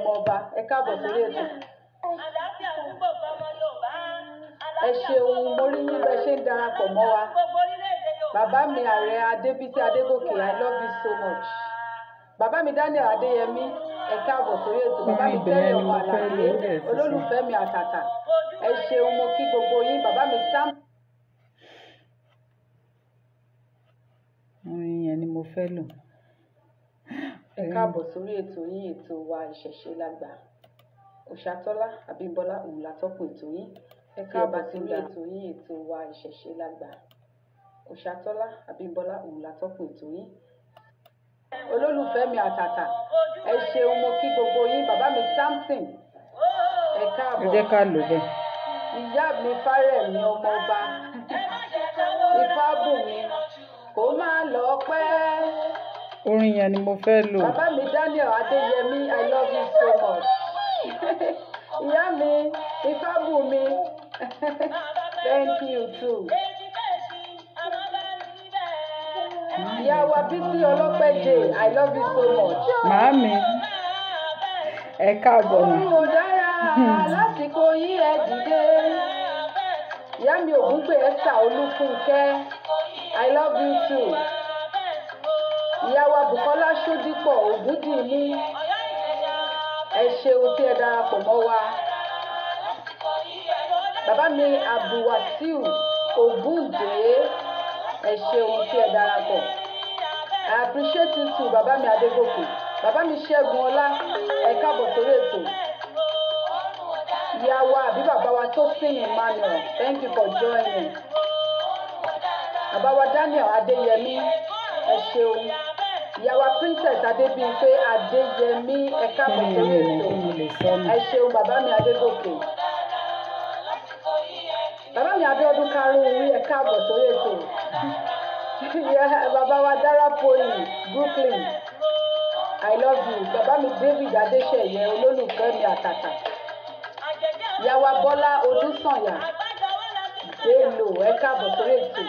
ọmọ ọba ẹ káàbọ̀ sórí ètò. Ẹ ṣeun mo rí yín bẹ́ẹ̀ ṣe ń darapọ̀ mọ́ wa. Bàbá mi ààrẹ Adébísí Adégòkè, I love you so much. Bàbá mi Daniel Adéyẹmí, ẹ káàbọ̀ sórí ètò. Bàbá mi tẹ́lẹ̀ ọmọ Àlàyé, olólùfẹ́ mi àtàtà. Ẹ ṣeun mo kí gbogbo yín. Bàbá mi Sam. Orin yẹn ni mo fẹ́ lò. Ẹ káàbọ̀ sórí ètò yín, ètò wa ìṣẹ̀ṣe lágbà. Òṣàtọ́lá Abímbọ́lá òun látọ́kùn ètò yín. Ẹ káàbọ̀ sórí ètò yín, ètò wa ìṣẹ̀ṣe lágbà. Òṣàtọ́lá Abímbọ́lá òun látọ́kùn ètò yín. Olólùfẹ́ mi àtàtà, ẹ ṣeun mo kí gbogbo yín. Bàbá mi Samson, ẹ káàbọ̀. Ẹ jẹ́ ká lò bẹ́ẹ̀. Ìyá mi Fárẹ̀mí ọmọ ọba, Ifábùnmi, kó máa lọ pẹ́. Orin yẹn ni mo fẹ́ lò. Bàbá mi Daniel Adéyẹmí, I love you so much. Ìyá mi Ifábùnmi, thank you too. Ìyá wa Bísí Ọlọ́pẹ́jẹ, I love you so much. Màámi, ẹ káàbọ̀ mà. Ó dára lásìkò yí ẹ dìde. Ìyá mi Ògúngbè Ẹ́sà Olúfúnkẹ́, I love you too. Ìyá wa Bùkọ́lá Ṣódípọ̀ Ògúndìmí, ẹ ṣeun tí ẹ darapọ̀ mọ́ wa. Bàbá mi Abdulwasiu Ògúndé, ẹ ṣeun tí ẹ darapọ̀. I appreciate you too, bàbá mi Adégòkè. Bàbá mi Ṣẹ́gun Ọlá, ẹ káàbọ̀ sórí ètò. Ìyá wa àbí bàbá wa Tosin Emmanuel, thank you for joining. Bàbá wa Daniel Adéyẹmí, ẹ ṣeun. Ìyá wa Princess Adébímpé Adéyẹmí, ẹ káàbọ̀ sórí ètò. Ẹ ṣeun bàbá mi Adégòkè. Bàbá mi Abíọ́dún Karùn-ún, ẹ káàbọ̀ sórí ètò. Bàbá wa Dára Poli, Brooklyn, I love you. Bàbá mi David Adéṣẹ̀yẹ, olólùfẹ́ mi àtàtà. Ìyá wa Bọ́lá Odúsànyà, Bello, ẹ káàbọ̀ sórí ètò.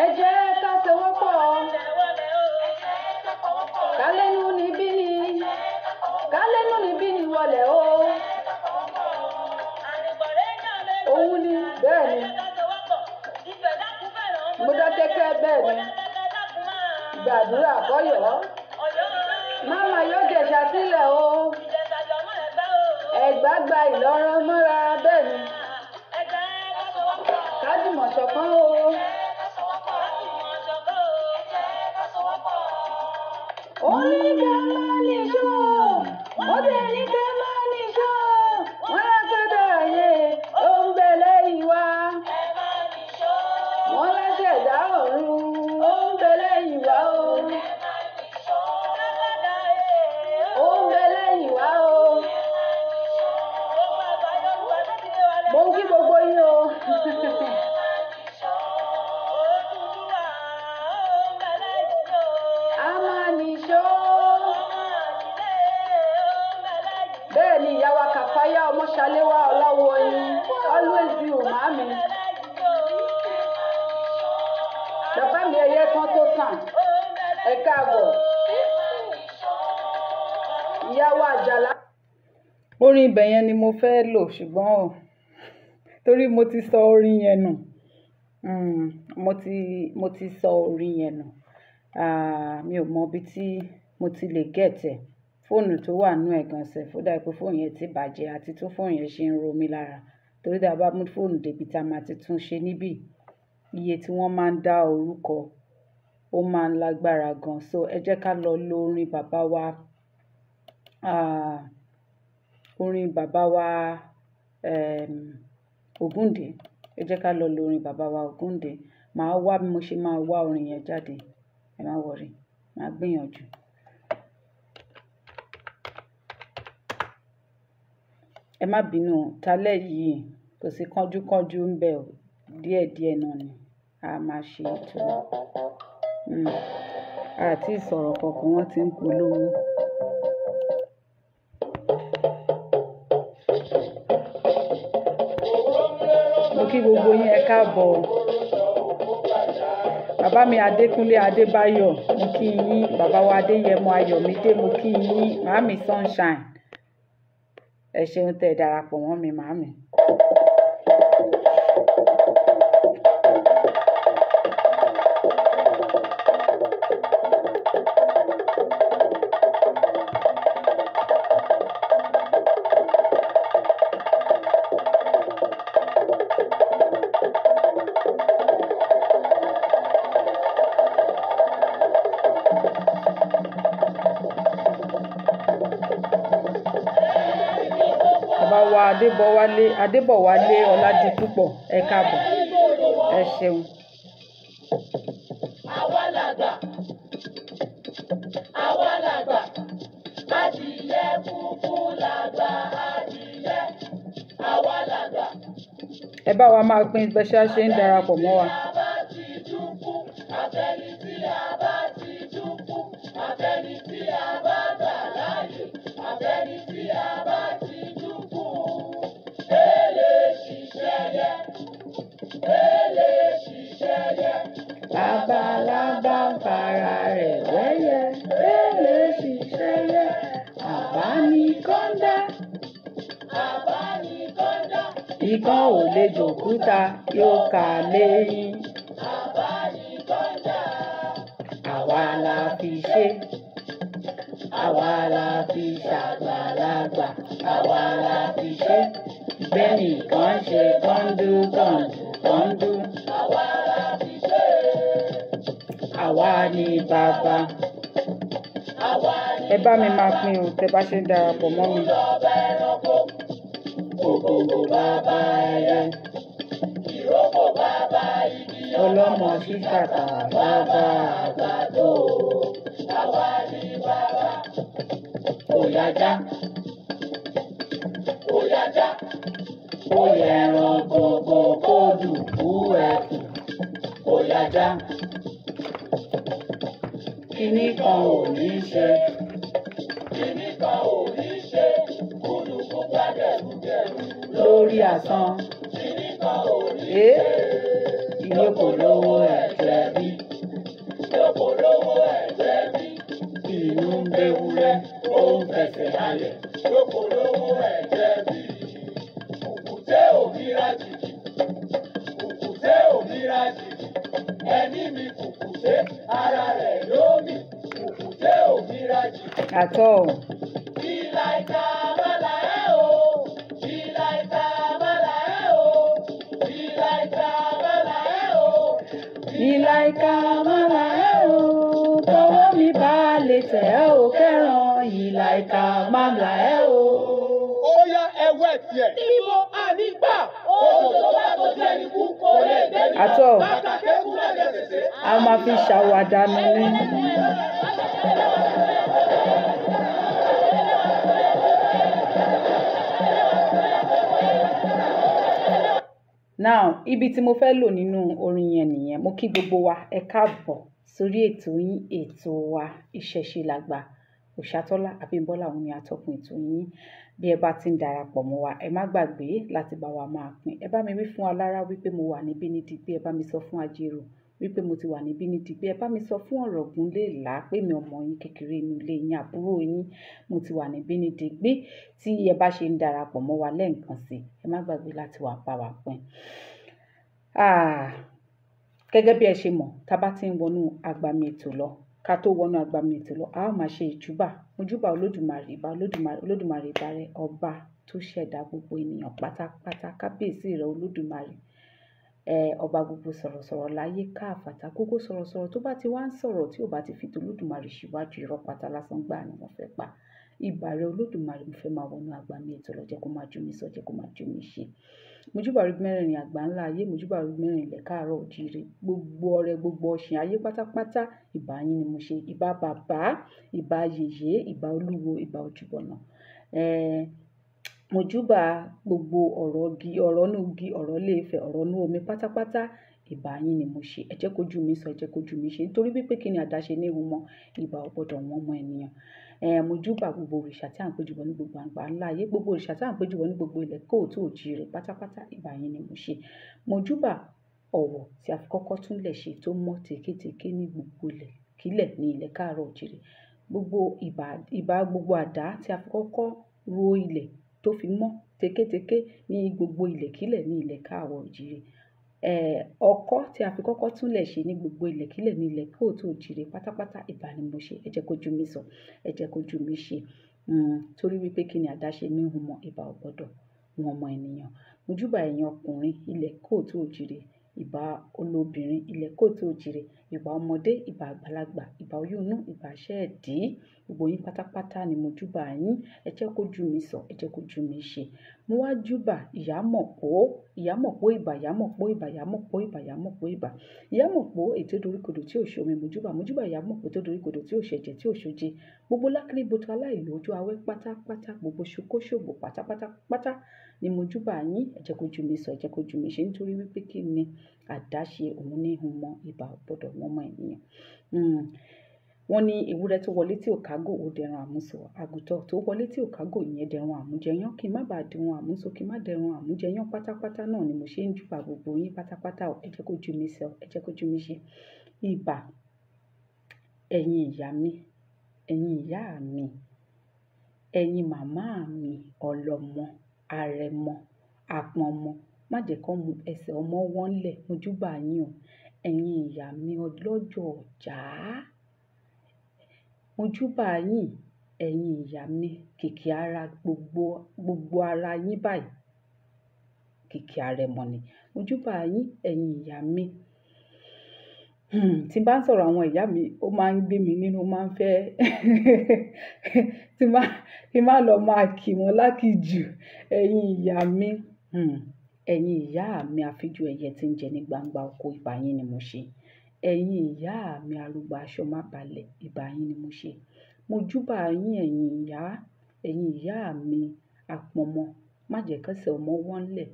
Ẹ jẹ́ ká sowọ́pọ̀, kálẹ́nu níbí ni wọlé o. Òun ni bẹ́ẹ̀ ni. Mọ́dákẹ́kẹ́ bẹ́ẹ̀ ni. Gbàdúrà kọ́yọ̀. Máma yóò jẹ̀ṣà sílẹ̀ o. Ẹ̀gbá gba Ìlọrin mọ́ra bẹ́ẹ̀ ni. Kájùmọ̀ ṣọ̀kan o. Oníkẹ́ máa níṣó, obìnrin máa níṣó, wọ́n á kéde ayé, ó ń bẹ lẹ́yìn wa. Wọ́n láṣẹ̀dá ọ̀run, ó ń bẹ lẹ́yìn wa o. Ó ń bẹ lẹ́yìn wa o. Mo ń kí gbogbo yín o. A máa níṣó. Bẹ́ẹ̀ ni ìyá wa Kàfáyá Ọmọ́ṣaléwá Ọláwọ̀yìn, always you màámi. Bàbá mi ẹyẹ kan tó tàn, ẹ káàbọ̀. Ìyá wa Àjàlá. Orin ibẹ̀ yẹn ni mo fẹ́ lò ṣùgbọ́n torí mo ti sọ orin yẹn nù. Mo ti sọ orin yẹn nù. Mi ò mọ ibi tí mo ti lè gẹ̀tẹ̀. Fóònù tó wà nínú ẹ̀ gan sef, ó dà pé fóònù yẹn ti bàjẹ́ àti tún fóònù yẹn ṣe ń ro mí lára. Torí tí a bá mú fóònù débi tá a máa ti tún ṣe níbí, iye tí wọ́n máa ń dá orúkọ ó máa ń lágbára gan. So ẹ jẹ́ ká lọ lo orin bàbá wa, Ògúndé. Ẹ jẹ́ ká lọ lo orin bàbá wa Ògúndé. Màá wá bí mo ṣe máa wá orin yẹn jáde. Ẹ má worry, màá gbìyànjú. Ẹ má bínú, talẹ́ yìí kò sí kánjúkánjú ń bẹ o. Díẹ̀díẹ̀ náà ni a máa ṣe ètò náà. Àti ìsọ̀rọ̀ kankan wọ́n ti ń polówó. Mo kí gbogbo yín ẹ káàbọ̀. bàbá mi Adékúnlé Adébáyọ̀ mo kí yín, bàbá wa Adéyẹmọ Ayọ̀mídé mo kí yín, màámi Sunshine ẹ ṣeun tẹ́ darapọ̀ mọ́ mi màámi. Adébọ̀wálé Ọládipúpọ̀ ẹ káàbọ̀ ẹ ṣeun. Àwa làgbà adìyẹ funfun làgbà adìyẹ àwa làgbà. Ẹ bá wa máa pín bẹ́ ṣe ń darapọ̀ mọ́ wa. Àfẹ́ni tí a bá ti dúkú, àfẹ́ni tí a bá gbà láàyè, àfẹ́ni tí a bá ti dúkú. Èlé ṣiṣẹ́ yẹ. Labalábá ń fara rẹ̀ wẹ́yẹ. Èlé ṣiṣẹ́ yẹ. Àbánikọ́ndá. Ikán ò lè jòkúta yóò kà léyìn. Àbánikọ́ndá. Àwa la fi ṣe. Àwa la fi ṣàgbàlagbà. Àwa la fi ṣe. Bẹ́ẹ̀ni kan ṣe kọ́ńdú. Àwa la fi ṣe. Àwa ni bàbá. Ẹ bá mi máa pín o tẹ́ bá ṣe ń darapọ̀ mọ́ mi. Ògògò bàbá ẹyẹ. Ìrókò bàbá igi. Ọlọ́mọ síkàtà bàbá àgbàdo. Àwa ni bàbá. Òyájá. Ó yẹ ẹran gbogbo kó dùbú ẹkùn. Òyájá. Kíní kan ò ní ṣe. Kúlùkù gbàgẹ̀rùgẹ̀rù. Lórí asán. Kíní kan ò ní ṣe. Ilé kò lówó ẹ̀jẹ̀ bí. Inú ń béwúrẹ́ ó ń fẹsẹ̀ halẹ̀. Lóko lówó ẹ̀jẹ̀ bí. Kùkùté òmíràn jìjì. Ẹni mi kùkùté ara rẹ̀ lómi. Kùkùté òmíràn jìjì. Àtọ̀. Ìlàìkà àmàlà ẹ̀ o. Ìlàìkà àmàlà ẹ̀ o. Ìlàìkà àmàlà ẹ̀ o. Ìlàìkà àmàlà ẹ̀ o. Tọwọ́ mi bá lè tẹ̀ ẹ́ o kẹ́ràn. Ìlàìkà àmàlà ẹ̀ o. Ó yá ẹwẹ́ tiẹ̀. Ibo ànígbà. Oṣù tó bá kojú ẹni kú kò lè dé ní. Àtọ̀. Bàtà kékun lẹ́jẹ̀ sèse. A máa fi ṣàwàdà mi ní. Now, ibi tí mo fẹ́ lò nínú orin yẹn nìyẹn. Mo kí gbogbo wa ẹ káàbọ̀ sórí ètò yín ètò wa ìṣẹ̀ṣe làgbà. Òṣàtọ́lá Abímbọ́lá òun ni atọ́kùn ètò yín. Bí ẹ bá ti ń darapọ̀ mọ́ wa, ẹ má gbàgbé láti bá wa máa pín. Ẹ bá mi wí fún Alára wípé mo wà níbí ní Dìgbé. Ẹ bá mi sọ fún Ajérò wípé mo ti wà níbí ní Dìgbé. Ẹ bá mi sọ fún Ọ̀rọ̀gún Léèlá pé mi ọmọ yín kékeré inú ilé yín àbúrò yín mo ti wà níbí ní Dìgbé. Tí ẹ bá ṣe ń darapọ̀ mọ́ wa lẹ́ẹ̀kan sí, ẹ má gbàgbé láti wá bá wa pín. Gẹ́gẹ́ bí ẹ ṣe mọ̀, tá bá ti ń wọnú agbami ètò lọ, ká tó wọnú agbami ètò lọ, a ó máa ṣe ìjúbà. Mojúbà Olódùmarè, ìbà Olódùmarè ìbà rẹ ọba tó ṣẹ̀dá gbogbo ènìyàn pátápátá. Kábíyèsí rẹ Olódùmarè. Ọba gbogbo sọ̀rọ̀sọ̀rọ̀ láyé káàfàtà. Gbogbo sọ̀rọ̀sọ̀rọ̀ tó bá ti wá ń sọ̀rọ̀ tí ò bá ti fi t'Olódùmarè síwájú, irọ́ pátá lásán gbà ni wọ́n fẹ́ pa. Ìbà rẹ Olódùmarè, mo fẹ́ máa wọnú agbami ètò lọ, jẹ́ kó máa jú mi sọ, jẹ́ kó máa jú mi ṣe. Mojúbà orí mẹ́rẹ̀ẹ̀rin àgbà ńlá ayé, mojúbà orí mẹ́rẹ̀ẹ̀rin ilẹ̀ káàárọ̀ oòjíire. Gbogbo ọrẹ, gbogbo ọ̀sìn ayé pátápátá, ìbà yín ni mo ṣe. Ìbà bàbá, ìbà yèyé, ìbà olúwo, ìbà ojúbọ̀nà. Mojúbà gbogbo ọ̀rọ̀ igi, ọ̀rọ̀ inú igi, ọ̀rọ̀ ilé Ifẹ̀, ọ̀rọ̀ inú omi pátápátá. Ìbà yín ni mo ṣe. Ẹ jẹ́ kójú mi sọ, ẹ jẹ́ kójú mi ṣe. Nítorí wípé kí ni àdáṣe ní ewu mọ́, ìbà ò gbọdọ̀ wọ́n mọ́ ènìyàn. Mojúbà gbogbo òrìṣà tí à ń péjú bọ̀ ní gbogbo àgbà ńlá ayé, gbogbo òrìṣà tí à ń péjú bọ̀ ní gbogbo ilẹ̀ kóòtù òjíire pátápátá. Ìbà yín ni mo ṣe. Mojúbà ọ̀wọ̀ tí a fi kọ́kọ́ túnlẹ̀ ṣe tó mọ́ tèkétèké ní gbogbo ilẹ̀ kílẹ̀ ní ilẹ̀ káàárọ̀ òjìrè. Gbogbo ìbá gbogbo àdá tí a fi kọ́kọ́ ro ilẹ̀ tó fi mọ́ tèkétèké ní gbogbo ilẹ̀ kílẹ̀ ní ilẹ̀ káàárọ̀ òjìrè. Ọkọ́ tí a fi kọ́kọ́ túnlẹ̀ ṣe ní gbogbo ilẹ̀ kílẹ̀ ní ilẹ̀ kóòtù òjìrè pátápátá ìbà ni mo ṣe. Ẹ jẹ́ kójú mi sọ, ẹ jẹ́ kójú mi ṣe. Torí wípé kí ni àdáṣe ní hun mọ ìbà ò gbọdọ̀ wọn ọmọ ènìyàn. Mojúbà ẹ̀yin ọkùnrin ilẹ̀ kóòtù òjìrè, ìbà olóbìnrin ilẹ̀ kóòtù òjìrè, ìbà ọmọdé, ìbà àgbàlagbà, ìbà oyún inú, ìbà ṣẹ́ẹ̀dí, gbogbo yín pátápátá ni mojúbà yín. Ẹ jẹ́ kójú mi sọ, ẹ jẹ́ kójú mi ṣe. Mo wá júbà ìyámọ̀pó ìbà, ìyámọ̀pó ìbà, ìyámọ̀pó ìbà, ìyámọ̀pó ìbà. Ìyámọ̀pó ètò doríkodò tí ò ṣomi mojúbà, mojúbà ìyámọ̀pó tó doríkodò tí ò ṣẹ̀jẹ̀ tí ò ṣoje. Gbogbo lákìrìbọ̀tò aláìlójú awẹ́ pátápátá, gbogbo ṣokóṣòbò pátápátá ni mojúbà yín. Ẹ jẹ́ kójú mi sọ, ẹ jẹ́ kójú mi ṣe nítorí wípé kí ni àdáṣe òun ní hun mọ ìbà ò gbọdọ̀ wọn ọmọ ènìyàn. Wọ́n ní ewúrẹ́ tó wọlé tí ò kágò ó dẹran àmúso, àgùntàn tó wọlé tí ò kágò ìyẹn dẹran àmújẹyán. Kí n má bàa dẹran àmúso, kí n má dẹran àmújẹyán pátápátá náà ni mo ṣe ń júbà gbogbo yín pátápátá. Ẹ jẹ́ kójú mi sọ, ẹ jẹ́ kójú mi ṣe. Ìbà ẹ̀yin ìyá mi, ẹ̀yin ìyá mi, ẹ̀yin màmá mi, ọlọ́mọ, àrẹ̀mọ, àpọ̀nmọ, má jẹ́ kó mu ẹsẹ̀ ọmọ wọ́n lẹ̀ mojúbà yín o. Ẹ̀yin ìyá mi ọlọ́jọ́ ọjà, mojúbà yín. Ẹ̀yin ìyá mi kìkì ara gbogbo ara yín báyìí kìkì àrẹ̀mọ ni mojúbà yín. Ẹ̀yin ìyá mi. Tí n bá ń sọ̀rọ̀ àwọn ìyá mi ó máa ń gbé mi nínú, ó máa ń fẹ́ tí má lọ máa kì wọ́n lákìjù. Ẹ̀yin ìyá mi. Ẹ̀yin ìyá mi àfijù ẹyẹ tí ń jẹ ní gbangba oko, ìbà yín ni mo ṣe. Ẹ̀yin ìyá mi arúgbó aṣọ má balẹ̀, ìbà yín ni mo ṣe. Mojúbà yín ẹ̀yin ìyá, ẹ̀yin ìyá mi àpọ̀nmọ, má jẹ́ kẹ́sẹ̀ ọmọ wọ́n lẹ̀.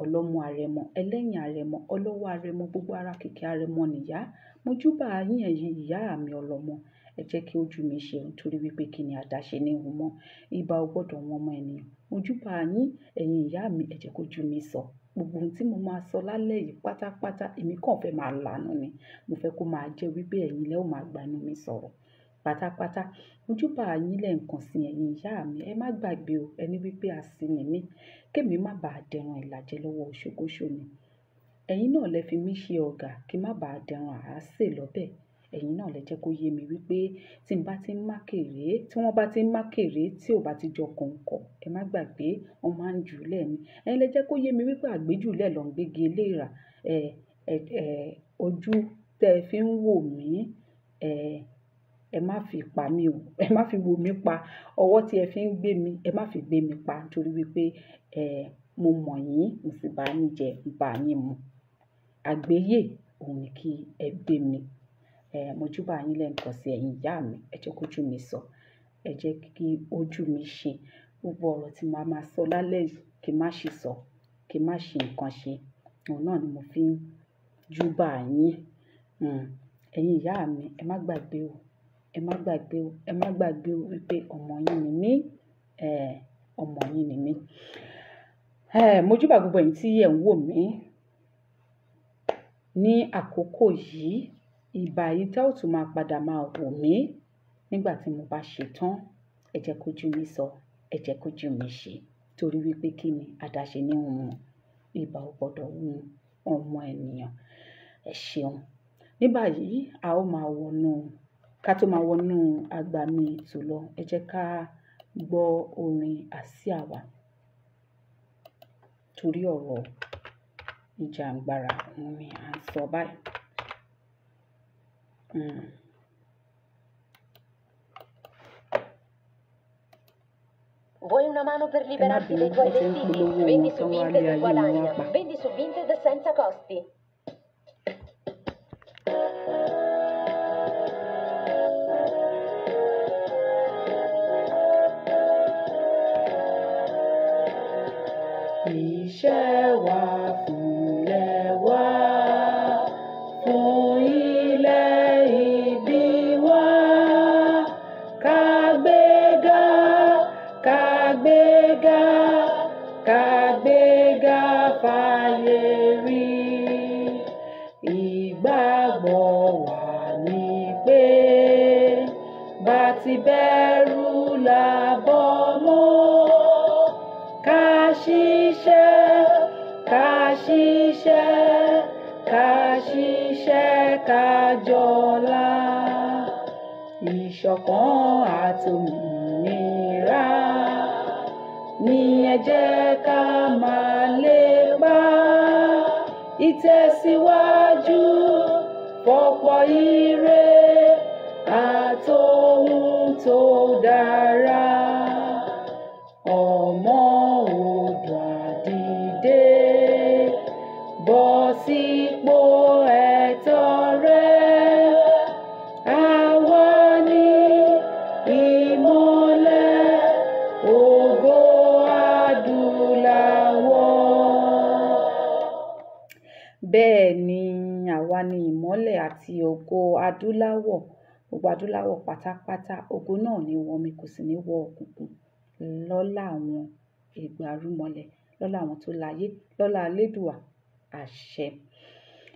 Ọlọ́mọ àrẹ̀mọ, ẹlẹ́yìn àrẹ̀mọ, ọlọ́wọ́ àrẹ̀mọ, gbogbo ara kìkì àrẹ̀mọ nìyá. Mojúbà yín ẹ̀yin ìyá mi ọlọ́mọ. Ẹ jẹ́ kí ojú mi ṣe nítorí wípé kí ni àdáṣe ní hun mọ́ ìbà ò gbọdọ̀ wọn ọmọ ènìyàn. Mojúbà yín ẹ̀yin ìyá mi, ẹ jẹ́ kójú mi sọ. Gbogbo ohun tí mo máa sọ lálẹ́ yìí pátápátá èmi kàn fẹ́ máa lànà ni. Mo fẹ́ kó máa jẹ́ wípé ẹ̀yin lẹ́ ò máa gbanú mi sọ̀rọ̀ pátápátá. Mojúbà yín lẹ́ẹ̀kan sí ẹ̀yin ìyá mi. Ẹ má gbàgbé o, ẹni wípé àsìnì mi kémi má bàa dẹran ìlàjẹ lọ́wọ́ oṣókóṣó ni. Ẹ̀yin náà lẹ fi mí ṣe ọ̀gá kí má bàa dẹran àásè lọ́bẹ̀. Ẹ̀yin náà lẹ jẹ́ kó yé mi wípé tí n bá ti ń mákèrè, tí wọ́n bá ti ń mákèrè tí ò bá ti jọ kọ̀ǹkọ̀, ẹ má gbàgbé wọ́n máa ń jù ú lẹ̀ ni. Ẹ̀yin lẹ jẹ́ kó yé mi wípé àgbéjùlẹ̀ lọ ń gbégi eléèrà. Ojú tẹ́ ẹ fi ń wò mí, ẹ má fi pa mí o, ẹ má fi wò mí pa. Ọwọ́ tí ẹ fi ń gbé mi, ẹ má fi gbé mi pa nítorí wípé mo mọ̀ yín, mo sì bá yín jẹ, mo bá yín mu. Àgbéyè òun ni kí ẹ gbé mi. Mojúbà yín lẹ́ẹ̀kan sí ẹ̀yin ìyá mi. Ẹ jẹ́ kójú mi sọ, ẹ jẹ́ kí ojú mi ṣe. Gbogbo ọ̀rọ̀ tí màá máa sọ lálẹ́ yìí kí má ṣe sọ, kí má ṣe nǹkan ṣe. Òun náà ni mo fi ń júbà yín. Ẹ̀yin ìyá mi ẹ má gbàgbé o, ẹ má gbàgbé o, ẹ má gbàgbé o wípé ọmọ yín ni mí. Ọmọ yín ni mí. Mojúbà gbogbo ẹ̀yin tí ẹ̀ ń wò mí ní àkókò yìí. Ìbà yìí tá ò tún máa padà máa wò mí nígbà tí mo bá ṣe tán. Ẹ jẹ́ kójú mi sọ, ẹ jẹ́ kójú mi ṣe torí wípé kí ni àdáṣe ní hun mọ́ ìbà ò gbọdọ̀ hun ọmọ ènìyàn. Ẹ ṣeun. Ní báyìí a ó máa wọnú ká tó máa wọnú agbami ètò lọ. Ẹ jẹ́ ká gbọ́ orin àsíá wa torí ọ̀rọ̀ Ijangbara òun ni à ń sọ báyìí. Vuoi una mano per liberarti dei tuoi vestiti? Vendi su Vinted e guadagna. Vendi su Vinted senza costi. Iṣẹ́ wa fúnlẹ̀ wá, fún ilẹ̀ ìbí wa. Ká gbéga, ká gbéga, ká gbéga fáyé rí. ìgbàgbọ́ wa ni pé bá ti bẹ̀rù làbọ̀ mọ́. Ká ṣiṣẹ́, ká ṣiṣẹ́, ká ṣiṣẹ́, ká jọlá. Ìṣọ̀kan àtòmìnira ni ẹ jẹ́ ká máa lépa. Ìtẹ̀síwájú fọ́pọ̀ ire àtòhun tó dára. Ọmọ Oòduà dìde, bọ́ sípò ẹ̀tọ́ rẹ. Àwa ni ìmọ́lẹ̀ ògo adúláwọ̀. Bẹ́ẹ̀ ni, àwa ni ìmọ́lẹ̀ àti ògo adúláwọ̀. Gbogbo adúláwọ̀ pátápátá, ògo náà ní wọ̀ mi, kò sì ní wọ òkùnkùn. Lọ́lá àwọn ìgbàrúmọlẹ̀, lọ́lá àwọn tó láyé, lọ́lá Elédùà, àṣẹ.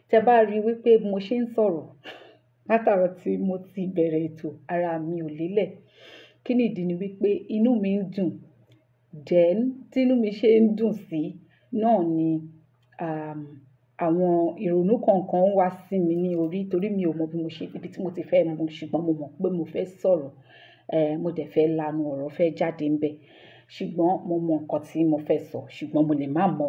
Tẹ bá rí wípé mo ṣe ń sọ̀rọ̀ látàárọ̀ tí mo ti bẹ̀rẹ̀ ètò, ara mi ò lélẹ̀. Kí nìdí ni wípé inú mi ń dùn. Then tí inú mi ṣe ń dùn sí náà ni àwọn ìrònú kọ̀ọ̀kan wá sí mi ní orí, torí mi ò mọ bí mo ṣe ibi tí mo ti fẹ́ mú, ṣùgbọ́n mo mọ̀ pé mo fẹ́ sọ̀rọ̀. Mo dẹ̀ fẹ́ lanu ọ̀rọ̀ fẹ́ jáde ń bẹ̀. Ṣùgbọ́n mo mọ nǹkan tí mo fẹ́ sọ, ṣùgbọ́n mo lè má mọ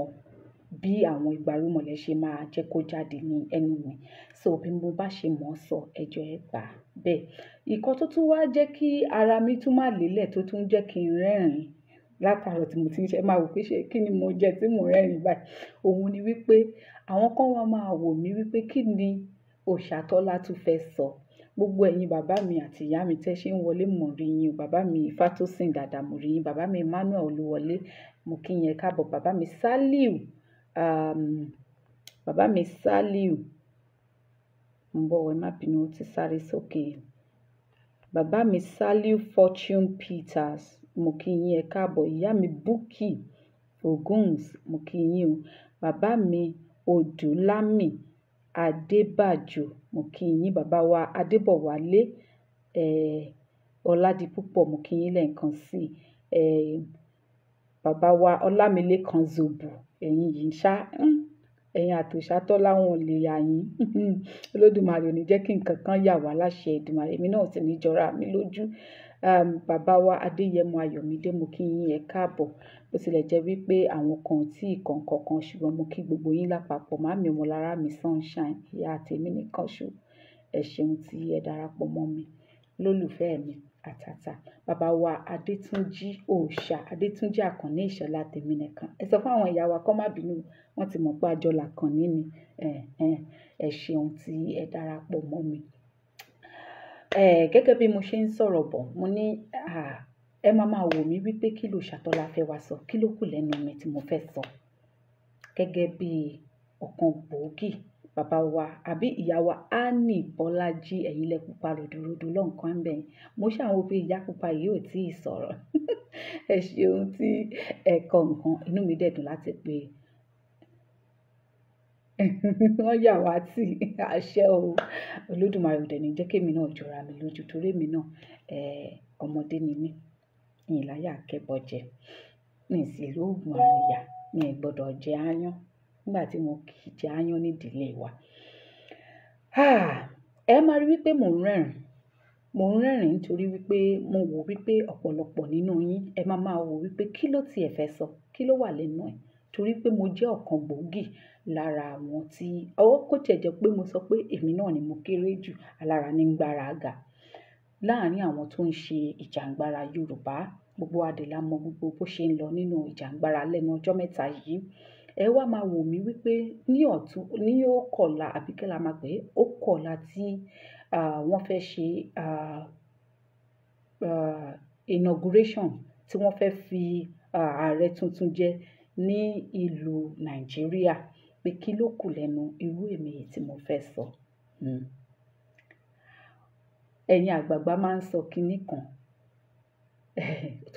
bí àwọn ìgbàrúmọlẹ̀ ṣe máa jẹ́ kó jáde ní ẹnu mi. So bí mo bá ṣe mọ̀ ọ́ sọ, ẹjọ́ ẹ gbà bẹ́ẹ̀. Ìkan tó tún wá jẹ́ kí ara mi tún má lélẹ̀, tó tún jẹ́ kí n rẹ́rìn-ín látàárọ̀ tí mo ti ń ṣe, máa wò pé ṣé kí ni mo jẹ tí mo rẹ́rìn-ín báyìí. Òun ni wípé àwọn kan wá máa wò mí wípé kí ni Òṣàtọ́lá tún fẹ́ sọ. Gbogbo ẹ̀yin bàbá mi àti ìyá mi tẹ́ ṣe ń wọlé, mo rí yín o. Bàbá mi Ifátòsìn Dàda, mo rí yín. Bàbá mi Emmanuel Olúwọlé, mo kí yín káàbọ̀. Bàbá mi Sálíù, bàbá mi Sálíù, ń bọ̀ ẹ má bínú, ó ti sáré sókè. Bàbá mi Sálíù Fortune Peters, mo kí yín káàbọ̀. Ìyá mi Búkì Ògúns, mo kí yín o. Bàbá mi Odùlámì Adébàjò, mo kí yín. Bàbá wa Adébọ̀wálé Ọládipúpọ̀, mo kí yín lẹ́ẹ̀kan sí i. Bàbá wa Ọlámilékan Zòbù, ẹ̀yin yìí ṣá, ẹ̀yin àtòṣàtọ́lá wọn ò lè yà yín. Olódùmarè ò ní jẹ́ kí nǹkan kan yà wá láṣẹ Èdùmàrè, èmi náà sì ní jọra mi lójú. Bàbá wa Adéyẹmọ Ayọ̀mídé, mo kí yín káàbọ̀. Bó tilẹ̀ jẹ́ wípé àwọn kan tí ìkọ̀ǹkọ̀ kan, ṣùgbọ́n mo kí gbogbo yín lápapọ̀. Màámi Ọmọlára mi Sunshine, ìyá àtèmi nìkan ṣo. Ẹ ṣeun tí ẹ darapọ̀ mọ́ mi, lólùfẹ́ mi àtàtà. Bàbá wa Adétúnjí Òòṣà, Adétúnjí Àkànní Ìṣọ̀lá tèmi nìkan. Ẹ sọ fún àwọn ìyá wa kó má bínú, wọ́n ti mọ̀ pé àjọlà Àkànní ni. Ẹ ṣeun tí ẹ darapọ̀ mọ́ mi. Gẹ́gẹ́ bí mo ṣe ń sọ̀rọ̀ bọ̀, mo ní ẹ máa wò mí wípé kí ló Ṣàtọ́lá fẹ́ wá sọ, kí ló kù lẹ́nu mi tí mo fẹ́ sọ. Gẹ́gẹ́ bí ọ̀kan gbòógì, bàbá wa àbí ìyá wa Annie Bọ́lájí, ẹ̀yin lẹ pupa ròdòròdò lọ́nkàn bẹ́ẹ̀. Mo ṣàwọn òbí ìyá pupa yìí ò tí ì sọ̀rọ̀. Ẹ ṣeun tí ẹ kọ nǹkan, inú mi dẹ̀ dùn láti pé wọ́n yà wá tí àṣẹ o. Olódùmarè ò dẹ̀ ní jẹ́ kí èmi náà jọra mi lójú, torí èmi náà ọmọdé ni mí. Mi ì láyà kẹ́bọ jẹ, mi ì sì lóògùn àríyá, mi ì gbọ́dọ̀ jẹ áyán nígbà tí mo kì í jẹ áyán nídìílé wa. Ẹ máa rí wípé mò ń rẹ́rìn nítorí wípé mo wò wípé ọ̀pọ̀lọpọ̀ nínú yín ẹ máa wò wípé kí ló tiẹ̀ fẹ́ sọ, kí ló wà lẹ́nu ẹ̀, torí pé mo jẹ́ ọ̀kan gbòógì lára àwọn tí ọwọ́ kò tiẹ̀ jẹ́ pé mo sọ pé èmi náà ni mo kéré jù, alára ní gbára ga láàárín àwọn tó ń ṣe ìjàngbara Yorùbá. Gbogbo adèlá mọ gbogbo bó ṣe ń lọ nínú ìjàngbara lẹ́nu ọjọ́ mẹ́ta yìí. Ẹ wá máa wò mí wípé ní ó kọ̀la àbí kí la máa pè é, ó kọ̀la tí wọ́n fẹ́ ṣe inauguration, tí wọ́n fẹ́ fi ààrẹ tuntun jẹ ní ìlú Nàìjíríà, pé kí ló kù lẹ́nu irú èmi yìí tí mo fẹ́ sọ. Ẹ̀yin àgbààgbà máa ń sọ kinní kan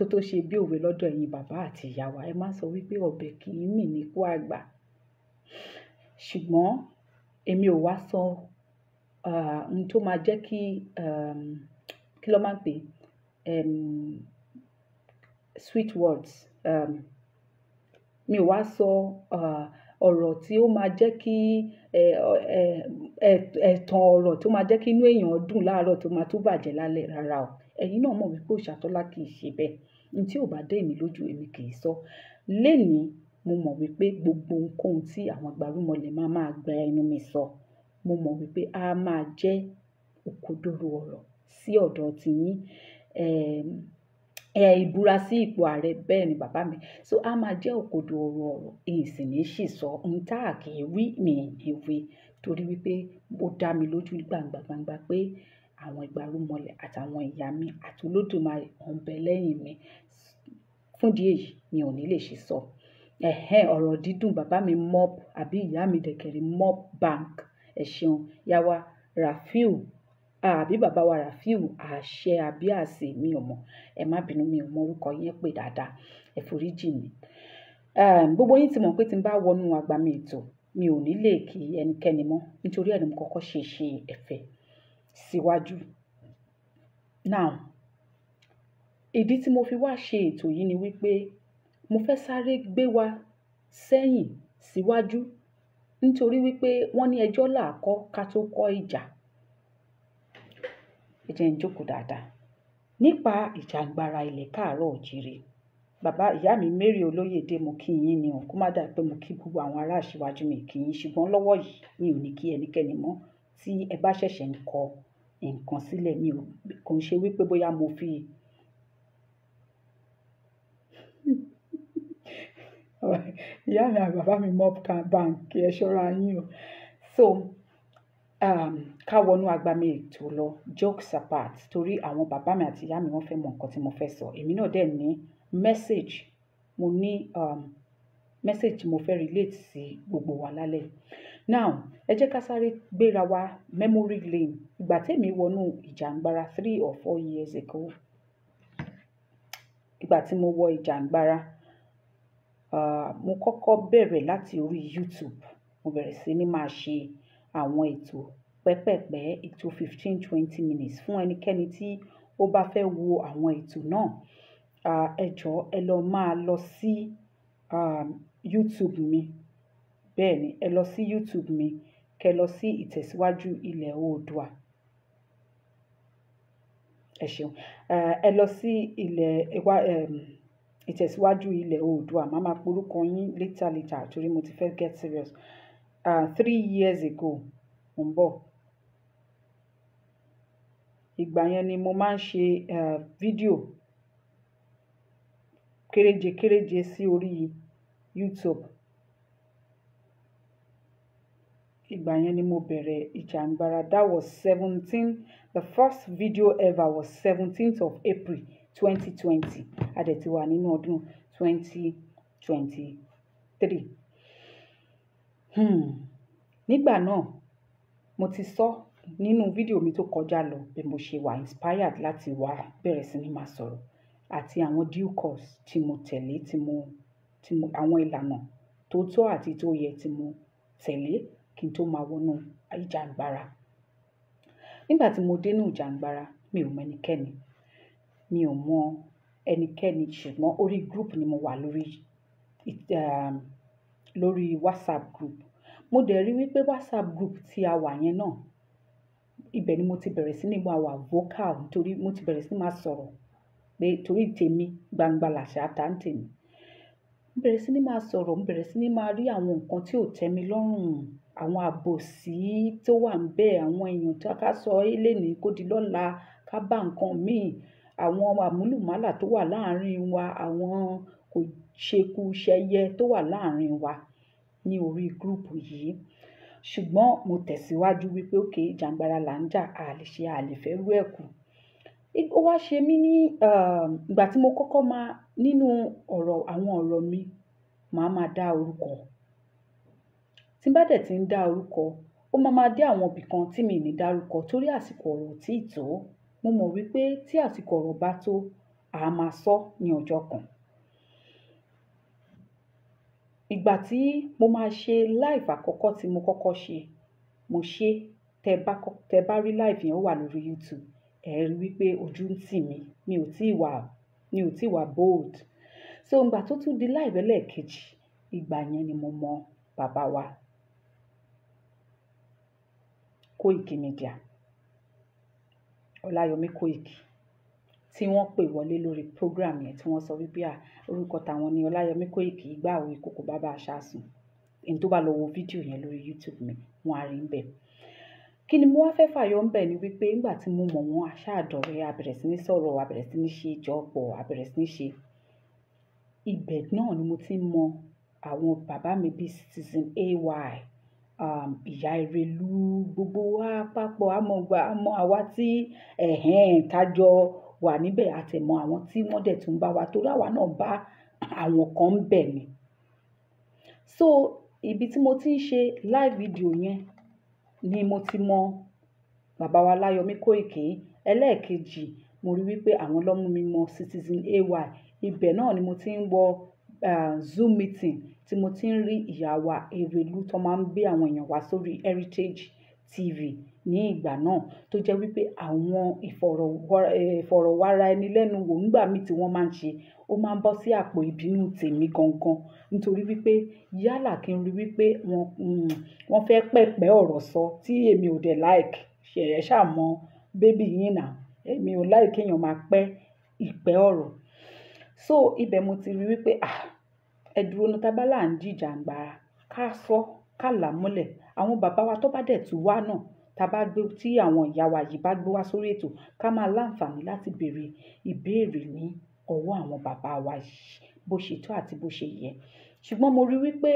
tó ṣe bí òwe lọ́dọ̀ ẹ̀yin bàbá àti ìyá wa. Ẹ máa ń sọ wípé ọ̀bẹ kì í mì níkú àgbà. Ṣùgbọ́n èmi ò wá sọ ohun tó máa jẹ́ kí kí ló máa ń pè sweet words mi ò wá sọ ọ̀rọ̀ tí ó máa jẹ́ kí ẹ̀tàn ọ̀rọ̀ tó máa jẹ́ kí inú èèyàn dùn láàárọ̀ tó máa tún bàjẹ́ lálẹ́ rárá o. Ẹ̀yin náà mọ̀ wípé Òòṣàtọ́lá kì í ṣe bẹ́ẹ̀. Ohun tí ò bá dé èmi lójú èmi kì í sọ. Lénìí mo mọ̀ wípé gbogbo ohunkóhun tí àwọn àgbàrúmọlẹ̀ máa gba ẹnu mi sọ, mo mọ̀ wípé a máa jẹ́ òkodoro ọ̀rọ̀ sí ọ̀dọ̀ tiyín. Ìbúra sí ipò ààrẹ bẹ́ẹ̀ ni bàbá mi. So a máa jẹ́ òkodoro ọ̀rọ̀, èyí sì ní sì sọ ohun tá a kì í wí mi ní wí torí wípé ó dá mi lójú gbangba pé àwọn ìgbàrúmọlẹ̀ àtàwọn ìyá mi àti Olódùmarè ń bẹ lẹ́yìn mi. Fún ìdí èyí mi ò ní lè ṣe sọ. Ọ̀rọ̀ dídùn bàbá mi mop àbí ìyá mi dẹ̀kẹ̀rẹ̀ mop bank. Ẹ ṣeun ìyá wa Rafiu àbí bàbá wa Rafiu àṣẹ àbí àṣẹ mi ò mọ̀. Ẹ má bínú mi ò mọ orúkọ yẹn pé dáadáa. Ẹ foríjì mi. Gbogbo yín ti mọ̀ pé tí n bá wọnú agbami ètò mi ò ní lè kí ẹnikẹ́ni mọ́ nítorí ẹni mo kọ́kọ́ ṣe ẹ̀fẹ̀ síwájú. Now, ìdí tí mo fi wá ṣe ètò yìí ni wípé mo fẹ́ sáré gbé wa sẹ́yìn síwájú nítorí wípé wọ́n ní ẹjọ́ làákọ́ ká tó kọ́ ìjà. Ẹ jẹ́ n jókòó dáadáa. Nípa Ìjàngbara ilẹ̀ káàárọ̀ òjìrè. Bàbá ìyá mi Mary Olóyèdé mo kí yín ni o, kó má dà pé mo kí gbogbo àwọn ará Aṣíwájú mi kí yín ṣùgbọ́n lọ́wọ́ yìí mi ò ní kí ẹnikẹ́ni mọ́ tí ẹ bá ṣẹ̀ṣẹ̀ ń kọ nǹkan sílẹ̀. Mi ò kò ń ṣe wípé bóyá mo fi ìyá mi àti bàbá mi mop bank ẹ ṣọ́ra yín o. So ká wọnú agbami ètò lọ, jokes apart torí àwọn bàbá mi àti ìyá mi wọ́n fẹ́ mọ nǹkan tí mo fẹ́ sọ. Èmi náà dẹ̀ ní message, mo ní message mo fẹ́ relate sí gbogbo wa lálẹ́. Now, ẹ jẹ́ ká sáré gbéra wa memory lane. Ìgbà tèmi wọnú Ìjàngbara 3 or 4 years ago. Ìgbà tí mo wọ Ìjàngbara, mo kọ́kọ́ bẹ̀rẹ̀ láti orí YouTube. Mo bẹ̀rẹ̀ sí ní máa ṣe àwọn ètò pẹ́pẹ̀pẹ́, ètò 15-20 minutes fún ẹnikẹ́ni tí ó bá fẹ́ wo àwọn ètò náà. Ẹ jọ̀ọ́ ẹ lọ máa lọ sí YouTube mi. Bẹ́ẹ̀ ni, ẹ lọ sí YouTube mi, kẹ́ lọ sí ìtẹ̀síwájú ilẹ̀ Oòduà. Ẹ ṣeun. Ẹ lọ sí ìtẹ̀síwájú ilẹ̀ Oòduà. Màá máa porúkọ yín later torí mo ti fẹ́ get serious. 3 years ago, mo ń bọ̀. Ìgbà yẹn ni mo máa ń ṣe fídíò kéréje sí orí YouTube. Ìgbà yẹn ni mo bẹ̀rẹ̀ Ìjàngbara. That was 17. The first video ever was 17th of April 2020. A dẹ̀ ti wà nínú ọdún 2023. Nígbà náà mo ti sọ nínú fídíò mi tó kọjá lọ bí mo ṣe wà inspired láti wá bẹ̀rẹ̀ sí ní máa sọ̀rọ̀ àti àwọn due course tí mo tẹ̀lé àwọn ìlànà tó tọ́ àti tó yẹ tí mo tẹ̀lé kí n tó máa wọnú Ìjàngbara. Nígbà tí mo dé inú Ìjàngbara, mi ò mọ ẹnikẹ́ni. Mi ò mọ ẹnikẹ́ni ṣùgbọ́n orí group ni mo wà lórí WhatsApp group. Mo dẹ̀ rí wípé WhatsApp group tí a wà yẹn náà, ibẹ̀ ni mo ti bẹ̀rẹ̀ sí ní máa wà vocal torí mo ti bẹ̀rẹ̀ sí ní máa sọ̀rọ̀ pé torí tèmi gbangba làṣà ta ń tèmi. Mo bẹ̀rẹ̀ sí ní máa sọ̀rọ̀, mo bẹ̀rẹ̀ sí ní máa rí àwọn nǹkan tí ò tẹ́ mi lọ́rùn, àwọn àbòsí tó wà ńbẹ̀, àwọn èèyàn tí ká sọ eléni kó di lọ́la ká bá nǹkan míì, àwọn àmúlùmálà tó wà láàárín wa, àwọn kò ṣekú ṣẹyẹ tó wà láàárín wa ní orí group yìí. Ṣùgbọ́n mo tẹ̀síwájú wípé okay Ìjàngbara là ń jà, a lè ṣe a lè fẹ́ rú ẹ̀kú. Ó wá ṣe mí ní ìgbà tí mo kọ́kọ́ máa nínú àwọn ọ̀rọ̀ mi, màá máa dá orúkọ. Tí n bá dẹ̀ ti ń dá orúkọ, ó máa dé àwọn ibì kan tí mi ní dárúkọ torí àsìkò ọ̀rọ̀ tí ì tó. Mo mọ̀ wípé tí àsìkò ọ̀rọ̀ bá tó, a máa sọ ní ọjọ́ kan. Ìgbà tí mo máa ṣe live àkọ́kọ́ tí mo kọ́kọ́ ṣe, mo ṣe tẹ́ bá rí live yẹn ó wà lórí YouTube, ẹ rí wípé ojú ń tì mí, mi ò tí wà bold. So ìgbà tó tún di live ẹlẹ́ẹ̀kejì, ìgbà yẹn ni mo mọ bàbá wa Koiki Media, Ọláyọmí Koiki, tí wọ́n pè wọlé lórí program yẹn tí wọ́n sọ wípé orúkọ tàwọn ni Ọláyọmí Koiki Ìgbà Òwe Ìkòkò Bàbá Aṣáàsùn. Ẹni tó bá lọ wo fídíò yẹn lórí YouTube mi, wọ́n á rí ń bẹ̀. Kí ni mo wá fẹ́ fàyọ ń bẹ̀ ni wípé nígbà tí mo mọ̀ wọ́n aṣáàdọ̀rẹ́, a bẹ̀rẹ̀ sí ní sọ̀rọ̀, a bẹ̀rẹ̀ sí ní ṣe ìjọpọ̀, a bẹ̀rẹ̀ sí ní ṣe. Ibẹ̀ náà ni mo ti mọ àwọn bàbá mi bíi Citizen AY, Ìyá Ìrẹ̀lú, gbogbo wa papọ̀, àmọ́ àwa tí tájọ wà níbẹ̀, àtẹ̀mọ́ àwọn tí wọ́n dẹ̀ tún bá wa, torí àwa náà bá àwọn kan ń bẹ̀ ni. So ibi tí mo ti ń ṣe live video yẹn ni mo ti mọ bàbá wa Láyọmí Koiki. Ẹlẹ́ẹ̀kejì, mo rí wípé àwọn ló mú mi mọ Citizen AY. Ibẹ̀ náà ni mo ti ń wọ Zoom meeting, tí mo ti ń rí ìyá wa Ìrẹ̀lú tó máa ń gbé àwọn èèyàn wá sórí Heritage TV ní ìgbà náà, tó jẹ́ wípé àwọn ìfọ̀rọ̀wára ẹni lẹ́nu wò nígbà míì tí wọ́n máa ń ṣe, ó máa ń bọ́ sí àpò ìbínú tèmi gangan, nítorí wípé yálà kí n rí wípé wọ́n fẹ́ pẹ̀pẹ́ ọ̀rọ̀ sọ tí èmi ò dẹ̀ like, ṣe ẹ̀ ṣàmọ bébì yín náà, èmi ò like kéèyàn máa pẹ́ ìpẹ́ ọ̀rọ̀. So ibẹ̀ mo ti rí wípé ẹ dúró ní tábàlà ń jí Ìjàngbara, ká sọ ká là mọ́lẹ̀. Àwọn bàbá wa tó bá dẹ̀ tún wá náà, tí àwọn ìyá wa yìí bá gbé wá sórí ètò, ká máa láǹfààní láti béèrè ìbéèrè ní ọwọ́ àwọn bàbá wa yìí bó ṣe tó àti bó ṣe yẹ. Ṣùgbọ́n mo rí wípé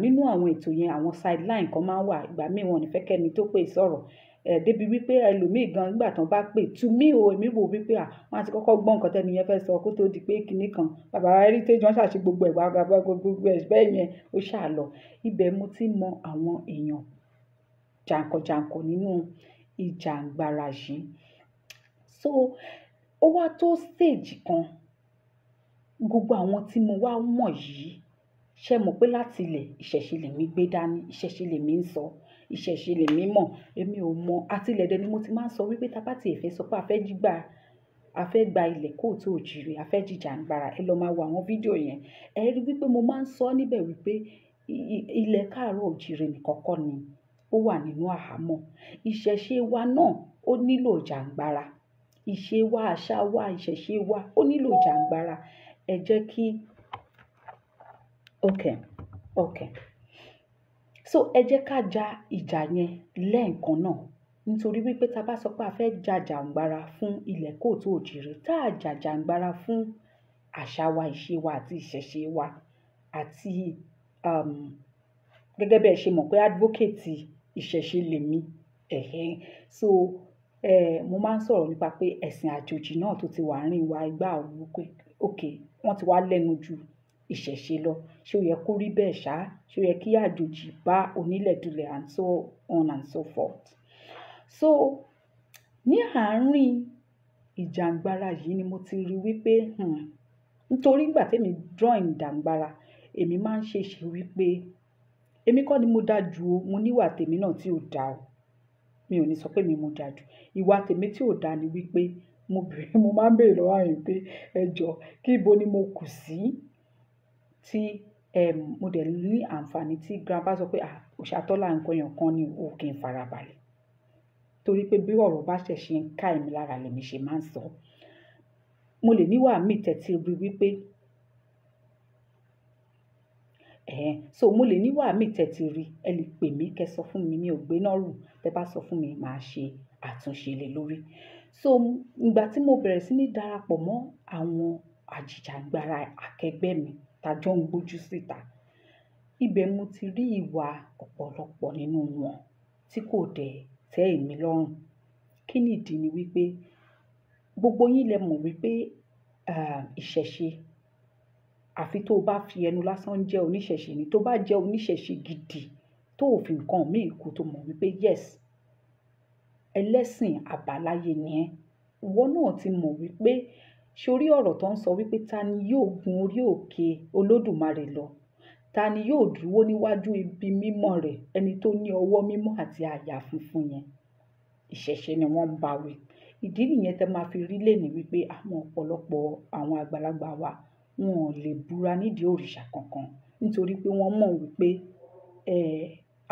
nínú àwọn ètò yẹn àwọn sideline kan máa ń wà, ìgbà míì wọn ò ní fẹ́ kẹ́ni tó pè sọ̀rọ̀, débi wípé ẹlòmíì gan nígbà tán bá pè tú mí o, èmi wò wípé wọ́n á ti kọ́kọ́ gbọ́ nǹkan tẹ́ni yẹn fẹ́ sọ kó tó di pé kinní kan bàbá Heritage wọ́n ṣàṣe gbogbo ẹ̀ gbogbo ẹ̀ bẹ́ẹ̀ yẹn ó ṣàlọ. Ibẹ̀ mo ti mọ àwọn èèyàn jàǹkànjàǹkàn nínú Ìjàngbara yìí. So ó wá tó stage kan, gbogbo àwọn tí mo wá mọ̀ yìí, ṣe mọ̀ pé láti ilẹ̀ ìṣẹ̀ṣe lèmi gbé dání, ìṣẹ̀ṣe lèmi ń sọ, ìṣẹ̀ṣe lèmi mọ̀, èmi ò mọ̀. Àtilẹ̀ dẹ̀ ni mo ti máa ń sọ wípé tá bá tiẹ̀ fẹ́ sọ pé a fẹ́ gba ilẹ̀ Kóòtù Òjìrè, a fẹ́ jí Ìjàngbara, ẹ lọ máa wo àwọn fídíò yẹn. Ẹ rí wípé mo máa ń sọ níbẹ̀ wípé ilẹ̀ Káàárọ̀ Òjìrè nìkan kọ́ ni ó wà nínú àhámọ́. Ìṣẹ̀ṣe wa náà ó nílò Ìjàngbara. Ìṣe wa, àṣà wa, ìṣẹ̀ṣe wa ó nílò Ìjàngbara. Ẹ jẹ́ kí okay. So ẹ jẹ́ ká ja ìjà yẹn lẹ́ẹ̀kan náà, nítorí wípé tá bá sọ pé a fẹ́ ja Ìjàngbara fún ilẹ̀ Kóòtù Òjìrè, tá a ja Ìjàngbara fún àṣà wa, ìṣe wa àti ìṣẹ̀ṣe wa, àti gẹ́gẹ́ bẹ́ẹ̀ ṣe mọ̀ pé advocate ìṣẹ̀ṣe lèmi. So mo máa ń sọ̀rọ̀ nípa pé ẹ̀sìn àjòjì náà tó ti wà rìn wa Ìgbà Òwe pé wọ́n ti wá lẹ́nu ju ìṣẹ̀ṣe lọ. Ṣé ó yẹ kó rí bẹ́ẹ̀ ṣá? Ṣé ó yẹ kí àjòjì bá onílẹ̀ dulẹ̀ and so on and so forth. So ní àárín Ìjàngbara yìí ni mo ti rí wípé nítorí ìgbà tèmi join Ìjàngbara, èmi máa ń ṣe wípé èmi kọ́ ni mo dá ju o, mo níwà tèmi náà tí ò dá o. Mi ò ní sọ pé mo dá jù. Ìwà tèmi tí ò dá ni wípé mo máa ń béèrè lọ́wọ́ àyàn pé ẹ jọ̀ọ́ kí ibo ni mo kù sí, tí mo dẹ̀ ní àǹfààní tí grandpa sọ pé Òṣàtọ́lá nǹkan èèyàn kan ni o kì í farabalẹ̀. Torí pé bí ọ̀rọ̀ bá ṣẹ̀ ṣe ń ká èmi lára lèmi ṣe máa ń sọ. Mo lè níwà mí tẹ́tí rí wípé so mo lè níwà mí tẹ́tí rí, ẹ lè pè mí kẹ́ sọ fún mi, mi ò gbé náà rù, tẹ́ bá sọ fún mi màá ṣe àtúnṣe lé lórí. So ìgbà tí mo bẹ̀rẹ̀ sí ní darapọ̀ mọ́ àwọn àjìjàngbara akẹgbẹ́ mi tájọ́ ń gbójú síta, ibẹ̀ mo ti rí ìwà ọ̀pọ̀lọpọ̀ nínú wọn tí kò dẹ̀ tẹ́ èmi lọ́rùn. Kí nìdí ni wípé gbogbo yín lẹ mọ̀ wípé ìṣẹ̀ṣe, àfi tó bá fi ẹnu lásán jẹ́ oníṣẹ̀ṣe ni. Tó bá jẹ́ oníṣẹ̀ṣe gidi tó fi nǹkan míì kú, tó mọ̀ wípé yes, ẹlẹ́sìn àbáláyé ni ẹ́, ìwọ náà ti mọ̀ wípé sórí ọ̀rọ̀ tó ń sọ wípé ta ni yóò gun orí òkè Olódùmarè lọ, ta ni yóò dúró níwájú ibi mímọ́ rẹ̀, ẹni tó ní ọwọ́ mímọ́ àti àyà funfun yẹn. ìṣẹ̀ṣe ni wọ́n ń bá wí. Ìdí nìyẹn tẹ́ máa fi rí lẹ́ni wípé àwọn ọ̀pọ̀lọpọ̀ àwọn àgbàlagbà wa wọn ò lè búra nídìí òrìṣà kankan nítorí pé wọ́n mọ̀ wípé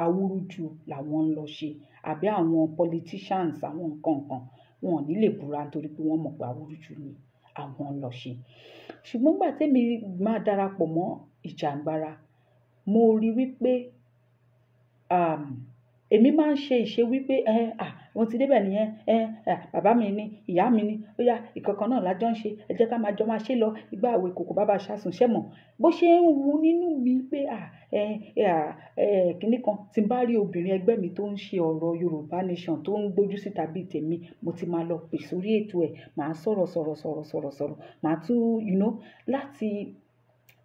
awúrúju làwọn ń lọ ṣe àbí àwọn politicians àwọn nǹkan kan wọn ò ní lè búra nítorí pé wọ́n mọ̀ pé awúrúju ni àwọn ń lọ ṣe. Ṣùgbọ́n gbà tẹ́mi máa darapọ̀ mọ́ Ìjàngbara mo rí wípé èmi máa ń ṣe ìṣe wípé wọ́n ti débẹ̀ nìyẹn bàbá mi ni ìyá mi ni ó yá ìkankan náà lájọ́ ń ṣe ẹ jẹ́ ká máa jọ máa ṣe lọ ìgbà àwẹ̀ ìkòkò bàbá ṣàsùn ṣẹ́mọ̀ bó ṣe ń wu nínú mi pé kìnnì kan tí n bá rí obìnrin ẹgbẹ́ mi tó ń ṣe ọ̀rọ̀ Yorùbá nation tó ń gbójú síta bíi tèmi mo ti máa lọ pè sórí ètò ẹ̀ màá sọ̀rọ̀ màá tún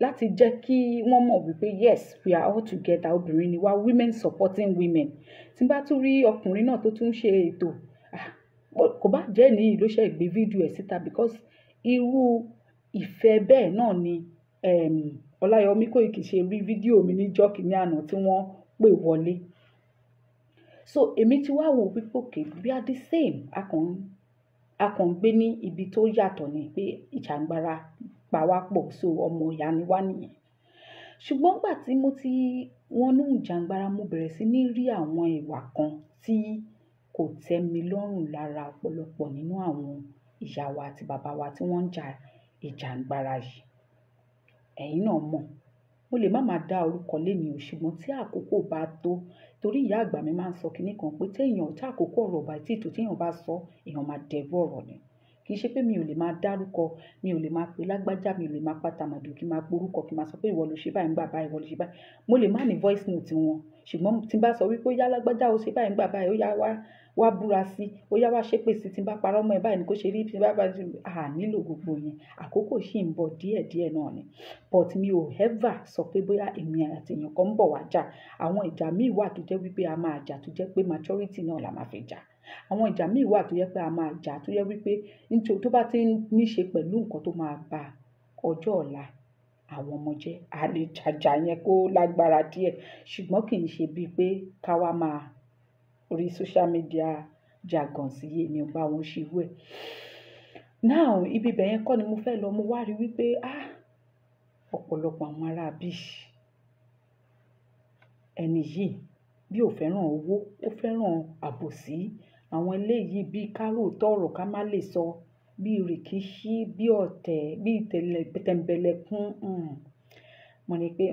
láti jẹ́ kí wọ́n mọ̀ wípé yes we are all together obìnrin ni wá women supporting women. Tí n bá tún rí ọkùnrin náà tó tún ṣe ètò kò bá jẹ́ níyì ló ṣe gbé fídíò ẹ̀ síta because irú ìfẹ́ bẹ́ẹ̀ náà ni Ọláyọmí Kóìkì ṣe rí fídíò mi níjọ́ kìíní àná tí wọ́n pè wọlé. So èmi ti wá wò wípé okay we are the same a kàn gbé ní ibi tó yàtọ̀ ni pé Ìjàngbara pàwápọ̀ so ọmọ ìyá ni wá nìyẹn. Ṣùgbọ́n gbà tí mo ti wọnú Ìjàngbara mo bẹ̀rẹ̀ sí ní rí àwọn ìwà kan tí kò tẹ́ mi lọ́rùn lára ọ̀pọ̀lọpọ̀ nínú àwọn ìyá wa àti bàbá wa tí wọ́n ń jà Ìjàngbara yìí. Ẹ̀yin náà mọ̀ mo lè má máa dá orúkọ léni o ṣùgbọ́n tí àkókò bá tó torí ìyá àgbà mi máa ń sọ kinní kan pé tí àkókò ọ̀rọ̀ bá tí èèyàn bá sọ èèyàn máa dẹ̀rú ọ̀rọ̀ ni. Kì í ṣe pé mi ò lè máa dárúkọ mi ò lè máa pe lágbájá mi ò lè máa pa tàmàdù kí n máa porúkọ kí n máa sọ pé ìwọ ló ṣe báyìí ń gbà báyìí ìwọ ló ṣe báyìí mo lè má ní voice note wọn ṣùgbọ́n tí n bá sọ wípé ó yá lágbájá ó ṣe báyìí ń gbà báyìí ó yá wá búra sí ó yá wá ṣépè sí tí n bá parọ́ mọ́ ẹ báyìí ni kò ṣe rí tí n bá nílò gbogbo yẹn àkókò ṣì ń bọ̀ díẹ̀díẹ̀ náà ni but mi ò ever sọ pé bóyá èmi àti èèyàn kan ń bọ̀ wá jà àwọn ìjà míì wà tó jẹ́ wípé a máa jà tó jẹ́ pé maturity náà la máa fi jà àwọn ìjà míì wà tó jẹ́ pé a máa jà tó jẹ́ wípé nítorí tó bá ti ní ṣe pẹ̀lú nǹkan tó máa ba ọjọ́ ọ̀la àwọn ọmọ jẹ́ a lè jàjà yẹn kó lágbára díẹ̀ ṣùgbọ́n kì í ṣe bíi pé ká wá máa orí social media jargon sí èmi ò bá wọn ṣe wú ẹ̀. Now ibi ibẹ̀ yẹn kọ́ ni mo fẹ́ lọ mo wá rí wípé ọ̀pọ̀lọpọ̀ àwọn ará bí ẹni yìí bí ò fẹ́ràn owó ó fẹ́ràn àbòsí àwọn eléyìí bí kárò tọ̀rọ̀ ká má lè sọ bí rìkíṣí bí ọ̀tẹ̀ bí tẹ̀m̀bẹ̀lẹ̀kún mo ní pé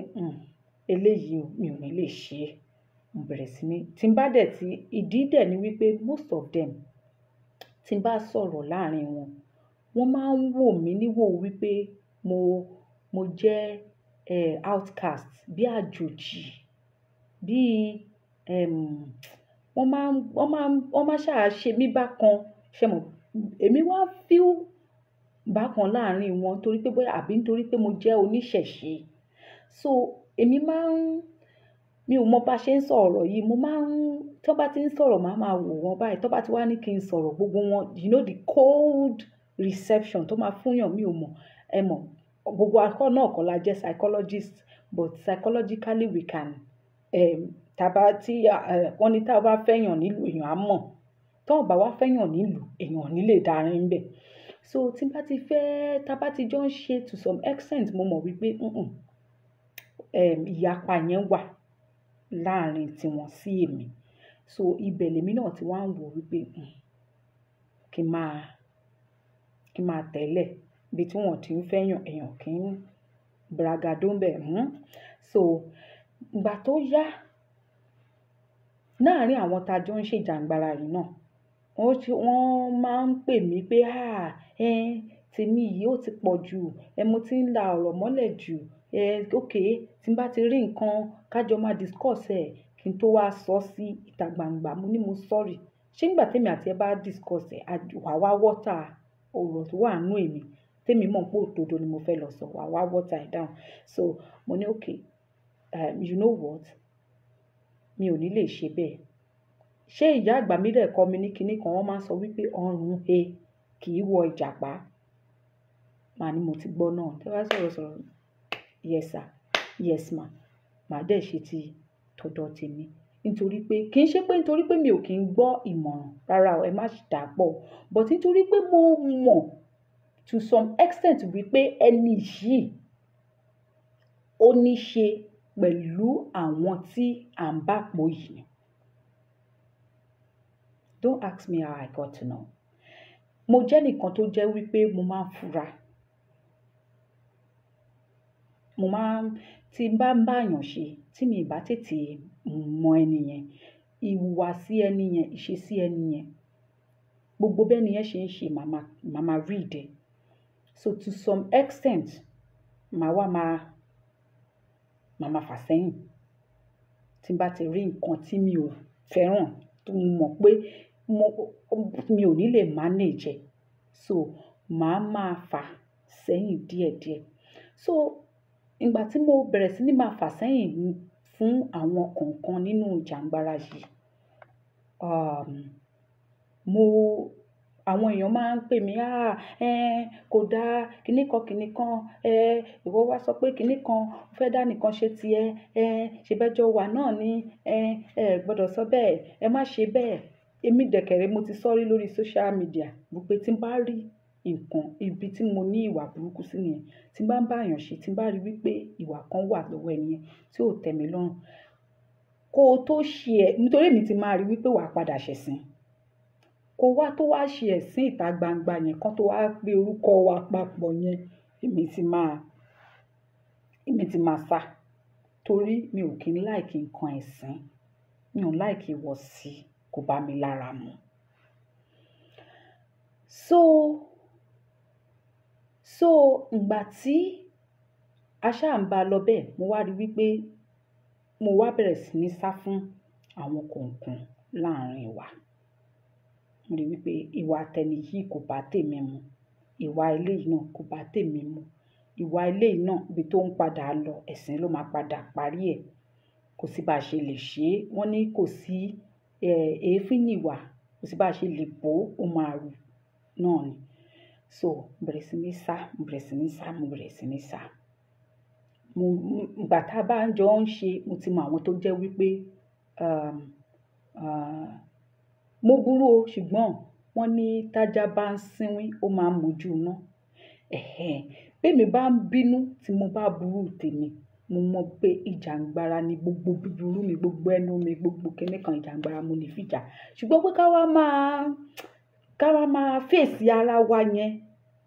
eléyìí mi ò ní lè ṣe é mo bẹ̀rẹ̀ sí ní tí n bá dẹ̀ tí ìdí dẹ̀ ni wípé most of them tí n bá sọ̀rọ̀ láàrin wọn wọ́n máa ń wò mí níwò wípé mo jẹ́ outcast bí àjòjì bí wọ́n máa ṣáà ṣe mí bákan ṣe mọ̀ èmi wá feel bákan láàrin wọn torí pé bóyá àbí nítorí pé mo jẹ́ oníṣẹ̀ṣe so èmi mi ò mọ bá ṣe ń sọ̀rọ̀ yìí mo tó bá ti ń sọ̀rọ̀ máa wò wọ́n báyìí tó bá ti wá ní kí n sọ̀rọ̀ gbogbo wọn the cold reception tó máa fúnyàn mi ò mọ̀ ẹ mọ̀ gbogbo akọ́ náà kọ́ la jẹ́ psychologist but psychologically we can wọ́n ní tá a bá fẹ́yàn nílùú èèyàn á mọ̀ tó bá wá fẹ́yàn nílùú èèyàn ò ní lè darin ń bẹ̀ so tí bá ti tá bá ti jọ ń ṣe to some extent mo mọ̀ wípé ìyapa yẹn wà láàrin tiwọn sí èmi so ibẹ̀ lèmi náà ti wá ń wò wípé kí n máa tẹ̀lẹ̀ bí tí wọ́n ti ń fẹ́yàn èèyàn kì í bragado ń bẹ̀ so ìgbà tó yá láàrin àwọn tá a jọ ń ṣe Ìjàngbara yìí náà wọ́n máa ń pè mí pé tèmi yìí ó ti pọ̀ jù mo ti ń la ọ̀rọ̀ mọ́lẹ̀ jù okay tí n bá ti rí nǹkan kájọ máa discuss kí n tó wá sọ sí ìta gbangba mo ní mo sorry ṣé nígbà tèmi àti ẹ bá discuss wá wọ́tà ọ̀rọ̀ tó wà nínú èmi tèmi mọ̀ pé òdodo ni mo fẹ́ lọ sọ wá wọ́tà ẹ̀ down so mo ní okay you know what mi ò ní lè ṣe bẹ́ẹ̀ ṣé ìyá àgbà mi dẹ̀ kọ́ mi ní kinní kan wọ́n máa ń sọ wípé ọrùn kì í wọ ìjàpá màá ní mo ti gbọ́ náà tí wọ́n bá sọ̀rọ̀ yes sir yes ma màá dẹ̀ ṣe ti tọ̀dọ̀ tèmi nítorí pé kì í ṣe pé nítorí pé mi ò kí ń gbọ́ ìmọ̀ràn rárá o, ẹ má dà pọ̀, but nítorí pé mo mọ̀ to some extent wípé ẹni yìí ó ní ṣe pẹ̀lú àwọn tí à ń bá pò yìí. Don't ask me how I got to know. Mo jẹ́ nìkan tó jẹ́ wípé mo máa ń fura. Tí n bá ń báyàn ṣe, tí mi bá tètè mọ ẹni yẹn, ìhùwàsí ẹni yẹn, ìṣesí ẹni yẹn, gbogbo bẹ́ni yẹn ṣe ń ṣe màmá read ẹ̀. So to some extent, màá fà sẹ́yìn. Tí n bá ti rí nǹkan tí mi ò fẹ́ràn, tó mọ̀ pé mi ò ní lè manage ẹ̀, so màá máa fà sẹ́yìn díẹ̀díẹ̀. So ìgbà tí mo bẹ̀rẹ̀ sí ní máa fà sẹ́yìn fún àwọn kọ̀ọ̀kan nínú ìjàngbara yìí, àwọn èèyàn máa ń pè mí, kò dáa, kíní kan, ìwọ wá sọ pé kíní kan, ó fẹ́ dá nìkan ṣe tiẹ̀, ṣe bẹ́jọ́ wà náà ni, gbọ́dọ̀ sọ bẹ́ẹ̀, ẹ má ṣe bẹ́ẹ̀. Èmi dẹ̀kẹ̀rẹ̀ mo ti sọ́rí lórí social media wípé tí n bá rí nǹkan ibi tí mo ní ìwà burúkú sí nìyẹn, tí n bá ń báyàn ṣe, tí n bá rí wípé ìwà kan wà lọ́wọ́ ẹni yẹn tí ò tẹ́ mi lọ́rùn, kó o tó ṣe ẹ̀, nítorí èmi ti máa rí wípé wàá padà ṣẹ̀sín. Kó wá tó wá ṣe ẹ̀sín ìta gbangba yẹn, kan tó wá gbé orúkọ wa papọ̀ yẹn, èmi ti máa sá. Torí mi ò kí ń like nǹkan ẹ̀sín, mi ò like ìwọ̀sí, kò bá mi lára mu. So ìgbà tí a ṣáà ń bá lọ bẹ́ẹ̀, mo wá rí wípé mo wá bẹ̀rẹ̀ sí ní sá fún àwọn kọ̀ọ̀kan láàrin wa. Mo rí wípé ìwà tẹni yìí kò bá tèmi mu, ìwà eléyìí náà kò bá tèmi mu, ìwà eléyìí náà ibi tó ń padà lọ, ẹ̀sín ló máa padà parí ẹ̀. Kò sí bá ṣe lè ṣe é, wọ́n ní kò sí èéfín níwà, kò sí bá ṣe lè bò ó máa rù náà ni. So mo bẹ̀rẹ̀ sí ní sá. Ìgbà tá a bá ń jọ ń ṣe, mo ti mọ àwọn tó jẹ́ wípé mo burú o, ṣùgbọ́n wọ́n ní tájá bá ń sínwín, ó máa ń mojú iná. Bẹ́mi bá ń bínú tí mo bá burú tèmi, mo mọ̀ pé ìjàngbara ni gbogbo búburú mi, gbogbo ẹnu mi, gbogbo kíní kan ìjàngbara mo lè fi jà. Ṣùgbọ́n pé ká wá máa fèsì ara wa yẹn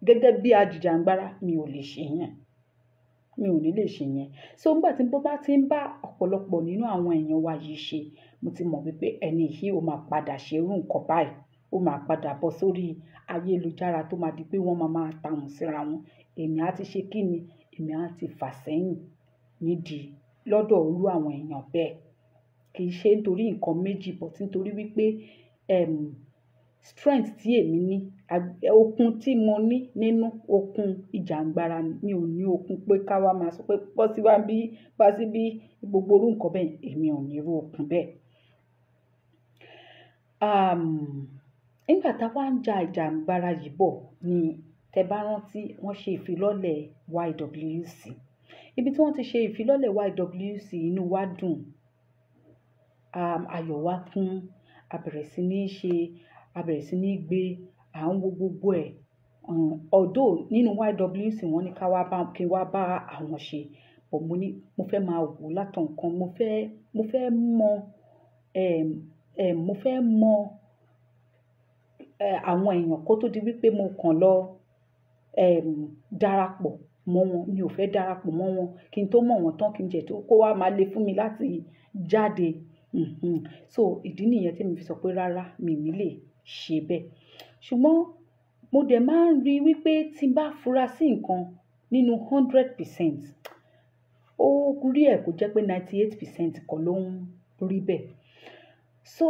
gẹ́gẹ́ bí ajìjàngbara, mi ò lè ṣe yẹn. Mi ò ní lè ṣe yẹn. So nígbà tí mo bá ti ń bá ọ̀pọ̀lọpọ̀ nínú àwọn èèyàn wa yìí ṣe, mo ti mọ̀ wípé ẹni yìí ó máa padà ṣe irú nǹkan báyìí. Ó máa padà bọ́ sórí ayélujára tó máa di pé wọ́n máa tàhùn síra wọn. Èmi á ti ṣe kí ni? Èmi á ti fà sẹ́yìn nídìí lọ́dọ̀ irú àwọn èèyàn bẹ́ẹ̀. Kì í ṣe nítorí nǹkan méjì, but nítorí wípé strength tí èmi ní, okun tí mo ní nínú okun ìjàngbara ni. Mi ò ní okun pé ká wá máa sọ pé bọ́ sí wá bí, bá sí bí, gbogbo irú nǹkan bẹ́ẹ̀, èmi ò ní irú okun bẹ́ẹ̀. Nígbà tá a wá ń ja ìjàngbara yìí bọ̀ ni tẹ bá rántí wọ́n ṣe ìfilọ́lẹ̀ YWC. Ibi tí wọ́n ti ṣe ìfilọ́lẹ̀ YWC, inú wa dùn, ayọ̀ wa kún, a bẹ̀rẹ̀ sí ní gbé, à ń wo gbogbo ẹ̀. Although nínú YWC wọ́n ní kí n wá bá àwọn ṣe, but mo ní mo fẹ́ máa wò látọ̀ọ́kan, mo fẹ́ mọ àwọn èèyàn kó tó di wípé mo kàn lọ darapọ̀ mọ́ wọn. Mi ò fẹ́ darapọ̀ mọ́ wọn kí n tó mọ̀ wọ́n tán, kí n jẹ́ tó kó wá máa le fún mi láti jáde. So ìdí nìyẹn tí mo fi sọ pé rárá, mi ò ní lè ṣe bẹ́ẹ̀. Ṣùgbọ́n mo dẹ̀ máa ń rí wípé tí n bá fura sí nǹkan nínú 100%, ó rí ẹ̀ kó jẹ́ pé 98% kan ló ń rí bẹ́ẹ̀. So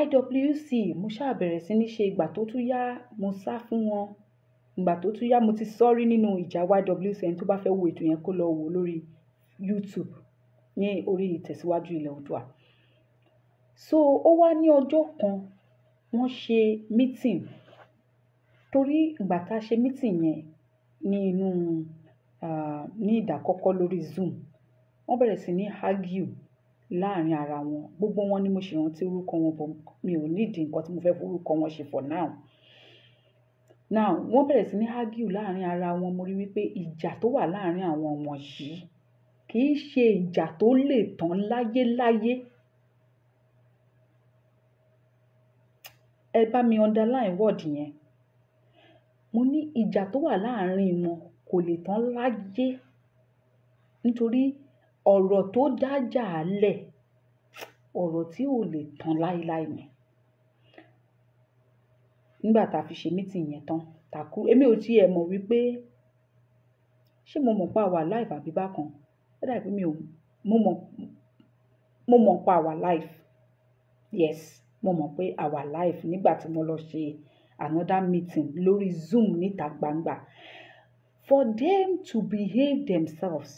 YWC mo ṣáà bẹ̀rẹ̀ sí ní ṣe. Ìgbà tó tún yá, mo sá fún wọn. Ìgbà tó tún yá, mo ti sọ́rí nínú ìjà YWC. Ẹni tó bá fẹ́ wo ètò yẹn kó lọ wò lórí YouTube ní orí ITESIWAJU ilẹ̀ OODUA. So ó wá ní ọjọ́ kan wọ́n ṣe meeting. Torí ìgbà tá a ṣe meeting yẹn ní ìdákọ́kọ́ lórí Zoom, wọ́n bẹ̀rẹ̀ sí ní argue láàrin ara wọn. Gbogbo wọn ni mo ṣì rántí orúkọ wọn bọ̀, mi ò nídìí nǹkan tí mo fẹ́ forúkọ wọn ṣe for now. Now wọ́n bẹ̀rẹ̀ sí ní argue láàrin ara wọn. Mo rí wípé ìjà tó wà láàrin àwọn wọ̀nyí kì í ṣe ìjà tó lè tán láyéláyé. Ẹ bá mi underline word yẹn. Mo ní ìjà tó wà láàrin wọn kò lè tán láyé, nítorí ọ̀rọ̀ tó dájà lẹ̀, ọ̀rọ̀ tí ò lè tán láéláé ni. Nígbà tá a fi ṣe meeting yẹn tán, èmi ò tiẹ̀ mọ̀ wípé ṣé mo mọ̀ pa wà live àbí bákan. Ó dà pé mo mọ̀ pa wà live. Yes, mo mọ̀ pé àwa live nígbà tí mo lọ ṣe another meeting lórí Zoom níta gbangba. For them to behave themselves,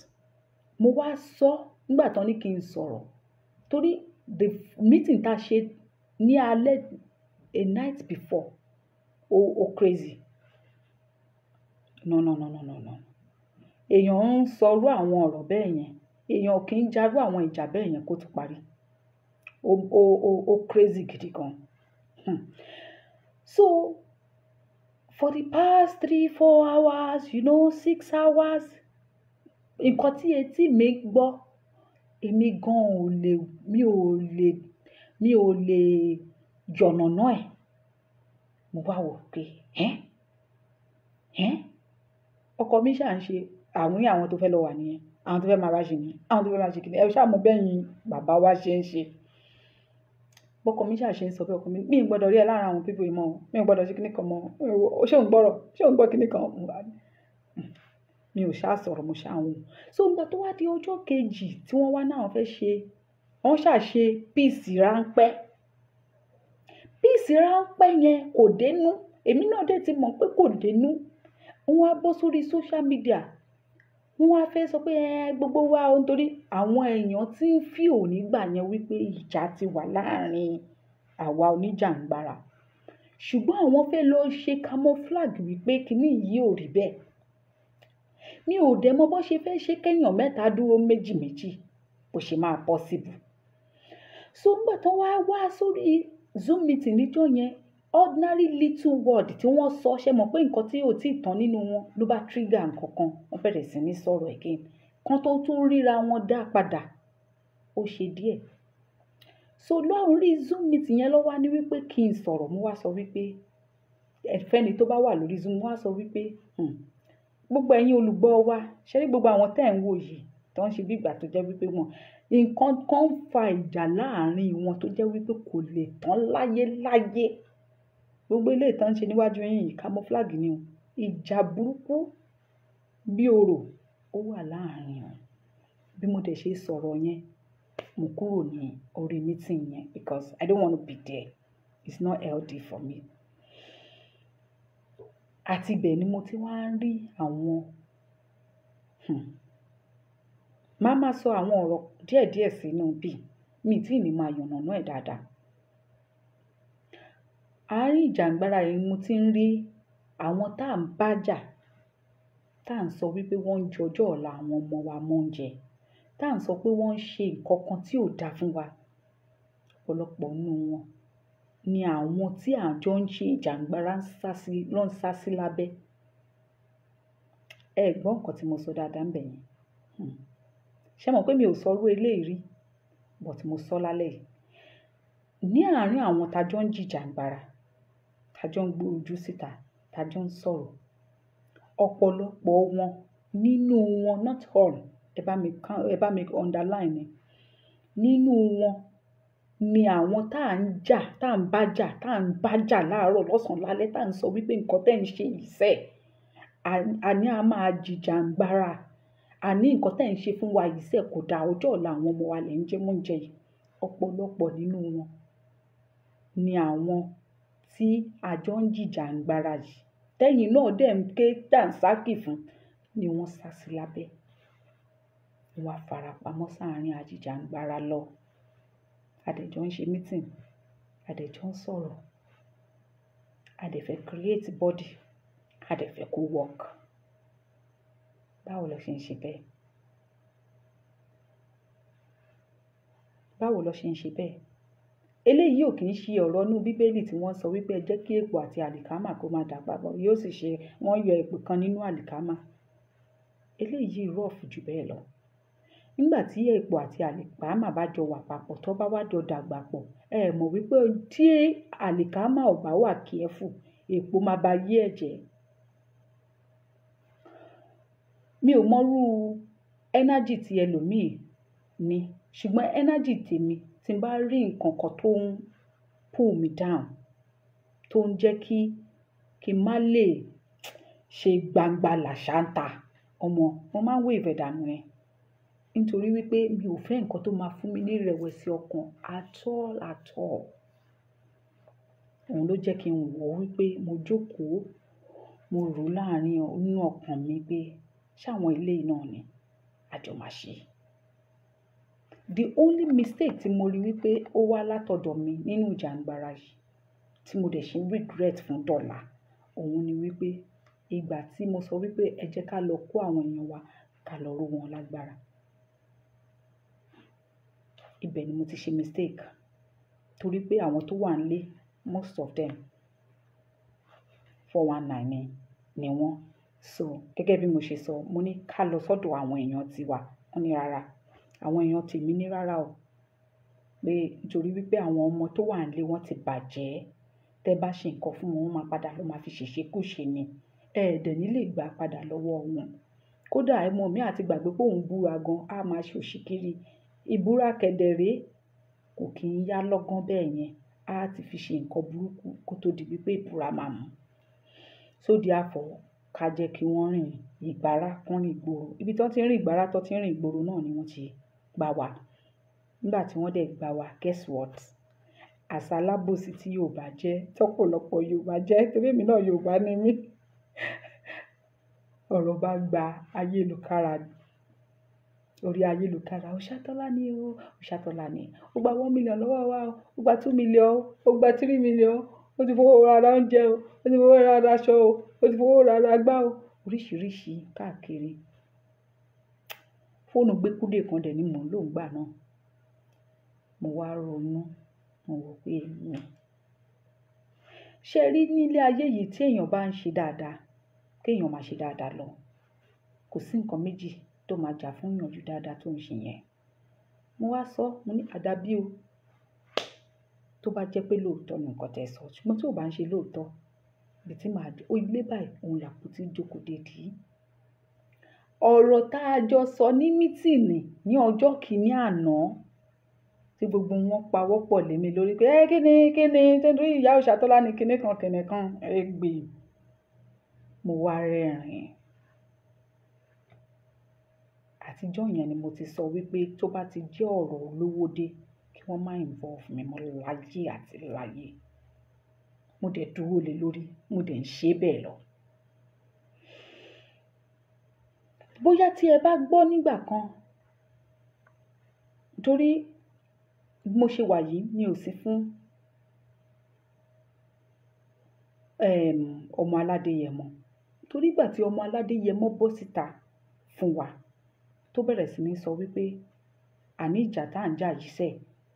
mo wá sọ nígbà tán ní kí n sọ̀rọ̀, torí the meeting tá a ṣe ní alẹ́ a night before crazy. No. Èèyàn ń sọrú àwọn ọ̀rọ̀ bẹ́ẹ̀ yẹn, èèyàn kì í jarú àwọn ìjà bẹ́ẹ̀ yẹn kó tó parí. Crazy gidi gan. So for the past 3-4 hours, 6 hours, nǹkan tí etí mi gbọ́, èmi gan mi ò lè yọ̀nàná ẹ̀. Mo wá wò pé ọkọ mi ṣà ń ṣe àwọn tó fẹ́ lọ wà nìyẹn, àwọn tó fẹ́ máa bá ṣe nìyẹn, àwọn tó fẹ́ máa ṣe kìíní. Ẹ ṣáà mọ̀ bẹ́yìn bàbá wa ṣe ń ṣe. Bọ́kọ mi ṣà ṣe ń sọ pé ọkọ mi ì gbọ́dọ̀ rí ẹ lára àwọn pípọ̀ ìmọ̀, mi ò gbọ́dọ̀ ṣe kíní kan mọ́, ṣé ò ń gbọ́ kíní kan. Mi ò ṣáà sọ̀rọ̀, mo ṣáà wò. So nígbà tó wá di ọjọ́ kejì tí wọ́n wá náà fẹ́ ṣe, wọ́n ṣáà ṣe píìsì ráńpẹ́. Píìsì ráńpẹ́ yẹn kò dénú, èmi náà dé ti mọ̀ pé kò dénú. Wọ́n á bọ́ sórí social media, wọ́n á fẹ́ sọ pé gbogbo wa o, nítorí àwọn èèyàn tí ń fi òní gbà yẹn wípé ìjà ti wà láàrin àwa oníjàǹgbara. Ṣùgbọ́n àwọn fẹ́ lọ ṣe camouflage wípé kíní yìí ò rí bẹ́ẹ̀. Mi ò dẹ̀ mọ̀ bó ṣe fẹ́ ṣe kéèyàn mẹ́ta dúró méjì bó ṣe máa possible. So nígbà tó wá sórí Zoom meeting níjọ́ yẹn, ordinary little word tí wọ́n sọ, ṣe mọ̀ pé nǹkan tí ò tí ì tán nínú wọn ló bá trigger nǹkan kan. Wọ́n bẹ̀rẹ̀ sí ní sọ̀rọ̀ again. Kan tó tún ríra wọn dá padà, ó ṣe díẹ̀. So lórí Zoom meeting yẹn ló wá ní wípé kí n sọ̀rọ̀. Mo wá sọ wípé ẹ̀fẹ́ni tó bá wà lórí Zoom, mo wá sọ wípé gbogbo ẹ̀yin olùgbọ́ wa, ṣé rí gbogbo àwọn tẹ́ ń wò yìí tó ń ṣe bí ìgbà tó jẹ́ wípé nǹkan kan ń fa ìjà láàrin wọn tó jẹ́ wípé kò lè tán láyéláyé. Gbogbo ilé ìtàn ṣe níwájú yín camouflage ni o. Ìjà burúkú bí orò ó wà láàrin wọn. Bí mo dẹ̀ ṣe sọ̀rọ̀ yẹn, mo kúrò ní orí meeting yẹn because I don't want to be there. It's not healthy for me. Àti ibẹ̀ ni mo ti wá ń rí àwọn máa sọ àwọn ọ̀rọ̀ díẹ̀díẹ̀ sínú bí mi tí ní máa yànnàná ẹ̀ dáadáa. Àárín Ìjàngbara yìí mo ti ń rí àwọn tá à ń bá jà, tá à ń sọ wípé wọ́n ń jọjọ́ ọ̀la àwọn ọmọ wa mọ́ oúnjẹ, tá à ń sọ pé wọ́n ń ṣe nǹkan kan tí ò dáa fún wa. Ọ̀pọ̀lọpọ̀ nínú wọn ni àwọn tí àjọ ń ṣe Ìjàngbara ló ń sá sí lábẹ́. Ẹ gbọ́ nǹkan tí mo sọ dáadáa ń bẹ̀ yẹn. Ṣé mọ̀ pé mi ò sọrú eléyìí rí, but mo sọ lálẹ́ yìí. Ní àárín àwọn tájọ́ ń jìjàǹgbara, tájọ́ ń gbé ojú síta, tájọ́ ń sọ̀rọ̀, ọ̀pọ̀lọpọ̀ wọn nínú wọn, not all, ẹ bá mi underline ni, nínú wọn ni àwọn tá à ń jà, tá à ń bá jà láàárọ̀ lọ́sàn-án lálẹ́, tá à ń sọ wípé nǹkan tẹ́ ń ṣe ìṣe, àní a máa jìjàǹgbara, àní nǹkan tẹ́ ń ṣe fún wa ìṣe kò dáa, ọjọ́ ọ̀la àwọn ọmọ wa lẹ̀ ń jẹ mọ́ oúnjẹ yìí. Ọ̀pọ̀lọpọ̀ nínú wọn ni àwọn tí àjọ ń jìjàǹgbara yìí, tẹ́yìn náà dẹ̀ ń ké dànsákì fún, ni wọ́n sá sí lábẹ́. Wọ́n á farapamọ́ sáàárín àjìjàǹgbara lọ. Adẹ̀jọ́ ń ṣe meeting, adẹ̀jọ́ ń sọ̀rọ̀, adẹ̀fẹ́ create body, adẹ̀fẹ́ kó work. Báwo lẹ ṣe ń ṣe bẹ́ẹ̀? báwo ló ṣe ń ṣe bẹ́ẹ̀? Eléyìí ò kì í ṣe ọ̀rọ̀ inú bíbélì tí wọ́n sọ wípé ẹ jẹ́ kí èpò àti àlìkámà kó máa dà papọ̀, yóò sì ṣe wọ́n yọ èpò kan nínú àlìkámà. Eléyìí rọ̀fù jù bẹ́ẹ̀ lọ. Nígbà tí èpò àti àlìkámà bá jọ wà papọ̀, tó bá wá jọ dàgbà pọ̀, ẹ mọ̀ wípé tí àlìkámà ò bá wà careful, èpò máa ba yé ẹ̀jẹ̀. Mi ò mọrú energy tí ẹlòmíì ní, ṣùgbọ́n energy tèmi tí n bá rí nǹkan kan tó ń pull me down, tó ń jẹ́ kí n má lè ṣe gbangba làṣántà, mo máa ń wave dànù ni. Nítorí wípé mi ò fẹ́ nǹkan tó máa fún mi ní ìrẹ̀wẹ̀sì ọkàn at all. Òun ló jẹ́ kí n wò wípé mo jókòó, mo rò láàrin inú ọkàn mi pé ṣáwọn eléyìí náà ni àjọ máa ṣe. The only mistake tí mo rí wípé ó wá látọ̀dọ̀ mi nínú Ijangbara yìí, tí mo dẹ̀ ṣe regret fún dọ̀la, òun ni wípé ìgbà tí mo sọ wípé ẹ jẹ́ ká lọ kó àwọn èèyàn wa ká lọ ró wọn lágbára. Ibẹ̀ ni mo ti ṣe mistake. Torí pé àwọn tó wà nílé, most of them 419 ni wọ́n. So gẹ́gẹ́ bí mo ṣe sọ, mo ní ká lọ sọ́dọ̀ àwọn èèyàn tiwa. Wọ́n ní rárá. Àwọn èèyàn tèmi ní rárá o. Pé nítorí wípé àwọn ọmọ tó wà nílé wọ́n ti bàjẹ́. Tẹ́ bá ṣe nǹkan fún wọn, wọ́n máa padà lọ máa fi ṣèṣekúṣe ni. Dẹ̀ ní lè gbà padà lọ́wọ́ wọn. Kódà ọmọ mi àti gbàgbé pé òun búra gan, á máa ṣe òṣìkiri. Ìbúra kẹ̀dẹ̀rẹ́ kò kì í yá lọ́gán bẹ́ẹ̀ yẹn. Á ti fi ṣe nǹkan burúkú kó tó di wípé ìbúra máa mú. So therefore, ká jẹ́ kí wọ́n rìn ìgbára kán rìn ìgboro. Ibi tó ti ń rìn ìgbára tó ti ń rìn ìgboro náà ni wọ́n ti gbà wá. Nígbà tí wọ́n dẹ̀ gbà wá, guess what? Àṣà alábòsí tí Yorùbá jẹ́, tọ́pọ̀lọpọ̀ Yorùbá jẹ́, torí èmi náà Yorùbá ni mí. Ọ̀rọ̀ bá gba ayélukára, orí ayélukára, Òṣàtọ́lá ni o, Òṣàtọ́lá ni. Ó gba 1 million lọ́wọ́ wa o, ó gba 2 million, ó gba 3 million, ó ti fowó ra oúnjẹ o, ó ti fowó ra aṣọ o, ó ti fowó ra agbá o. Oríṣiríṣi káàkiri. Fóònù gbékúdè kan dẹ̀ ni mò ń lò ńgbà náà. Mo wá ronú, mo wò pé ṣé rí nílé ayé yìí tí èèyàn bá ń ṣe dáadáa, kéèyàn máa ṣe dáadáa lọ. Kò sí nǹkan méjì tó máa jà fún èèyàn ju dáadáa tó ń ṣe yẹn. Mo wá sọ, mo ní àdàbí o. Tó bá jẹ́ pé lóòótọ́ ni nǹkan tẹ́ sọ, ṣùgbọ́n tí ò bá ń ṣe lóòótọ́, ibi tí màá dé, ó ilé báyìí, òun làpótí jókòó dédìí. Ọ̀rọ̀ tá a jọ sọ ní mítìnì ní ọjọ́ kìíní àná, tí gbogbo wọn pawọ́pọ̀ lé mi lórí pé kíni, nítorí ìyá Òṣàtọ́lá ni kíní kan, ègbè. Mo wá rẹ́rìn-ín. Àtijọ́ yẹn ni mo ti sọ wípé tó bá ti jẹ́ ọ̀rọ̀ olówó dé, kí wọ́n má involve mi mọ́ láyé àti láyé. Mo dẹ̀ dúró lé lórí, mo dẹ̀ ń ṣe bẹ́ẹ̀ lọ. Bóyá tí ẹ bá gbọ́ nígbà kan, torí mo ṣe wà yìí, mi ò sí fún ọmọ Aládéyẹmọ. Torí ìgbà tí ọmọ Aládéyẹmọ bọ́ síta fún wa, tó bẹ̀rẹ̀ sí ní sọ wípé àní ìjà tá à ń jà yìí sẹ́,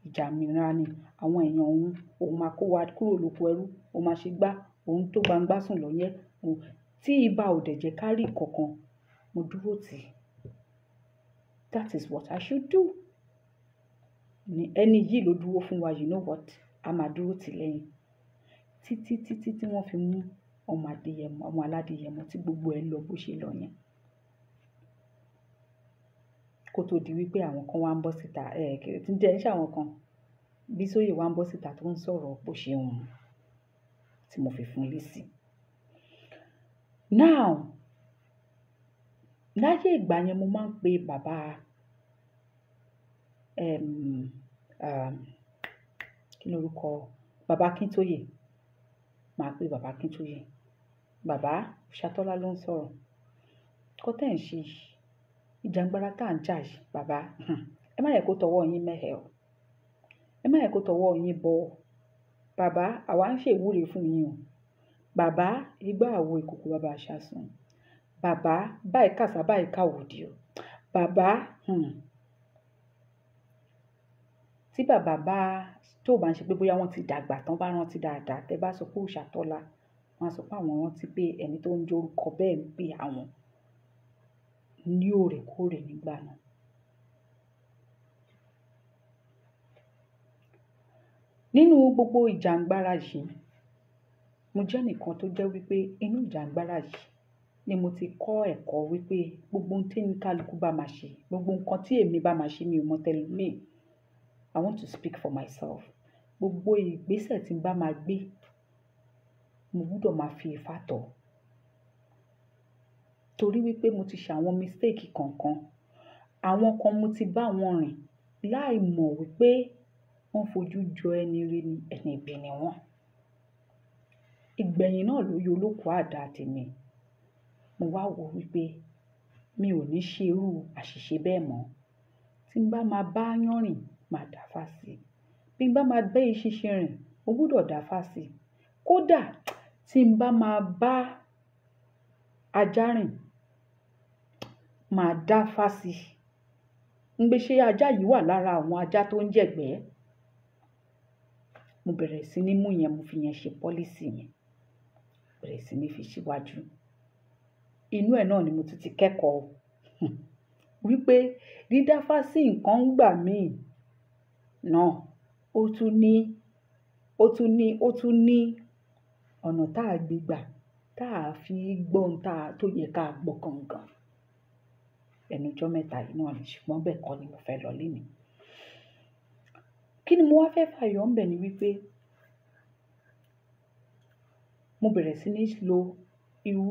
ìjà mìíràn ni. Àwọn èèyàn òun máa kó wa kúrò lóko ẹrú, òun máa ṣe gbá, òun tó gbangba sùn lọ́yẹ́. Tí ibà ò dẹ̀ jẹ́ ká rí kankan, mo dúró tì. That is what I should do. Ẹni yìí ló dúró fún wa, you know what? A máa dúró tì lẹ́yìn. Títí tí wọ́n fi mú ọmọ Aládéyẹmọ tí gbogbo ẹ lọ bó ṣe lọ yẹn. Kó tó di wípé àwọn kan wá ń bọ́ síta, tí ń jẹ́ ń ṣàwọn kan, Bísóyè wá ń bọ́ síta tó ń sọ̀rọ̀ bó ṣe hùn, tí mo fi fún lésì. Now, láyé ìgbà yẹn mo máa ń pe bàbá kí lorúkọ bàbá Kíntóyè. Màá pe bàbá Kíntóyè. Bàbá Òṣàtọ́lá ló ń sọ̀rọ̀. Kọ́ tẹ́ ń ṣe Ìjàngbara tá à ń jà yìí, bàbá. Ẹ má yẹ kó tọwọ́ yín mẹ́hẹ̀ o. Ẹ má yẹ kó tọwọ́ yín bọ̀ o. Bàbá, àwa ń ṣe ìwúre fún yín o. Bàbá, igbá àwo ìkòkò bàbá aṣáṣun. Bàbá, báyìí kàsá báyìí káwòdì o. Bàbá, tí bàbá bá tó bá ń ṣe pé bóyá wọ́n ti dàgbà tán bá rántí dáadáa, tẹ́ bá sọ pé Òòṣàtọ́lá, wọ́n á sọ pé àwọn rántí pé ẹni tó ń jẹ́ orúkọ bẹ́ẹ̀ ń pè àwọn ní òrèkóòrè nígbà náà. Nínú gbogbo ìjàngbara yìí, mo jẹ́ nìkan tó jẹ́ wípé inú ìjàngbara yìí ni mo ti kọ́ ẹ̀kọ́ wípé gbogbo ohun tí kálukú bá máa ṣe, gbogbo nǹkan tí èmi bá máa ṣe mi ò mọ tẹlòmíì. I want to speak for myself. Gbogbo ìgbésẹ̀ tí n bá máa gbé, mo gbúdọ̀ máa fi Ifá tọ̀. Torí wípé mo ti ṣe àwọn mistake kankan. Àwọn kan mo ti bá wọn rìn láì mọ̀ wípé wọ́n fojú jọ ẹni ire ni, ẹni ibi ni wọ́n. Ìgbẹ̀yìn náà ló yọ olóko àdá tèmi. Mo wá wò wípé mi ò ní ṣe irú àṣìṣe bẹ́ẹ̀ mọ́. Tí n bá máa bá yán rìn, màá dáfá sí i. Bí n bá máa bá eṣinṣin rìn, mo gbúdọ̀ dáfá sí i. Kódà tí n bá máa bá ajá rìn, màá dáfá sí i. Ń gbé ṣé ajá yìí wà lára àwọn ajá tó ń jẹ̀gbẹ́. Mo bẹ̀rẹ̀ sí ní mú yẹn, mo fi yẹn ṣe pọ́lísì yẹn. Bẹ̀rẹ̀ sí ní fi síwájú. Inú ẹ̀ náà ni mo ti kẹ́kọ̀ọ́ wípé dídáfá sí nǹkan ń gbà míì náà ó tún ní ọ̀nà tá a gbé gbà tá a fi gbọ́ ohun tó yẹ ká gbọ́ gangan. Ẹnu ọjọ́ mẹ́ta yìí náà ni, ṣùgbọ́n bẹ́ẹ̀ kọ́ ni mo fẹ́ lọ lénìí. Kí ni mo wá fẹ́ fàyọ ńbẹ̀ ni wípé mo bẹ̀rẹ̀ sí ní lo irú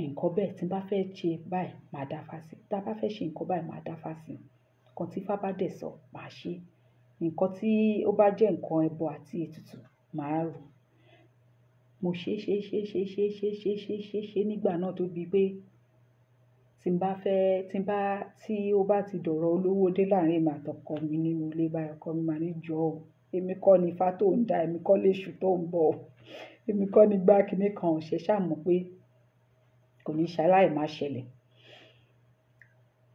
nǹkan bẹ́ẹ̀ tí n bá fẹ́ ṣe báyìí, màá dáfá sí i. Tí a bá fẹ́ ṣe nǹkan báyìí, màá dáfá sí i. Nǹkan tí Ifá bá dẹ̀ sọ, màá ṣe. Nǹkan tí ó bá jẹ́ nǹkan ẹbọ àti ètùtù, màá rò. Mo ṣe nígbà náà tó bí pé tí ó bá ti dọ̀rọ̀ olówó dé láàrin èmi àtọkọ mi nínú ilé báyìí, ọkọ mi máa ní jọ̀ọ́ o, èmi kọ́ ni Ifá tó ń dá, èmi kọ́ léṣù tó ń bọ̀, èmi kọ́ ni gbá kiní kan, ṣe ṣáà mọ̀ pé kò ní ṣaláì má ṣẹlẹ̀.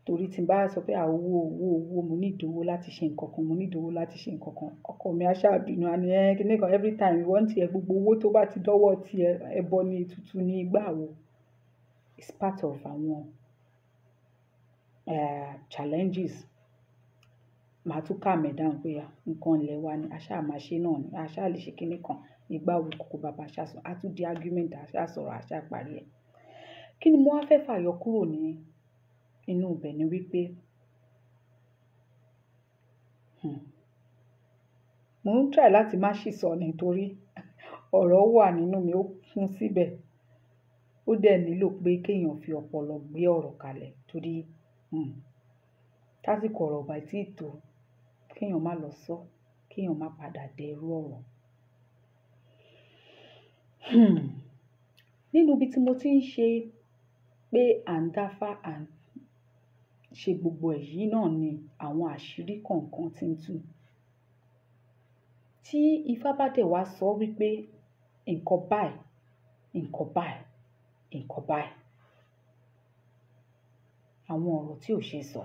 Torí tí n bá sọ pé owó, mo ní ìdówó láti ṣe nǹkan kan, mo ní ìdówó láti ṣe nǹkan kan, ọkọ mi á ṣàbínú, á ní kiní kan every time ìwọ ń tiẹ̀ gbogbo owó tó bá ti dọ́wọ́ tiẹ̀, ẹbọ ni, ètùtù ni, igbá wo. It's part of àwọn challenges. Màá tún calm down pé nǹkan ilẹ̀ wa ni, a ṣáà máa ṣe náà ni, a ṣáà lè ṣe kiní kan, igbá wo kòkó bàbá ṣáà sọ, á tún di argument, a ṣáà sọ̀rọ̀, a ṣáà parí ẹ̀. Kí ni mo wá fẹ́ fàyọ kúrò ní inú ibẹ̀ ni wípé mo ń try láti má ṣì sọ nítorí ọ̀rọ̀ wà nínú mi, ó kún síbẹ̀. Ó dẹ̀ nílò pé kéèyàn fi ọpọlọ gbé ọ̀rọ̀ kalẹ̀ torí tásìkò ọ̀rọ̀ bá tí ì tó, kéèyàn má lọ sọ, kéèyàn má padà dẹrú ọ̀rọ̀. Nínú ibi tí mo ti ń ṣe pé à ń dáfá, à ń ṣe gbogbo èyí náà ni àwọn àṣírí kọ̀ọ̀kan ti ń tú. Tí Ifá bá dẹ̀ wá sọ wípé nǹkan báyìí, nǹkan báyìí, nǹkan báyìí, àwọn ọ̀rọ̀ tí ò ṣe sọ,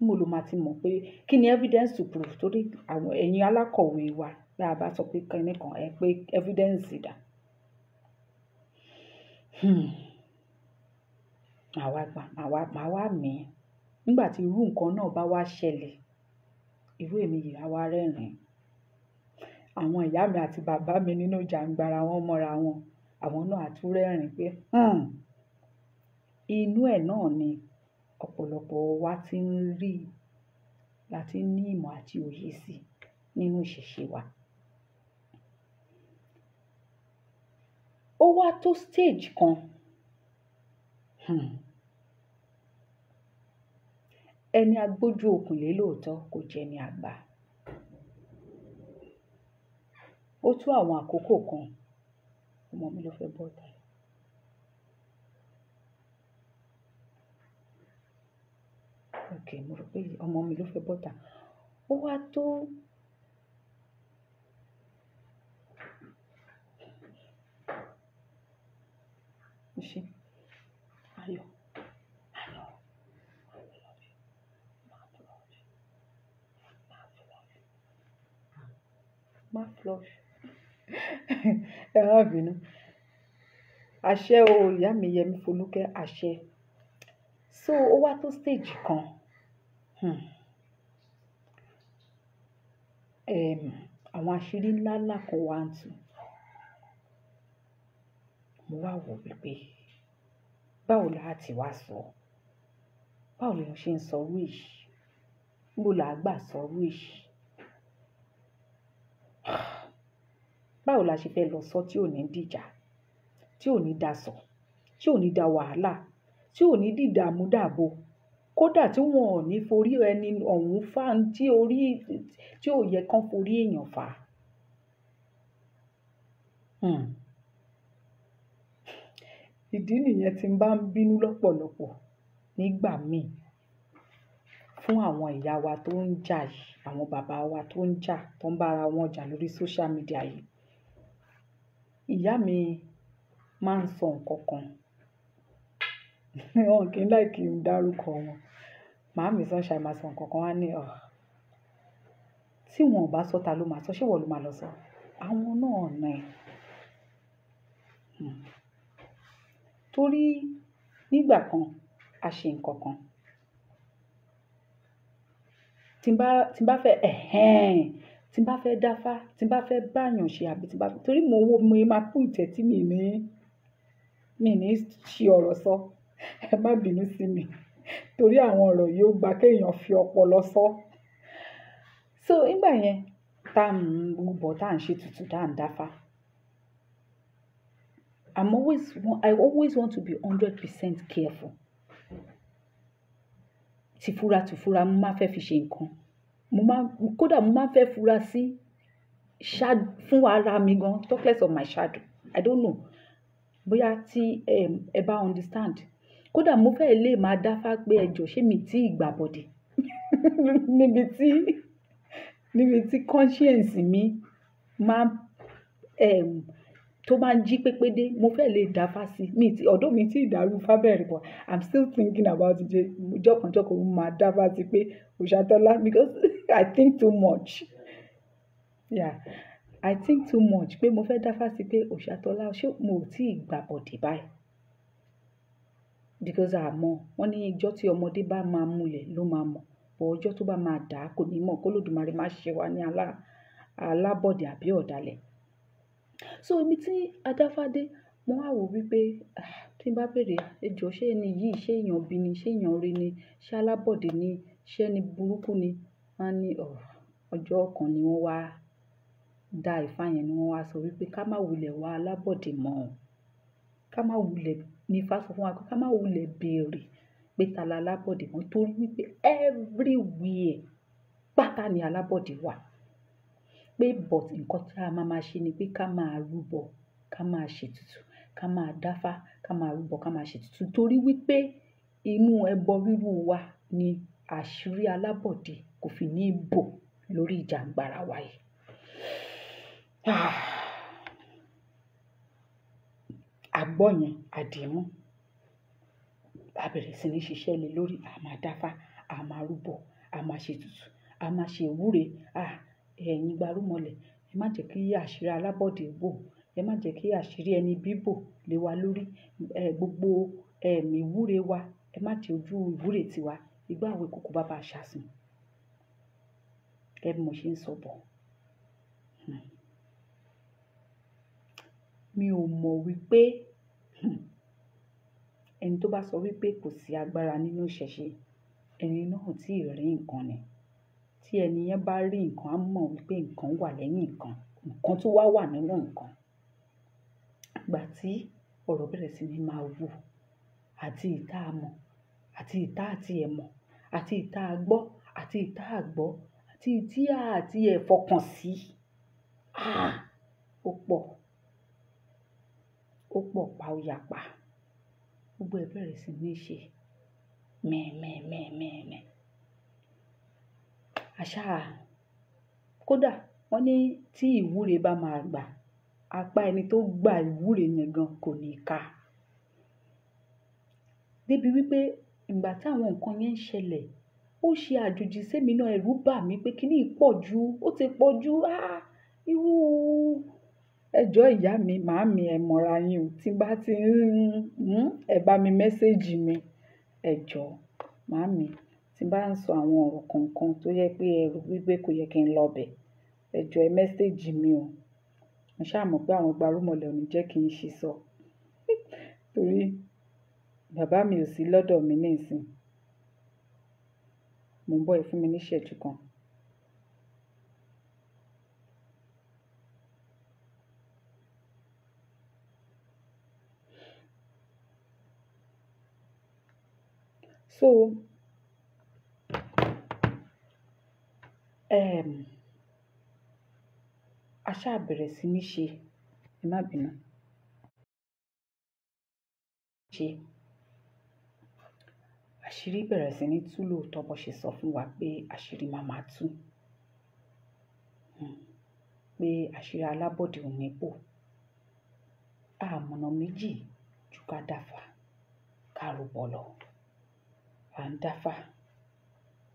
mo ló máa ti mọ̀ pé kí ni evidence to prove, torí àwọn ẹ̀yin alákọ̀wé wa bí a bá sọ pé kiní kan, ẹ pé evidence dà. Màá wá mí. Nígbà tí irú nǹkan náà bá wá ṣẹlẹ̀, irú èmi yìí á wá rẹ́rìn-ín. Àwọn ìyá mi àti bàbá mi nínú ìjàngbara wọn mọ́ra wọn, àwọn náà á tún rẹ́rìn-ín pé inú ẹ̀ náà ni ọ̀pọ̀lọpọ̀ wa ti ń rí, láti ní ìmọ̀ àti òye sí nínú ìṣẹ̀ṣe wa. Ó wá tó stage kan, ẹni agbójú okùn lé lóòótọ́ kò jẹ́ ní àgbà. Ó tó àwọn àkókò kan, ọmọ mi ló fẹ́ bọ́ta. Okay, mo rò pé ọmọ mi ló fẹ́ bọ́ta. Ó wá tó Ayọ̀. má flush. Ẹ má bínú. Àṣẹ o, ìyá mi Yẹmí Folúkẹ́, àṣẹ. So ó wá tó stage kan. Àwọn àṣírí ńlá ńlá kan wá ń tú. Mo wá wò wípé báwo la ti wá sọ? Báwo lèèyàn ṣe ń sọ irú èyí? Níbo là á gbà sọ irú èyí? Báwo la ṣe fẹ́ lọ sọ tí ò ní dìjà, tí ò ní dasọ̀, tí ò ní da wàhálà, tí ò ní dìdààmú dààbò, kódà tí wọn ò ní forí ẹni ọ̀hún fà tí ò yẹ kán forí èèyàn fà. Ìdí nìyẹn tí n bá ń bínú lọ́pọ̀lọpọ̀ nígbà míì fún àwọn ìyá wa tó ń jà yìí, àwọn bàbá wa tó ń jà, tó ń bára wọn jà lórí social media yìí. Ìyá mi máa ń sọ nǹkan kan. Wọn kì í láì kí n dárúkọ wọn. Màámi Sunshine máa sọ nǹkan kan wá ní tí wọn ò bá sọ ta ló máa sọ, ṣé wọ́n ló máa lọ sọ? Àwọn náà ni. Torí nígbà kan a ṣe nǹkan kan. Tí n bá fẹ́ dáfá, tí n bá fẹ́ báyàn ṣe àbí torí mo máa kú ìtẹ́ tí mi ní ṣi ọ̀rọ̀ sọ. Ẹ má bínú sí mi. Torí àwọn ọ̀rọ̀ yìí ó gba kéèyàn fi ọpọlọ sọ. So nígbà yẹn tá ń rúbọ, tá ń ṣe tutù, tá ń dáfá. I always want to be 100% careful. Tìfura mo máa fẹ́ fi ṣe nǹkan. Kódà mo máa fẹ́ fura sí fún ara mi gan, talk less of my shadow. I don't know. Bóyá tí ẹ bá understand. Kódà mo fẹ́ lè máa dáfá pé ẹjọ́ ṣé mi tí ìgbà bọ̀dẹ̀. níbi tí conscience mi máa tó máa ń jí pépédé, mo fẹ́ lè dáfá sí. Ọ̀dọ̀ mi tí ìdàrú fábẹ́rẹ́ bọ̀, I'm still thinking about it. Jọ̀kanjọ̀kan mo máa dáfá sí pé Òṣàtọ́lá, because I think too much. Yeah, I think too much pé mo fẹ́ dáfá sí pé Òṣàtọ́lá ṣé mo tí ìgbà bọ̀dẹ̀ báyìí. Because àmọ́ wọ́n ní ìjọ́ tí ọmọdé bá máa múlẹ̀ ló máa mọ̀. Bọ̀ ọjọ́ tó bá máa dà á kò ní mọ̀, kó Olódùmarè má ṣe wá ní alábọ̀dẹ̀ àbí ọ̀dàlẹ̀. So èmi tí adáfádé, mo wá wò wípé tí n bá bèrè ẹjọ́ ṣé ẹni yìí ṣé èèyàn bí ni, ṣé èèyàn rí ni, ṣé alábọ̀dẹ̀ ni, ṣé ẹni burúkú ni. Wọ́n ní ọjọ́ kan ni wọ́n wá dá Ifá yẹn ni wọ́n wá sọ wípé ká má wulẹ̀ wá alábọ̀dẹ̀ mọ́. Ká má wulẹ̀ ní Ifá sọ fún wa pé ká má wulẹ̀ béèrè pé ta la alábọ̀dẹ̀ mọ́, torí wípé everywhere pátá ni alábọ̀dẹ̀ wà. Pé but nǹkan tí a máa ṣe ni pé ká máa rúbọ, ká máa ṣètùtù, ká máa dáfá, ká máa rúbọ, ká máa ṣètùtù. Torí wípé inú ẹbọ rírú wa ni àṣírí alábọ̀dẹ̀ kò fi ní bò lórí Ìjàngbara wa yìí. Àgbọ́ yẹn àdìmú. A bẹ̀rẹ̀ sí ní ṣiṣẹ́ lé lórí. A máa dáfá, a máa rúbọ, a máa ṣètùtù, a máa ṣe ìwúre. Ẹ̀yin gbarúmọlẹ̀, ẹ má jẹ́ kí àṣírí alábọ̀dẹ̀ bò. Ẹ má jẹ́ kí àṣírí ẹni bíbò lé wa lórí. Gbogbo ìwúre wa, ẹ má ti ojú ìwúre tiwa. Igbá àwo ìkòkò bàbá àṣàsùn. Bí mo ṣe ń sọ bọ̀. Mi ò mọ̀ wípé ẹni tó bá sọ wípé kò sí agbára nínú ìṣẹ̀ṣe, ẹni náà tí ì rí nǹkan ni. Tí ẹni yẹn bá rí nǹkan, á mọ̀ wípé nǹkan wà lẹ́yìn nǹkan. Nǹkan tó wà nínú nǹkan. Ìgbà tí ọ̀rọ̀ bẹ̀rẹ̀ sí ní máa wù, àti ìta mọ̀, àti ìta àti ẹ̀mọ̀, àti ìta gbọ́, àti ìta àgbọ́, àti ìtí àti ẹ̀fọkàn sí. Ó pọ̀ pa ó yapa. Gbogbo ẹ̀ bẹ̀rẹ̀ sí ní ṣe mẹ́ẹ̀mẹ́ẹ̀mẹ́ẹ̀mẹ́. Kódà wọ́n ní tí ìwúre bá máa gbà, apá ẹni tó gba ìwúre yẹn gan kò ní ká. Débi wípé ìgbà tí àwọn nǹkan yẹn ń ṣẹlẹ̀, ó ṣe àjòjì sẹ́mi náà, ẹ̀rù bà mí pé kíní pọ̀ jù, ó ti pọ̀ jù. Irú ẹjọ́ ìyá mi màámi ẹ mọ̀ra yín o tí bá ti ẹ bá mi mẹ́sẹ̀gì mi ẹjọ́ màámi tí bá ń sọ àwọn ọ̀rọ̀ kọ̀ọ̀kan tó yẹ pé ẹrù wípé kò yẹ kí n lọ bẹ̀ ẹjọ́ ẹ mẹ́sẹ̀gì mi o mo ṣáà mọ̀ pé àwọn gbarúmọlẹ̀ ò ní jẹ́ kí n ṣì sọ torí bàbá mi ò sí lọ́dọ̀ mi nísìn mo ń bọ̀ ẹ fún mi ní ìṣẹ́jú kan. So a ṣáà bẹ̀rẹ̀ sí ní ṣe ẹ má bínú ṣe àṣírí bẹ̀rẹ̀ sí ní tú lóòótọ́ bó ṣe sọ fún wa pé àṣírí máa máa tú pé àṣírí alábọ̀dé ò ní bò àmọ̀nà méjì ju ká dáfà ká rúbọ lọ à ń dáfà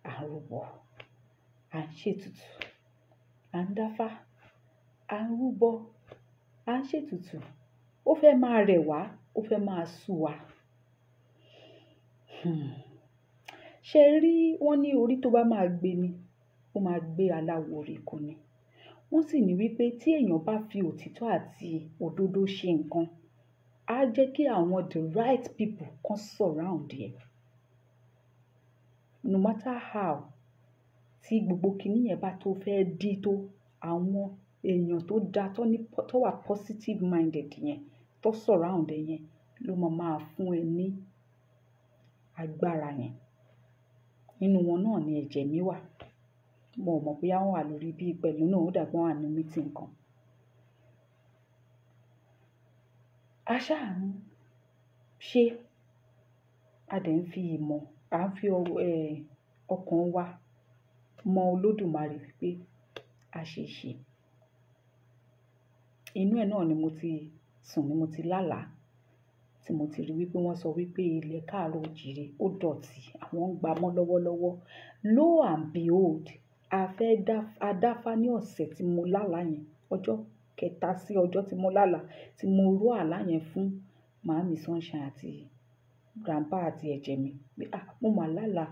à ń rúbọ à ń ṣètùtù à ń dáfà à ń rúbọ à ń ṣètùtù ó fẹ́ máa rẹ̀ wá ó fẹ́ máa sú wa. Ṣe rí wọ́n ní orí tó bá máa gbé ni ó máa gbé aláwo orí kò ní wọ́n sì ní wípé tí èèyàn bá fi òtítọ́ àti òdodo ṣe nǹkan á jẹ́ kí àwọn the right people kan surround ẹ̀ no matter how tí gbogbo kinní yẹn bá tó fẹ́ dí tó àwọn èèyàn tó dáa tó wà positive minded yẹn tó surround ẹ yẹn ló máa fún ẹ ní agbára yẹn nínú wọn náà ni ẹ̀jẹ̀ mi wà mo mọ̀ bóyá wọ́n wà lórí bí pẹ̀lú náà ó dàgbọ́n wà ní meeting kan. A ṣáà ń ṣe a dẹ̀ ń fi ìmọ̀ à ń fi ọkàn wa mọ Olódùmarè wípé a ṣe ṣe inú ẹ̀ náà ni mo ti sùn ni mo ti lálàá tí mo ti rí wípé wọ́n sọ wípé ilẹ̀ káàárọ̀ òjìrè ó dọ̀tí àwọn ń gbámọ́ lọ́wọ́lọ́wọ́ lo and behold a dáfá ní ọ̀sẹ̀ tí mo lálàá yẹn ọjọ́ kẹta sí ọjọ́ tí mo lálàá tí mo rú àlá yẹn fún màámi Sunshine àti grandpa àti ẹ̀jẹ̀ mi pé mo mà lálàá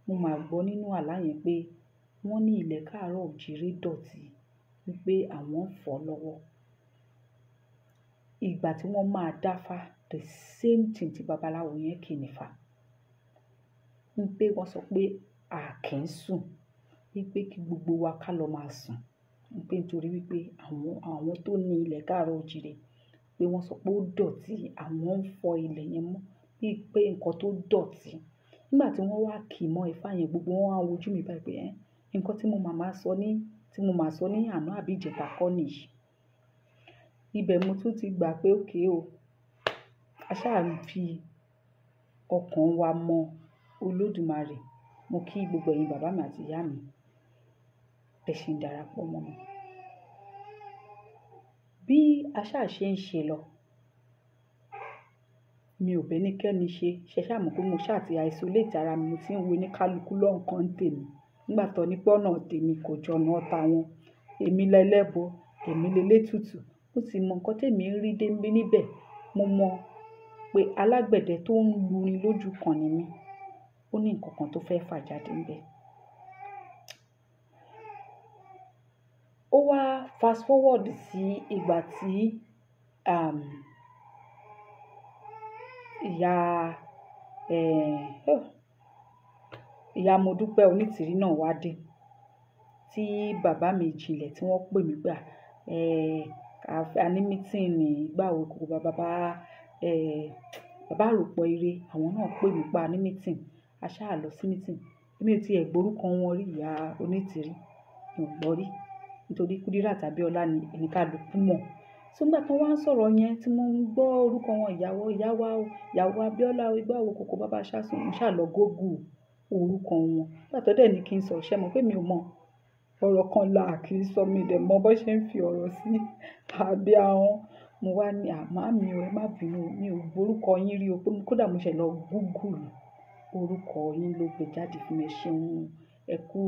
mo mà gbọ́ nínú àlá yẹn pé wọ́n ní ilẹ̀ káàárọ̀ òjìrè dọ̀tí wípé àwọn ń fọ̀ lọ́wọ́ ìgbà tí wọ́n máa dáfá the same thing tí babaláwo yẹn kì í nífà ń pé wọ́n sọ pé a kì í sùn wípé kí gbogbo wa ká lọ máa sùn ń pé nítorí wípé àwọn tó ní ilẹ̀ káàárọ̀ òjìrè pé wọ́n sọ pé ó dọ̀tí àwọn ń fọ ilẹ̀ yẹn mọ́ bíi pé nǹkan tó dọ̀tí nígbà tí wọ́n wá kì í mọ́ ifá yẹn gbogbo wọn wá wojú mi báyìí pé nǹkan tí mo máa sọ ní àná àbí ìjẹta kọ́ nìyí ibẹ̀ mo tún ti gbà pé òkè o a ṣáà ń fi ọkàn wa mọ Olódùmarè mo kí gbogbo ẹ̀yin bàbá mi àti ìyá mi bẹ́ẹ̀ ṣe ń darapọ̀ mọ́ mi bí a ṣáà ṣe ń ṣe lọ mi ò bẹ́nikẹ́ni ṣe ṣáà mọ̀ pé mo ṣáà ti isolate ara mi mo ti ń wo ní kálukú lọ́nkàn tèmi nígbà tó ní pọ́nà tèmi kò jọ̀nà ọ̀tá wọn èmi lẹ́lẹ́bọ èmi lẹ́lẹ́tùtù mo sì mọ nǹkan tèmi ń rí dé níbẹ̀ mo mọ̀ pé alágbẹ̀dẹ tó ń lurin lójú kan ni mí ó ní nǹkan kan tó fẹ́ fà jáde níbẹ̀. Ó wá fast forward sí ìgbà tí ìyá Modúpẹ́ Onítìrí náà wá dé tí bàbá mi ìjìnlẹ̀ tí wọ́n pè mí gbà a ní mítìnì ìgbàwo kò bàbá àròpọ̀ ire àwọn náà pè mí pa ní mítìn a ṣáà lọ sí mítìn èmi ò tiẹ̀ gbórúkọ wọn rí ìyá Onítìrí mi ò gbọ́ rí nítorí Kúdírát tàbí ọlá ni ẹnìkálukú mọ̀ nígbà tí wọ́n wá ń sọ̀rọ̀ yẹn tí mo ń gbọ́ orúkọ wọn ìyàwó Abíọ́lá ìgbàwo kòkó bàbá ṣáṣùn mo ṣáà lọ Google orúkọ wọn nígbà tó dẹ̀ ní kí n sọ ṣẹ́ mọ̀ pé mi ò mọ̀ ọ̀rọ̀ kan là kì í sọ mi dẹ̀ mọ bó ṣe ń fi ọ̀rọ̀ sí abẹ́ ahọ́n mo wá ní màámi ẹ má bínú mi ò gbórúkọ yín rí o pé kódà mo ṣe lọ Google orúkọ yín ló gbé jáde fún mi ṣeun ẹ kú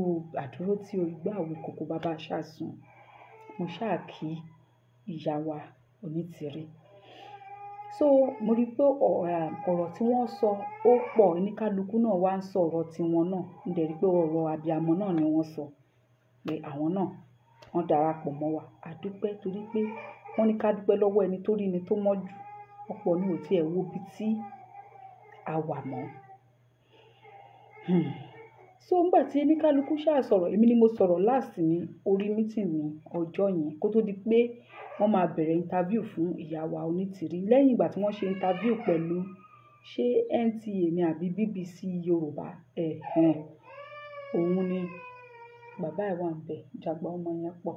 àdúró tí o ìgbàwo kòkó bàbá ṣáṣùn mo ṣáà kí ìyá wa Onítìrí. So mo rí pé ọ̀rọ̀ tí wọ́n sọ ó pọ̀, oníkálukú náà wá ń sọ ọ̀rọ̀ tiwọn náà. Mo dẹ̀ rí pé ọ̀rọ̀ abiyamọ náà ni wọ́n sọ, pé àwọn náà wọ́n darapọ̀ mọ́ wa. A dúpẹ́ torí pé wọ́n ní ká dúpẹ́ lọ́wọ́ ẹni tó rí ni tó mọ́jú. Ọ̀pọ̀ ni ò tiẹ̀ wo ibi tí a wà mọ́. So nígbà tí oníkálukú ṣáà sọ̀rọ̀, èmi ni mo sọ̀rọ̀ last ní orí meeting ní ọjọ́ yẹn kó tó di pé wọ́n máa bẹ̀rẹ̀ interview fún ìyá wa Onítìrí. Lẹ́yìn ìgbà tí wọ́n ṣe interview pẹ̀lú ṣé NTA ni àbí BBC Yorùbá, òun ni bàbá ẹ̀ wà ń bẹ̀, Ìjàgbá ọmọ yẹn pọ̀.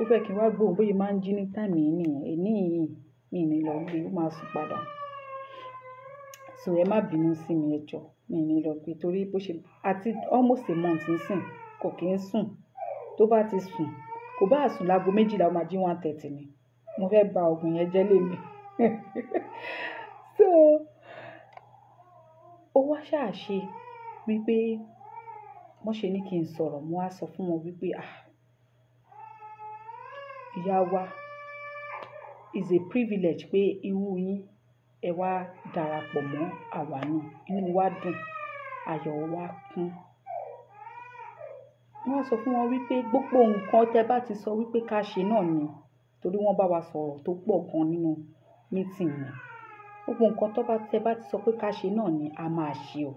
Ó fẹ́ kí n wá gbóhùn bóyá máa ń jí ní time yìí nìyẹn. Èní yìí mi ní lọ gbé, ó máa sùn padà. So ẹ má bínú sí mi ẹ jọ̀ọ́, mi ní lọ gbé torí bó ṣe àti almost a month nísìn kò kí ń sùn. Tó bá ti sùn, kò bá sùn láago 12 ó máa jí 1:30 ni. Mo fẹ́ ba ògùn yẹn jẹ́ lémi. So ó wá ṣáà ṣe wípé wọ́n ṣe ní kí n sọ̀rọ̀, mo wá sọ fún wọn wípé ìyá wa, is a privilege pé irú yín ẹ wá darapọ̀ mọ́ àwa náà. Inú wa dùn, ayọ̀ wa kún. Wọ́n sọ fún wọn wípé gbogbo nǹkan tẹ́ bá ti sọ wípé ká ṣe náà ni, torí wọ́n bá wa sọ̀rọ̀ tó pọ̀ gan nínú meeting yẹn. Gbogbo nǹkan tẹ́ bá ti sọ pé ká ṣe náà ni a máa ṣe o.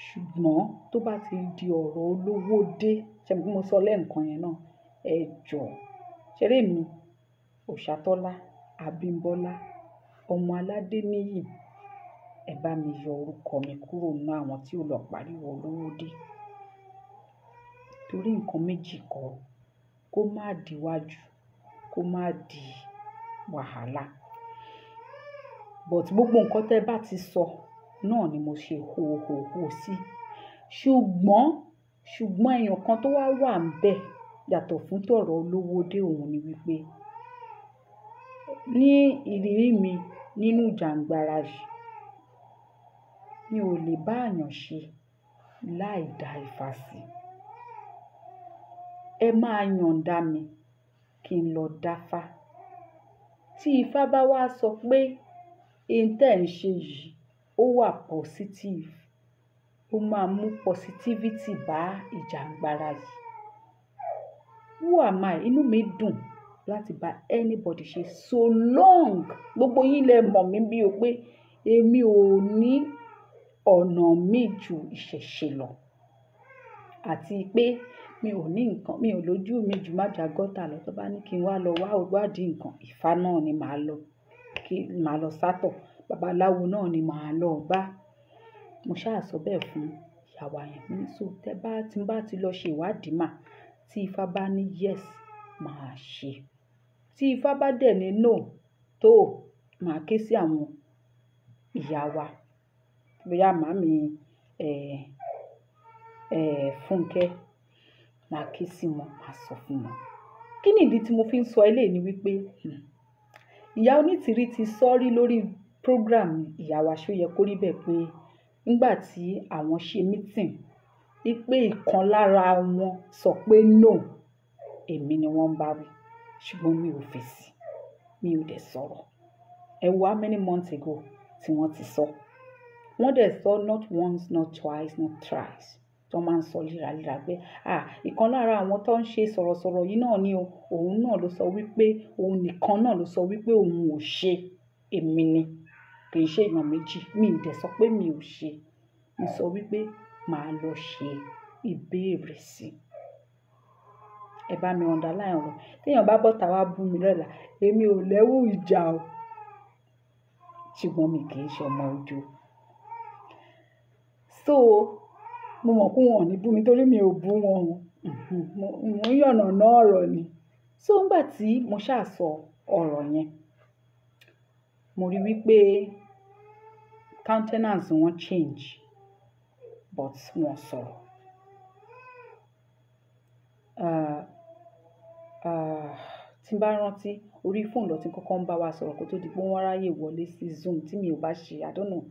Ṣùgbọ́n tó bá ti di ọ̀rọ̀ olówó dé, ṣé bí mo sọ lẹ́ẹ̀kan yẹn náà, ẹ jọ̀ọ́. Ṣeré mi, Òṣàtọ́lá, Abímbọ́lá, ọmọ aládé níyì, ẹ bá mi yọ orúkọ mi kúrò nínú àwọn tí ó lọ pariwo olówó dé. Torí nǹkan méjì kọ́, kó má di wájú, kó má di wàhálà. But gbogbo nǹkan tẹ́ bá ti sọ náà ni mo ṣe hò sí. Ṣùgbọ́n èèyàn kan tó wà ń bẹ̀ yàtọ̀ fún tọ̀rọ̀ olówó dé òun ni wípé ní ìrírí mi nínú Ìjàngbara yìí, mi ò lè bá èèyàn ṣe láì dá Ifá sí. Ẹ máa yọ̀ǹda mi kí n lọ dáfá. Tí Ifá bá wá sọ pé ohun tẹ́ ń ṣe yìí ó wà positive, ó máa mú positivity bá Ìjàngbara yìí. Who am I? Inú mi dùn láti bá anybody ṣe so long. Gbogbo yín lẹ mọ̀ mí bí o pé èmi ò ní ọ̀nà mi ju ìṣẹ̀ṣe lọ. Àti pé mi ò ní nǹkan, mi ò lójú mi ju má jà gọ́tà lọ. Tó bá ní kí n wá lọ wádìí nǹkan, Ifá náà ni màá lọ sátọ̀. Babaláwo náà ni màá lọ bá. Mo ṣáà sọ bẹ́ẹ̀ fún ìyá wa yẹn. So tí n bá ti lọ ṣe ìwádìí mà, tí Ifá bá ní yes, màá ṣe. Tí Ifá bá dẹ̀ ní no, tó màá ké sí àwọn ìyá wa. Bóyá màmí Fúnkẹ́, màá ké sí wọn, màá sọ fún wọn. Kí ni ìdí tí mo fi ń sọ eléyìí ni wípé ìyá Onítìrí ti sọ́rí lórí program ìyá wa ṣó yẹ kó rí bẹ́ẹ̀ pé nígbà tí àwọn ṣe meeting, wípé ìkan lára wọn sọ pé no, èmi ni wọ́n bá wí. Ṣùgbọ́n mi ò fèsì, mi ò dẹ̀ sọ̀rọ̀. Ẹ wo how many months ago tí wọ́n ti sọ. Wọ́n dẹ̀ sọ not once, not twice, not thrice. Tó máa ń sọ léraléra pé ìkan lára àwọn tó ń ṣe sọ̀rọ̀sọ̀rọ̀ yìí náà ni òun náà ló sọ wípé òun nìkan náà ló sọ wípé òun ò ṣe, èmi ni. Kì í ṣe èèyàn méjì. Mi ò dẹ̀ sọ pé mi ò ṣe. Mo sọ wípé màá lọ ṣe ìbéèrè sí. Ẹ bá mi underline ọ̀rọ̀. Tí èèyàn bá bọ́ta wá bú mi lọ́la, èmi ò lẹ́wù ìjà o. Ṣùgbọ́n mi kì í ṣe ọmọ ojú. So mo mọ̀ pé wọn ò ní bú mi torí mi ò bú wọn. Mo ń yànnàná ọ̀rọ̀ ni. So nígbà tí mo ṣáà sọ ọ̀rọ̀ yẹn, mo rí wípé countenance wọn change, but wọ́n sọ̀rọ̀. Tí n bá rántí, orí fóònù lọ tí kọ́kọ́ ń bá wa sọ̀rọ̀ kó tó di pé wọ́n ráyè wọlé sí Zoom tí mi ò bá ṣe, I don't know.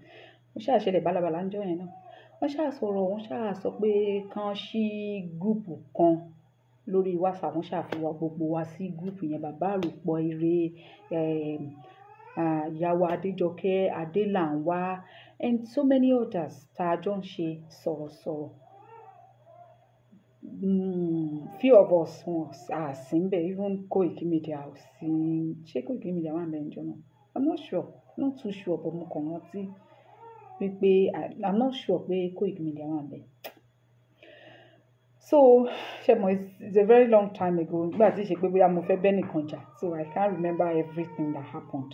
Mo ṣáà ṣẹlẹ̀ bálabàlá ń jọ yẹn náà. Wọ́n ṣáà sọ̀rọ̀, wọ́n ṣáà sọ pé kán ṣí gúrùpù kan lórí WhatsApp wọ́n ṣàfihàn gbogbo wa sí group yẹn, bàbá àròpọ̀ ire, ìyàwó Adéjọkẹ́, Adélànwá and so many others tá a jọ ń ṣe sọ̀rọ̀sọ̀rọ̀. Few of us are síbẹ̀, even Koiki Media sí, ṣé Koiki Media wà ńbẹ̀ níjọ́ náà? I'm not sure, not too sure, but mo kàn rántí wípé I'm not sure pé Koiki Media wà ńbẹ̀. So it's a very long time ago, nígbà tí ṣe pé bóyá mo fẹ́ bẹ́ nìkan jà, so I can't remember everything that happened.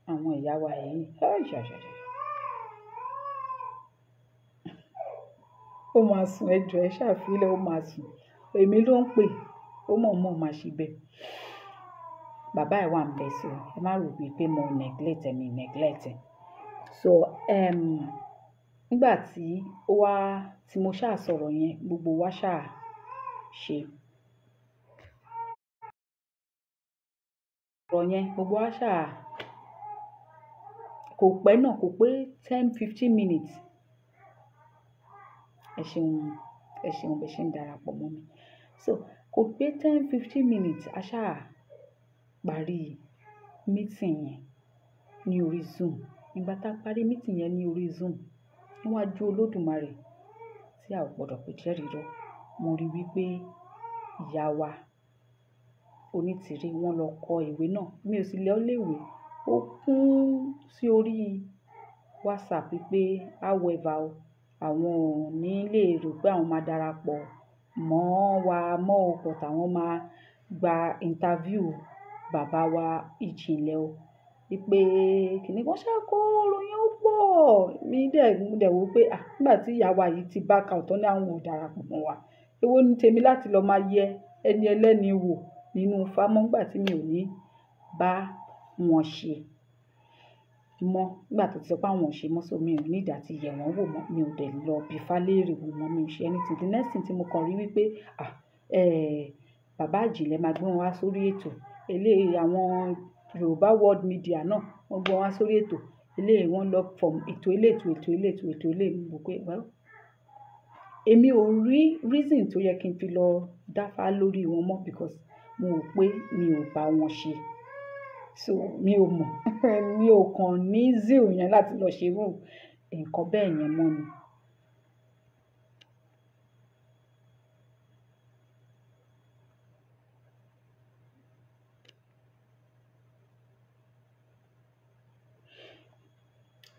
Àwọn ìyá wa yìí ó máa sùn, ẹjọ́ ẹ ṣàfihàn, ó máa sùn, èmi ló ń pè, ó mọ̀ máa ṣe bẹ́ẹ̀. Bàbá ẹ̀ wà ń bẹ̀, so ẹ má rò pé mo neglect ẹ̀. So nígbà tí mo ṣáà sọ̀rọ̀ yẹn, gbogbo wa ṣáà ṣe ọ̀rọ̀ yẹn, gbogbo wa ṣáà kò pẹ́ náà, kò pé 10-15 minutes. Ẹ ṣeun bẹ́ẹ̀ ṣe ń darapọ̀ mọ́ mi. So kò pé 10-15 minutes a ṣáà parí meeting yẹn ní orí Zoom. Nígbà tá a parí meeting yẹn ní orí Zoom, níwájú Olódùmarè tí a ò gbọdọ̀ pè jẹ́rìí rọ́, mo rí wípé ìyá wa Onítìrí wọ́n lọ kọ ìwé náà. Mi ò sì lọ léèwé, ó kún sí orí WhatsApp wípé however àwọn ò ní lè rò pé àwọn máa darapọ̀ mọ́ wa mọ́ ọ̀pọ̀ táwọn máa gba interview bàbá wa Ìjìnlẹ̀ o. Wípé kìnní kan ṣàkó ròyìn ó pọ̀. Mi dẹ̀ wò pé nígbà tí ìyá wa yìí ti back out ní àwọn ò darapọ̀ mọ́ wa, èwo ni tèmi láti lọ máa yẹ ẹni ẹlẹ́ni wò nínú fámọ́ nígbà tí mi ò ní bá wọn ṣe mọ́. Nígbà tó ti sọ pé àwọn ò ṣe mọ́, so mi ò ní ìdá ti yẹ̀ wọ́n wò mọ́, mi ò dẹ̀ lọ bí fálérì wò mọ́, mi ò ṣe anything. The next thing tí mo kàn rí wípé bàbá Ìjìnlẹ̀ máa gbé wọn wá sórí ètò. Eléyìí àwọn Yorùbá World Media náà wọ́n gbé wọn wá sórí ètò. Eléyìí wọ́n lọ from ètò eléyìí mo pé well, èmi ò rí reason tó yẹ kí n fi lọ dáfá lórí wọn mọ́, because mo rò pé mi ò bá wọn ṣe. So mi ò mọ̀ mi ò kàn ní zeal yẹn láti lọ ṣe irú nǹkan bẹ́ẹ̀ yẹn mọ́ ni.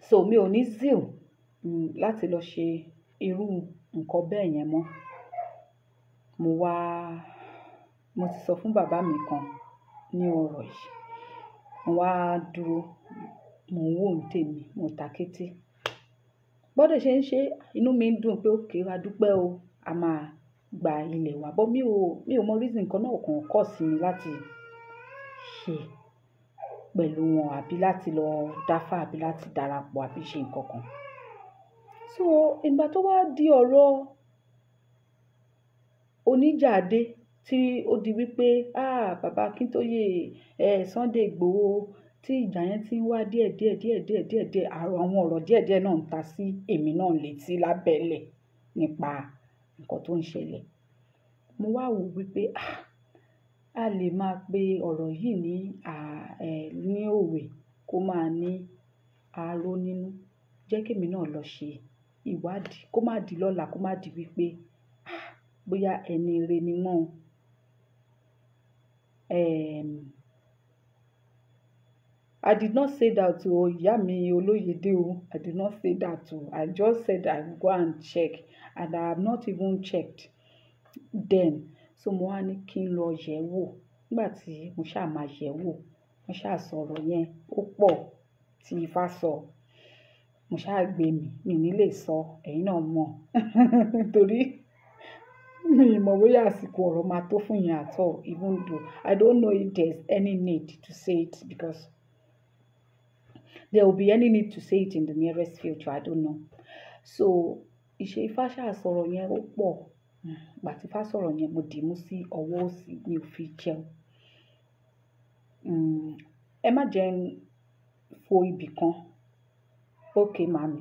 So mi ò ní zeal láti lọ ṣe irú nǹkan bẹ́ẹ̀ yẹn mọ́. Mo ti sọ fún bàbá mi kan ní ọ̀rọ̀ yìí. Mo wá dúró, mo ń wò ní tèmi, mo tàkété. Bọ́dẹ̀ ṣe ń ṣe, inú mi ń dùn pé okay, a dúpẹ́ o, a máa gba ilẹ̀ wa. But mi ò mọ reason kan náà kàn kọ́ sí mi láti ṣe pẹ̀lú wọn, àbí láti lọ dáfá, àbí láti darapọ̀, àbí ṣe nǹkan kan. So ìgbà tó wá di ọ̀rọ̀ oníjàde tí ó di wípé bàbá Akíntóyè, Sunday Igboho, tí ìjà yẹn ti ń wá díẹ̀, àwọn ọ̀rọ̀ díẹ̀ náà ń ta sí èmi náà létí lábẹ́lẹ̀ nípa nǹkan tó ń ṣẹlẹ̀. Mo wá wò wípé a lè máa pe ọ̀rọ̀ yìí ní òwe kó máa ní aró nínú. Jẹ́ kí èmi náà lọ ṣe ìwádìí, kó má di lọ́la, kó má di wípé bóyá ẹni ire ni wọ́n. I did not say that to ìyá mi Olóyèdé o. I did not say that to. I just said I will go and check, and I have not even checked then. So mo wá ní kí n lọ yẹ̀ wò. Nígbà tí mo ṣáà máa yẹ̀ wò, mo ṣáà sọ̀rọ̀ yẹn ó pọ̀ tí Ifá sọ. Mo ṣáà gbé mi ní lè sọ, ẹ̀yin náà mọ̀. Torí mi mọ̀ bóyá àsìkò ọ̀rọ̀ máa tó fún yẹn at all, even though I don't know if there's any need to say it, because there will be any need to say it in the nearest future. I don't know. So ìṣe Ifá ṣáà sọ̀rọ̀ yẹn ó pọ̀. Ìgbà tí Ifá sọ̀rọ̀ yẹn, mo dì mú sí ọwọ́ òsì, mi ò fi jẹun. Ẹ má jẹ́ n fo ibì kan. Okay, màmí.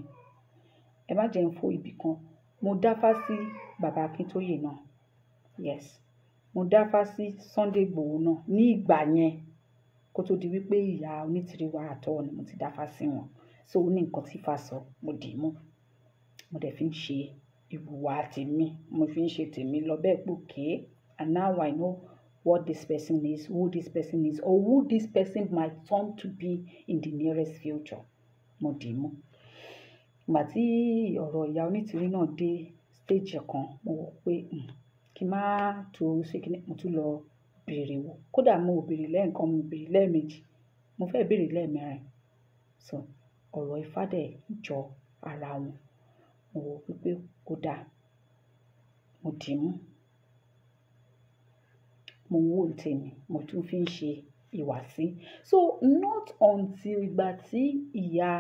Ẹ má jẹ́ n fo ibì kan. mo dáfá sí bàbá Akíntóyè náà, yes, mo dáfá sí Sunday Igboho náà ní ìgbà yẹn kó tó di wípé ìyá Onítìrí wà àtọ́ ni mo ti dáfá sí wọn. So ó ní nǹkan tí Ifá sọ mo dì í mú, mo dẹ̀ fi ń ṣe ìwùwà tèmi, mo fi ń ṣe tèmi lọ bẹ́ẹ̀ pé okay, and now I know what this person is, who this person is, or who this person might turn to be in the nearest future. Mo dì í mú. Ìgbà tí ọ̀rọ̀ ìyá Onítìrí náà dé stage kan, mo wò pé kí n má tó ṣe kí mo tún lọ béèrè wò. Kódà mo ò béèrè lẹ́ẹ̀kan, mo béèrè lẹ́ẹ̀mejì, mo fẹ́ béèrè lẹ́ẹ̀mẹ́rin. So ọ̀rọ̀ Ifá dẹ̀ jọ ara wọn. Mo wò wípé ó dáa, mo dì í mú. Mo wò tèmi, mo tún fi ń ṣe ìwàsí. So not until ìgbà tí ìyá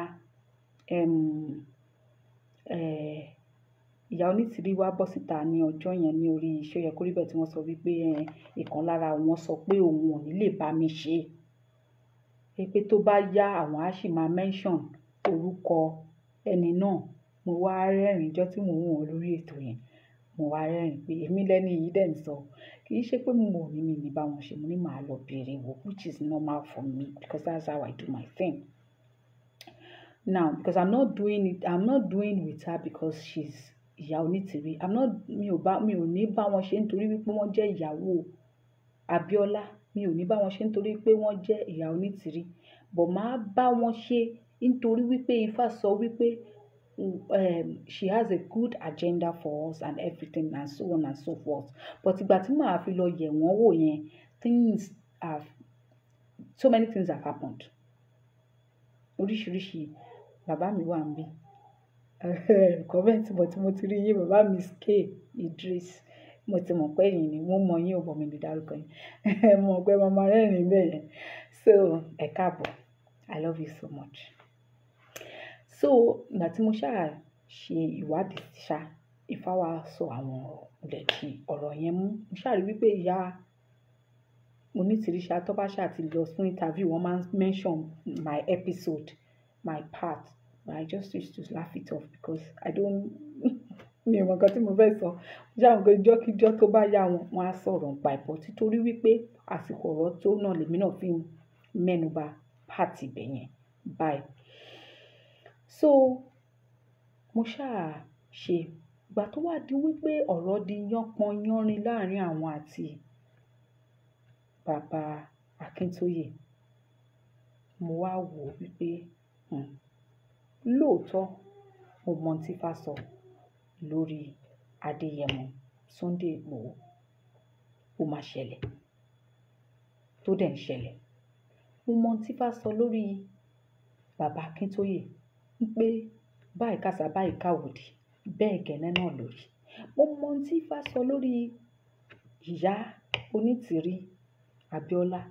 Onítìrí wá bọ́ síta ní ọjọ́ yẹn ní orí Ṣó Yẹ Kó Rí Bẹ́ẹ̀ tí wọ́n sọ wípé ìkan lára wọn sọ pé òun ò ní lè bá mi ṣe. Pé tó bá yá àwọn á sì máa mention orúkọ ẹni náà. Mo wá rẹ́rìn-ín ọjọ́ tí mo wò wọ́n lórí ètò yẹn. Mo wá rẹ́rìn-ín pé èmi lẹ́ni yìí dẹ̀ ń sọ. Kì í ṣe pé mo ò ní mi ní bá wọn ṣe, mo ní màá lọ béèrè wò, which is normal for me because that's how I do my thing. Now, because I'm not doing with her because she's ìyá Onítìrí. Mi ò ní bá wọn ṣe nítorí wípé wọ́n jẹ́ ìyàwó Abíọ́lá. Mi ò ní bá wọn ṣe nítorí pé wọ́n jẹ́ ìyá Onítìrí. But màá bá wọn ṣe nítorí wípé Ifá sọ wípé she has a good agenda for us and everything and so on and so forth. But ìgbà tí màá fi lọ yẹ̀ wọ́n wò yẹn, so many things have happened. Oríṣiríṣi bàbá mi wà níbí. Comment but mo ti rí yín bàbá mi K Idris. Mo ti mọ̀ pé ẹ̀yin ni, mo mọ̀ yín ò bọ̀ mi lè dárúkọ yín. Mo mọ̀ pé màmá rẹ́rìn-ín bẹ́ẹ̀ yẹn. So ẹ káàbọ̀, I love you so much. So ìgbà tí mo ṣáà ṣe ìwádìí ṣá, Ifá wa sọ àwọn ọ̀rọ̀ yẹn mú. Mo ṣáà rí wípé ìyá Onítìrí ṣá tó bá ṣáà ti lọ fún interview, wọ́n máa ń mention my episode, my part. But I just used to laugh it off because mi ò mọ̀ nǹkan tí mo fẹ́ sọ. Mo ṣáà mọ̀ pé ìjọ́kíjọ́ tó bá yá wọn á sọ̀rọ̀ nípa ẹ̀pọ̀ títorí wípé àsìkò ọ̀rọ̀ tó náà lèmi náà fi mẹ́nuba part ibẹ̀ yẹn báyìí. So mo ṣáà ṣe ìgbà tó wá di wípé ọ̀rọ̀ di yánpọnyánrin láàrin àwọn àti bàbá Akíntóyè. Mo wá wò wípé lóòótọ́ mo mọ̀ tí Ifá sọ lórí Adéyẹmọ Sunday Igboho ó máa ṣẹlẹ̀ tó dẹ̀ ń ṣẹlẹ̀. Mo mọ̀ tí Ifá sọ lórí bàbá Akíntóyè wípé báyìí kásá báyìí káwòdì bẹ́ẹ̀ gẹ́nẹ́ náà lórí. Mo mọ̀ tí Ifá sọ lórí ìyá Onítìrí Abíọ́lá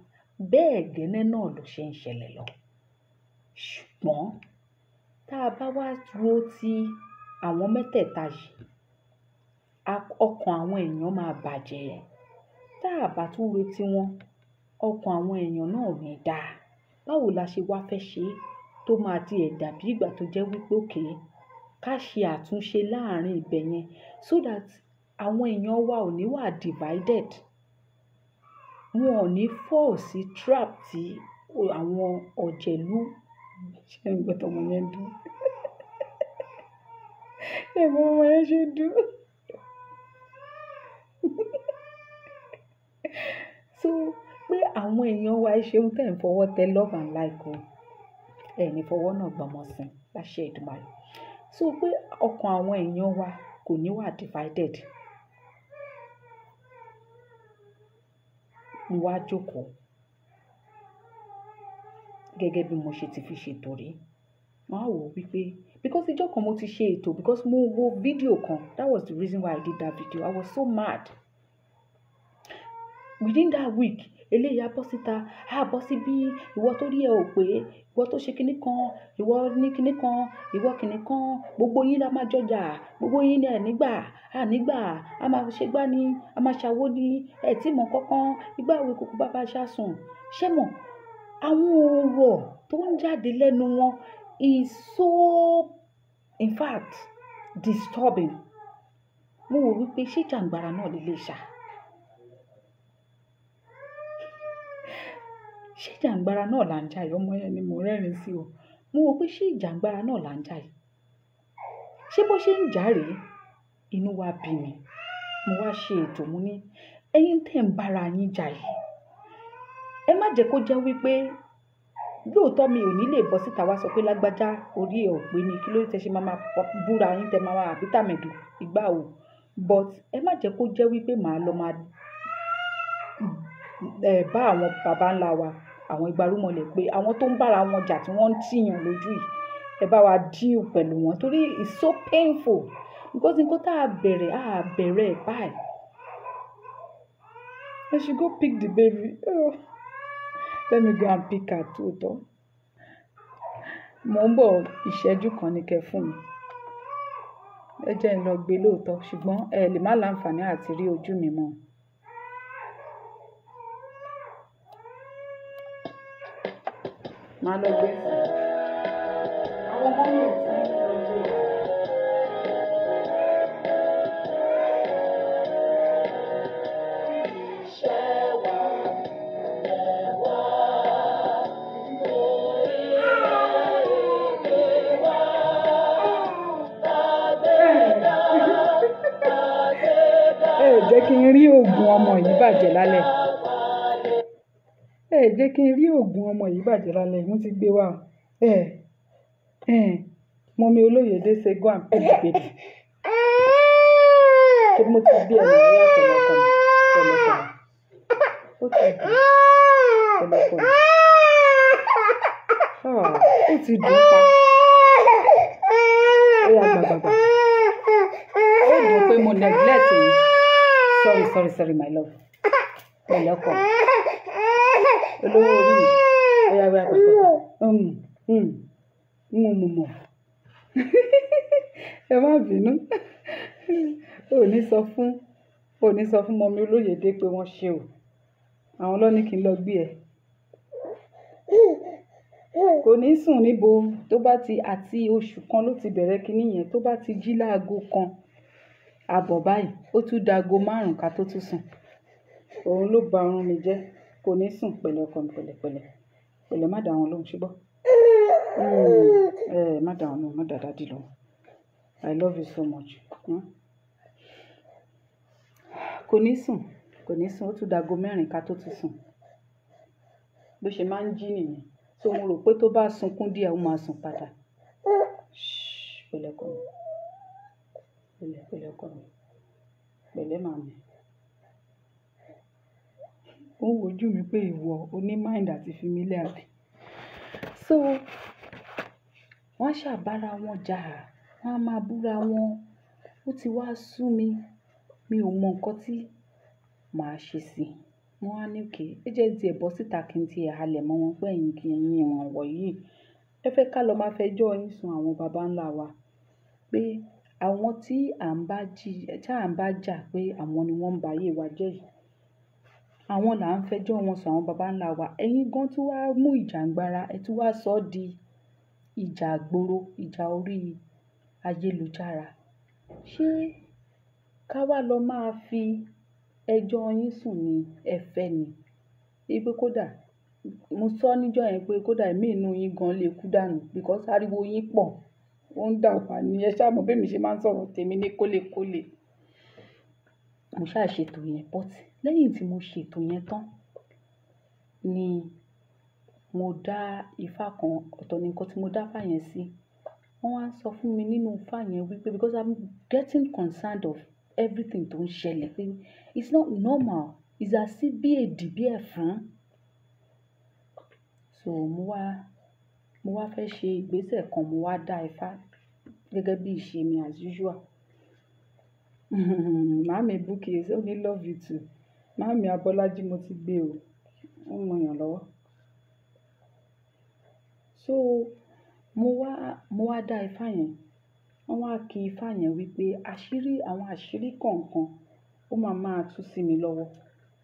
bẹ́ẹ̀ gẹ́nẹ́ náà ló ṣe ń ṣẹlẹ̀ lọ. Ṣùgbọ́n tá a bá wá dúró ti àwọn mẹ́tẹ̀ẹ̀ta yìí, ọkàn àwọn èèyàn máa bàjẹ́. Tá a bá tún retí wọn, ọkàn àwọn èèyàn náà ò ní dáa. Báwo la ṣe wá fẹ́ ṣe tó máa di dàbí ìgbà tó jẹ́ wípé òkè ká ṣe àtúnṣe láàrin ibẹ̀ yẹn so that àwọn èèyàn wa ò ní wà divided. Wọn ò ní fall sí trap tí àwọn ọ̀jẹ̀lú ṣe ń gbọ́ tọmọ yẹn dún. Ẹ̀gbọ́n ọmọ yẹn ṣe dún. So pé àwọn èèyàn wa ṣeun tẹ̀ ń fọwọ́ tẹ love and like o. Ní fọwọ́ náà gbọmọ sí láṣẹ Èdùmàrè. So pé ọkàn àwọn èèyàn wa kò ní wà divided. Mo wá jókòó gẹ́gẹ́ bí mo ṣe ti fi ṣètò rí. Wọ́n á wò wípé because ìjọ́ kan mo ti ṣe ètò because mo wo fídíò kan. That was the reason why I did that video. I was so mad. Within that week, eléyà bọ́ síta, bọ́ sí bí ìwọ tó rí ẹ ò pé, ìwọ tó ṣe kinní kan, ìwọ ní kinní kan, ìwọ kinní kan, gbogbo yín la máa jọjà, gbogbo yín ní nígbà, a máa ṣe gbá ní, a máa ṣàwó ní, tí mọ̀ kankan, ìgbà ìwé kòkó bàbá ṣàsùn. Ṣé mọ̀? Àwọn ọ̀rọ̀ tó ń jáde lẹ́nu wọn is so, in fact, disturbing. mo wò wípé ṣé Ìjàngbara náà lè ṣá, ṣé Ìjàngbara náà là ń jà yìí, ọmọ yẹn ni mo rẹ́rìn sí o, mo wò pé ṣé Ìjàngbara náà là ń jà yìí, ṣé bó ṣe ń jà rèé, inú wa bí mi, mo wá ṣe ètò, mo ní ẹ̀yin tẹ́ ń bára yín jà yìí, ẹ má jẹ́ kó jẹ́ wípé lóòótọ́ mi ò ní lè bọ́ síta wá sọ pé lágbájá orí ẹ̀ ò pé ni, kí ló tẹ́ ṣe máa búra yín, tẹ́ máa àbí tàmẹ̀dù ìgbà wo, but ẹ má jẹ́ kó jẹ́ wípé màá lọ máa bá àwọn baba ńlá wa, àwọn ìgbárùmọ̀lẹ̀ pé àwọn tó ń bára wọn jà tí wọ́n ń tìyàn lójú yìí, ẹ bá wa deal pẹ̀lú wọn, torí it's so painful, because nǹkan tá a bẹ̀rẹ̀ báyìí. I should go pick the baby. Oh, let me go and pick her tòótọ́. Mo ń bọ̀, ìṣẹ́jú kan ní kẹ́ fún mi. Ẹ jẹ́ n lọ gbé lóòótọ́, ṣùgbọ́n ẹ lè má láǹfààní àti rí ojú mi mọ́. Màá lọ gbé sí i. Àwọn ọmọ mi ò tí ì lọ gbé. Jẹ́ kí n rí oògùn ọmọ yìí bàjẹ́ lálẹ́. Jẹ́ kí n rí oògùn ọmọ yìí bàjẹ́ lálẹ́. Mo ti gbé wá. Mọ́mí Olóyèdé say go and pick the baby. Ṣé mo ti bí ẹ̀rọ rí àpẹ̀lọpọ̀ mi? Ó ti dùn. Pẹ̀lọpọ̀ mi. Ó ti dùn pa. Ó yá gbàgbàgbà. Ó dùn pé mo neglect mi. Sorry, my love. Pẹ̀lọpọ̀. Olówó orí mi. Ó yá pẹ̀lọpọ̀. Mo. Ẹ má bínú. Ò ní sọ fún Mọ́mí Olóyèdé pé wọ́n ṣe o. Àwọn ló ní kí n lọ gbé ẹ. Kò ní sùn níbo tó bá ti àti oṣù kan ló ti bẹ̀rẹ̀ kinní yẹn, tó bá ti jí láago kan àbọ̀ báyìí, ó tún dago 5 ká tó tún sùn. Òun ló ba ọrùn mi jẹ́. Kò ní sùn pẹ̀lẹ́ ọkọ mi, pẹ̀lẹ́ má dá wọn lóhùn ṣùgbọ́n. Má dá wọn lóhùn, má dá dádì lóhùn. I love you so much. Kò ní sùn, ó tún dago 4 ká tó tún sùn. Bó ṣe máa ń jí nìyẹn. So mo rò pé tó bá sunkún díẹ̀ ó máa sùn padà. Pẹ̀lẹ́ ọkọ mi. Pẹ̀lẹ́ ọkọ mi. Pẹ̀lẹ́ màmí. Ó ń wojú mi pé ìwọ oní mind àti fi mí lẹ́ àbí. So wọ́n ṣàbára wọn jà, wọ́n á máa búra wọn. Ó ti wá sú mi. Mi ò mọ nǹkan tí màá ṣe sí i. Wọ́n á ní òkè. Ẹ jẹ́ ti ẹ̀ bọ́ síta kí n ti ẹ̀ halẹ̀ mọ́ wọn pé ẹ̀yin kí ẹ̀yin ìwọ̀n wọ̀nyí. Ẹ fẹ́ ká lọ máa fẹjọ́ yín sun àwọn baba ńlá wa pé àwọn tí à ń bá jà pé àwọn ni wọ́n ń ba ayé wa jẹ́ yìí. Àwọn là ń fẹjọ́ wọn sun àwọn baba ńlá wa. Ẹ̀yin gan tún wá mú Ìjàngbara, ẹ tún wá sọ di ìjà àgboro, ìjà orí ayélujára. Ṣé ká wá lọ máa fi ẹjọ́ yín sùn ní ẹ̀fẹ̀ ni? Ipe kódà mo sọ níjọ́ yẹn pé kódà ẹ̀mí inú yín gan lè kú dànù because ariwo yín pọ̀. Ó ń dà wá ní ẹ ṣáà mọ̀ bí mi ṣe máa ń sọ̀rọ̀ tèmi ní kólekóle. Mo ṣáà ṣètò yẹn, but lẹ́yìn tí mo ṣètò yẹn tán ni mo dá ifá kan, ọ̀tọ̀ ní nǹkan tí mo dá ifá yẹn sí. Wọ́n wá sọ fún mi nínú ifá yẹn wípé because I'm getting concerned of everything tó ń ṣẹlẹ̀ pé it's not normal, it's as if bí èdì bí ẹ̀fọn. So mo wá fẹ́ ṣe ìgbésẹ̀ kan, mo wá dá ifá gẹ́gẹ́ bí ìṣe mi as usual. Màámi Bukky ó ní love you too. Màámi Abọ́lájí mo ti gbé o. Ó ń mọyàn lọ́wọ́. So mo wá dá ifá yẹn. Wọ́n wá kí ifá yẹn wípé àwọn àṣírí kọ̀ọ̀kan ó máa tú sí mi lọ́wọ́.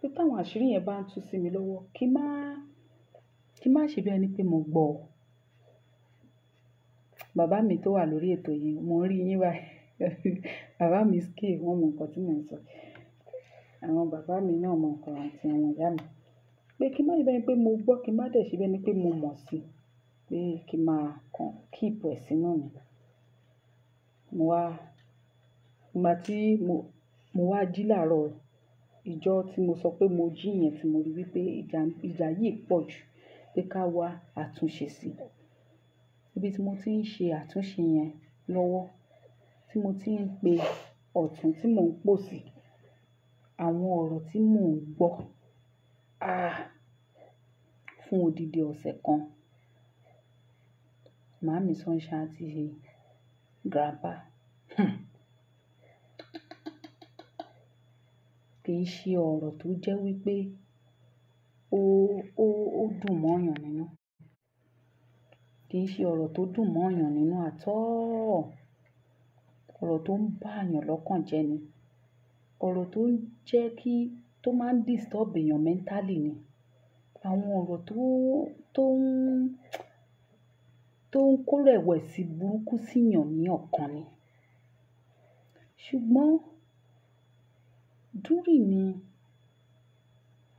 Pé táwọn àṣírí yẹn bá ń tú sí mi lọ́wọ́, kí má ṣe bí ẹni pé mo gbọ́. Bàbá mi tó wà lórí ètò yìí, mo rí yín báyìí. Bàbá mi scale, wọ́n mọ nǹkan tí mò ń sọ. Àwọn bàbá mi náà mọ nǹkan àti àwọn ìyá mi. Pé kí n má ṣe bẹ́ẹ̀ ni pé mo gbọ́, kí n má dẹ̀ ṣe bẹ́ẹ̀ ni pé mo mọ̀ sí. Pé kí n máa kàn keep ẹ̀ sínú mi. Ìgbà tí mo wá jí láàárọ̀ ìjọ́ tí mo sọ pé mo jí yẹn tí mo rí wípé ìjà yìí pọ̀ jù pé ká wá àtúnṣe sí. Ibi tí mo ti ń ṣe àtúnṣe yẹn lọ́wọ́, tí mo ti ń pe ọ̀tún tí mò ń pòsì, àwọn ọ̀rọ̀ tí mò ń gbọ́, fún odidi ọ̀sẹ̀ kan. Màámi Sunshine àti grandpa. Kì í ṣe ọ̀rọ̀ tó jẹ́ wípé ó dùn mọ́yàn nínú. Kì í ṣe ọ̀rọ̀ tó dùn mọ́yàn nínú at all. Ọ̀rọ̀ tó ń bá èèyàn lọ́kàn jẹ́ ni. Ọ̀rọ̀ tó ń jẹ́ tó máa ń disturb èèyàn mentally ni. Àwọn ọ̀rọ̀ tó ń kó rẹ̀wẹ̀sì burúkú sí èèyàn ní ọkàn ni. Ṣùgbọ́n during ni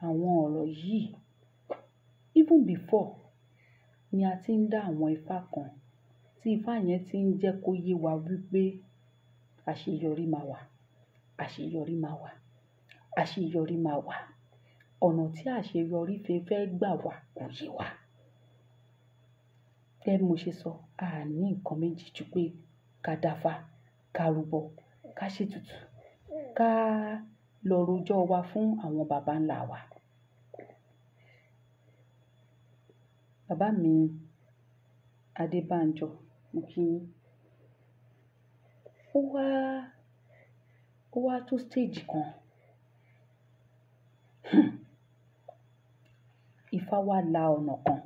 àwọn ọ̀rọ̀ yìí, even before ni a ti ń dá àwọn ifá kan, tí ifá yẹn ti ń jẹ́ kó yé wa wípé àṣeyọrí máa wà, àṣeyọrí máa wà, àṣeyọrí máa wà. Ọ̀nà tí àṣeyọrí fẹ́ gbà wá kò yé wa. Gẹ́gẹ́ bí mo ṣe sọ, a ní nǹkan méjì ju pé ká dáfá, ká rúbọ, ká ṣètùtù, ká lọ rojọ́ wa fún àwọn baba ńlá wa. Bàbá mi Adébánjọ, mo kí yín. Ó wá tó stage kan. Ifá wá la ọ̀nà kan.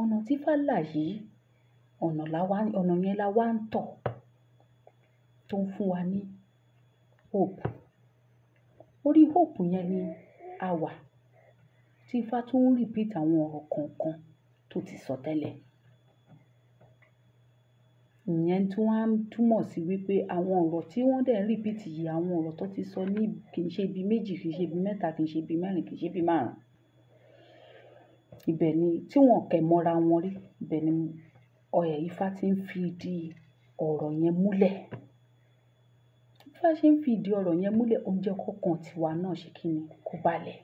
Ọ̀nà tí Ifá là yìí, ọ̀nà yẹn la wá ń tọ̀ tó ń fún wa ní hope. Orí hope yẹn ni a wà tí Ifá tún ń repeat àwọn ọ̀rọ̀ kọ̀ọ̀kan tó ti sọ tẹ́lẹ̀. Ìyẹn tí wọ́n á túmọ̀ sí wípé àwọn ọ̀rọ̀ tí wọ́n dẹ̀ ń repeat yìí, àwọn ọ̀rọ̀ tó ti sọ ní kì í ṣe ibi méjì, kì í ṣe ibi mẹ́ta, kì í ṣe ibi mẹ́rin, kì í ṣe ibi márùn-ún. Ibẹ̀ ni tí wọ́n kẹ̀ mọ́ra wọn rí. Ibẹ̀ ni Ifá ti ń fi ìdí ọ̀rọ̀ yẹn múlẹ̀. Ifá ṣe ń fi ìdí ọ̀rọ̀ yẹn múlẹ̀, ó ń jẹ́ kọ́kàn tiwa náà ṣe kí ni kó balẹ̀.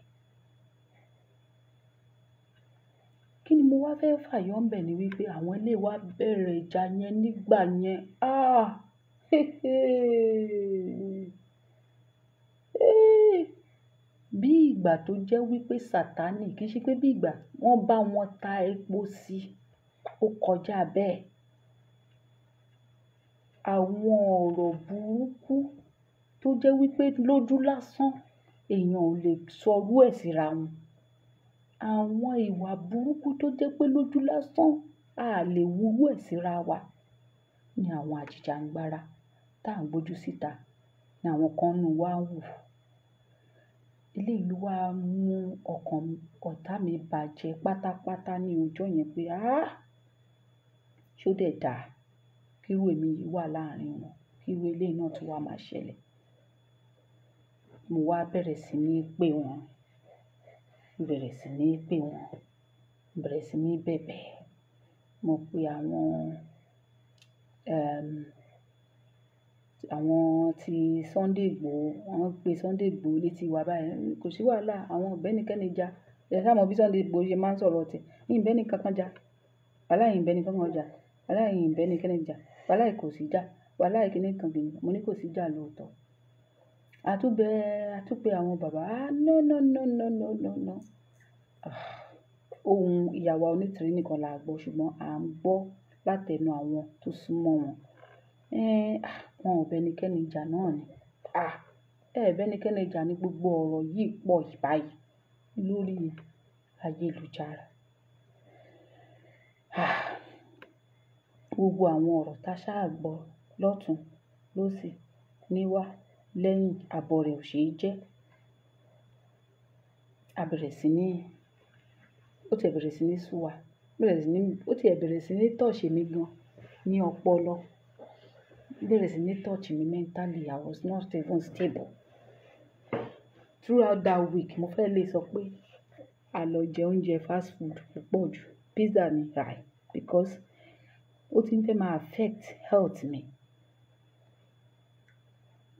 Kí ni mo wá fẹ́ fàyọ́ ńbẹ̀ ni wípé àwọn ilé wa bẹ̀rẹ̀ ìjà yẹn nígbà yẹn. Bí ìgbà tó jẹ́ wípé Sátánì, kì í ṣe pé bí ìgbà wọ́n bá wọn ta epo sí, ó kọjá bẹ́ẹ̀. Àwọn ọ̀rọ̀ burúkú tó jẹ́ wípé lójú lásán èèyàn ò lè sọrú ẹ̀ síra wọn. Àwọn ìwà burúkú tó jẹ́ pé lójú lásán a lè wúrú ẹ̀ síra wa ni àwọn Ijangbara tá à ń gbójú síta ni àwọn kan nù wá ń wù. Eléyìí ló wá mú ọkàn ọ̀tá mi bàjẹ́ pátápátá ní ọjọ́ yẹn pé ṣó dẹ̀ dáa kí irú èmi yìí wà láàrin wọn, kí irú eléyìí náà tún wá máa ṣẹlẹ̀. Mo wá bẹ̀rẹ̀ sí ní pè wọ́n, bẹ̀rẹ̀ sí ní bẹ̀bẹ̀. Mo pe àwọn tí Sunday Igboho, wọ́n pe Sunday Igboho létí wa báyìí. Kò sí wàhálà, àwọn ò bẹ́nikẹ́ni jà. Ẹ ṣá mọ bí Sunday Igboho ṣe máa ń sọ̀rọ̀ tẹ̀. Yín bẹ́ni kankan jà. Wàláhì yín bẹ́ni kankan jà. Wàláhì yín bẹ́nikẹ́ni jà. Wàláhì kò sí jà. Wàláhì kíní kan gbìn. Mo ní kò sí jà lóòótọ́. Àtúpè àwọn bàbá. No. Ohun ìyàwó onítìrí nìkan la gbọ́, ṣùgbọ́n à ń gbọ́ látẹnu àwọn tó súnmọ́ wọn. Wọn ò bẹ́nikẹ́ni jà náà ni. Bẹ́nikẹ́ni jà ní gbogbo ọ̀rọ̀ yìí pọ̀ báyìí lórí ayélujára. Gbogbo àwọn ọ̀rọ̀ tá ṣáà gbọ́ lọ́tùn, lósì, níwá, lẹ́yìn, àbọ̀ rẹ̀ ò ṣe é jẹ́. Ó ti bẹ̀rẹ̀ sí ní sú wa. Ó ti bẹ̀rẹ̀ sí ní tọ̀ṣe mi gan ní ọpọlọ. bẹ̀rẹ̀ sí ní touch mi mentally. I was not even stable. Throughout that week, mo fẹ́ lè sọ pé a lọ jẹ oúnjẹ fast food púpọ̀ jù. Pizza ni ràì because ó ti ń fẹ́ máa affect health mi.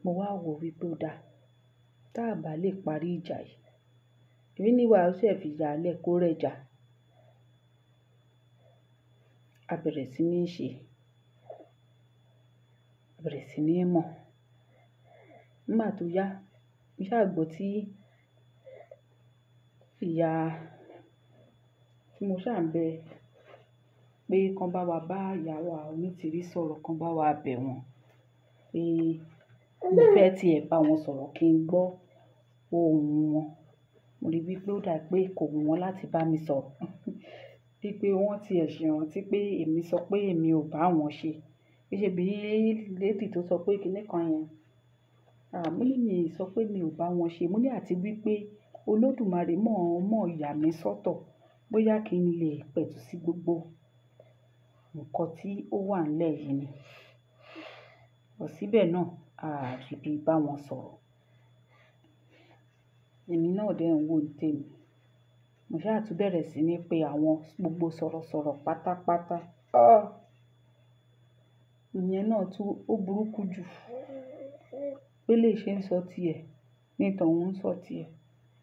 Mo wá wò wípé ó dáa, tá a bá lè parí ìjà yìí, èmi ní wàá ṣe fi ìjà lẹ̀ kó rẹjà. A bẹ̀rẹ̀ sí ní ṣe, a bẹ̀rẹ̀ sí ní mọ̀. Nígbà tó yá, mo ṣáà gbọ́ tí ìyá tí mo ṣáà ń bẹ pé kán bá wa bá ìyá wa onítìrí sọ̀rọ̀, kán bá wa bẹ̀ wọ́n pé mo fẹ́ tiẹ̀ bá wọn sọ̀rọ̀ kí n gbọ́ ohùn wọn. Mo rí wípé ó dà pé kò wù wọ́n láti bá mi sọ̀rọ̀. Wípé wọ́n ti ẹ̀ ṣe rántí pé èmi sọ pé èmi ò bá wọn ṣe. Bí ṣe bí lady tó sọ pé kíní kan yẹn. Mo ní mi sọ pé mi ò bá wọn ṣe. Mo ní àti wípé Olódùmarè mọ̀ yà mí sọ́tọ̀ bóyá kí n lè pẹ̀tù sí gbogbo nǹkan tí ó wà nílẹ̀ yìí ni. Síbẹ̀ náà, a rí bí bá wọn sọ̀rọ̀. Èmi náà dẹ̀ ń wò tèmi. Mo ṣáà tún bẹ̀rẹ̀ sí ní pe àwọn gbogbo sọ̀rọ̀sọ̀rọ̀ pátápátá. Ìyẹn náà tún ó burúkú jù. Bí lè ṣe ń sọ tiẹ̀, ní tọ̀hún ń sọ tiẹ̀,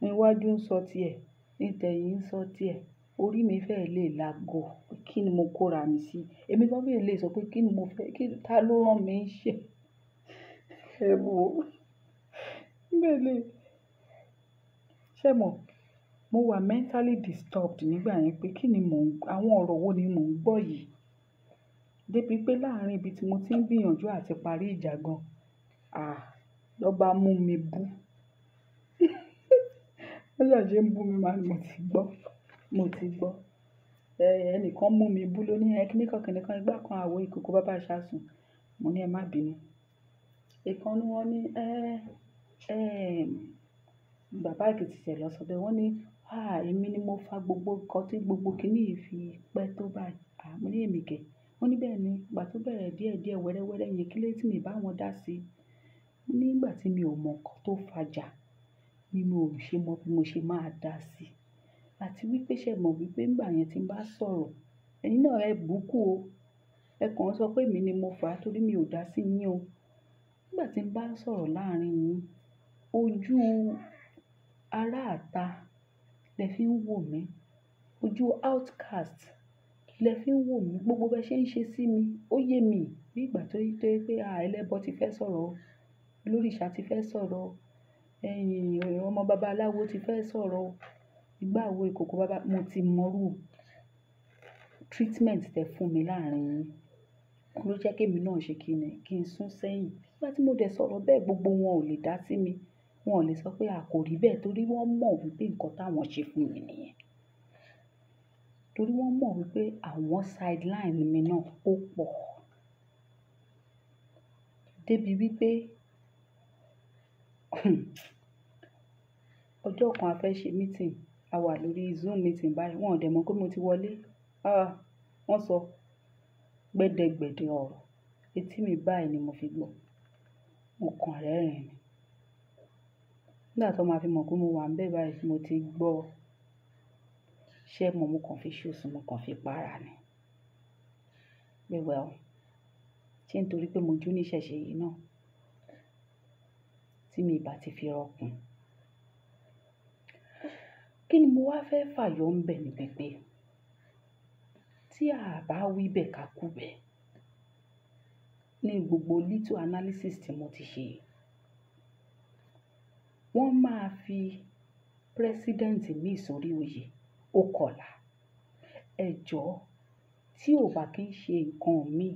ní iwájú ń sọ tiẹ̀, ní tẹ̀yìn ń sọ tiẹ̀. Orí mi fẹ́ lè lágo. Kí ni mo kóra mi sí? Èmi gan fẹ́ lè sọ pé kí ni mo fẹ́, ta ló rán mi iṣẹ́? Ẹ wò ó. Bẹ́ẹ̀ ni. Ṣé mo wà mentally disturbed nígbà yẹn pé kí ni àwọn ọ̀rọ̀ wo ni mò ń gbọ́ yìí? Débi pé láàárín ibi tí mo ti ń gbìyànjú àti parí ìjà gan, ló bá mú mi bú. Ó ṣàṣe ń bú mi máa ni mo ti gbọ́. Ẹnìkan mú mi bú ló ní kíníkan igbá kan àwo ìkòkò bàbá ṣásùn. Mo ní ẹ má bínú. Ìkan ní wọ́n ní bàbá Èkìtì tẹ̀ lọ sọ bẹ́ẹ̀. Wọ́n ní èmi ni mo fa gbogbo nǹkan tí gbogbo kíní yìí fi pẹ́ tó báyìí. Mo ní èmi kẹ̀. Wọ́n ní bẹ́ẹ̀ ni ìgbà tó bẹ̀rẹ̀ díẹ̀díẹ̀ wẹ́rẹ́wẹ́rẹ́ yẹn kí ló tí mi bá wọn dá sí. Nígbà tí mi ò mọ nǹkan tó fàjà ni mo ò ṣe mọ bí mo ṣe máa dá sí. Àti wípé ṣé mọ̀ wípé nígbà yẹn tí ń bá sọ̀rọ̀, ẹ̀yin náà ẹ bùkú o. Ẹ kàn sọ pé èmi ni mo fà á torí mi ò dá sí yín o. Nígbà tí ń bá sọ̀rọ̀ láàárín yín, ojú ará àta lẹ fi ń wò mí. Ojú outcast lẹ fi ń wò mí. Gbogbo bẹ́ ṣe ń ṣe sí mi, ó yé mi. Bí ìgbà tó yí tó yí pé ẹlẹ́bọ ti fẹ́ sọ̀rọ̀, olórìṣà ti fẹ́ sọ̀rọ̀, ọmọ babaláwo ti fẹ́ sọ̀rọ̀, ìgbà àwo ìkòkò bàbá. Mo ti mọrú treatment tẹ fún mi láàárín yín. Ló jẹ́ kí èmi náà ṣe kí n sún sẹ́yìn. Nígbà tí mo dẹ̀ sọ̀rọ̀ bẹ́ẹ̀, gbogbo wọn ò lè dá sí mi. Wọn ò lè sọ pé kò rí bẹ́ẹ̀ torí wọ́n mọ̀ wípé nǹkan táwọn ṣe fún mi nìyẹn. Torí wọ́n mọ̀ wípé àwọn sideline mi náà ó pọ̀. Débi wípé ọjọ́ kan a fẹ́ ṣe meeting, a wà lórí Zoom meeting báyìí. Wọn ò dẹ̀ mọ̀ pé mo ti wọlé. Wọ́n sọ gbẹ́dẹ́gbẹ́dẹ́ ọ̀rọ̀. Etí mi báyìí ni mo fi gbọ́. Mo kàn rẹ́rìn-ín. Nígbà tó máa fi mọ̀ pé mo wà ń bẹ̀ báyìí, mo ti gbọ́. Ṣé mo kàn fi ṣùṣù, mo kàn fi para ni. Well, ṣé nítorí pé mo jó ní ṣẹ̀ṣẹ̀ yìí náà tí mi bá ti fi rọkùn. Kí ni mo wá fẹ́ fàyọ ń bẹ̀ ní pípé? Tí a bá wí bẹ̀ ká kú bẹ̀. Ní gbogbo little analysis tí mo ti ṣe, wọ́n máa fi president mi sórí oyè, ó kọlà. Ẹ jọ̀ọ́, tí ò bá kí ń ṣe nǹkan mi,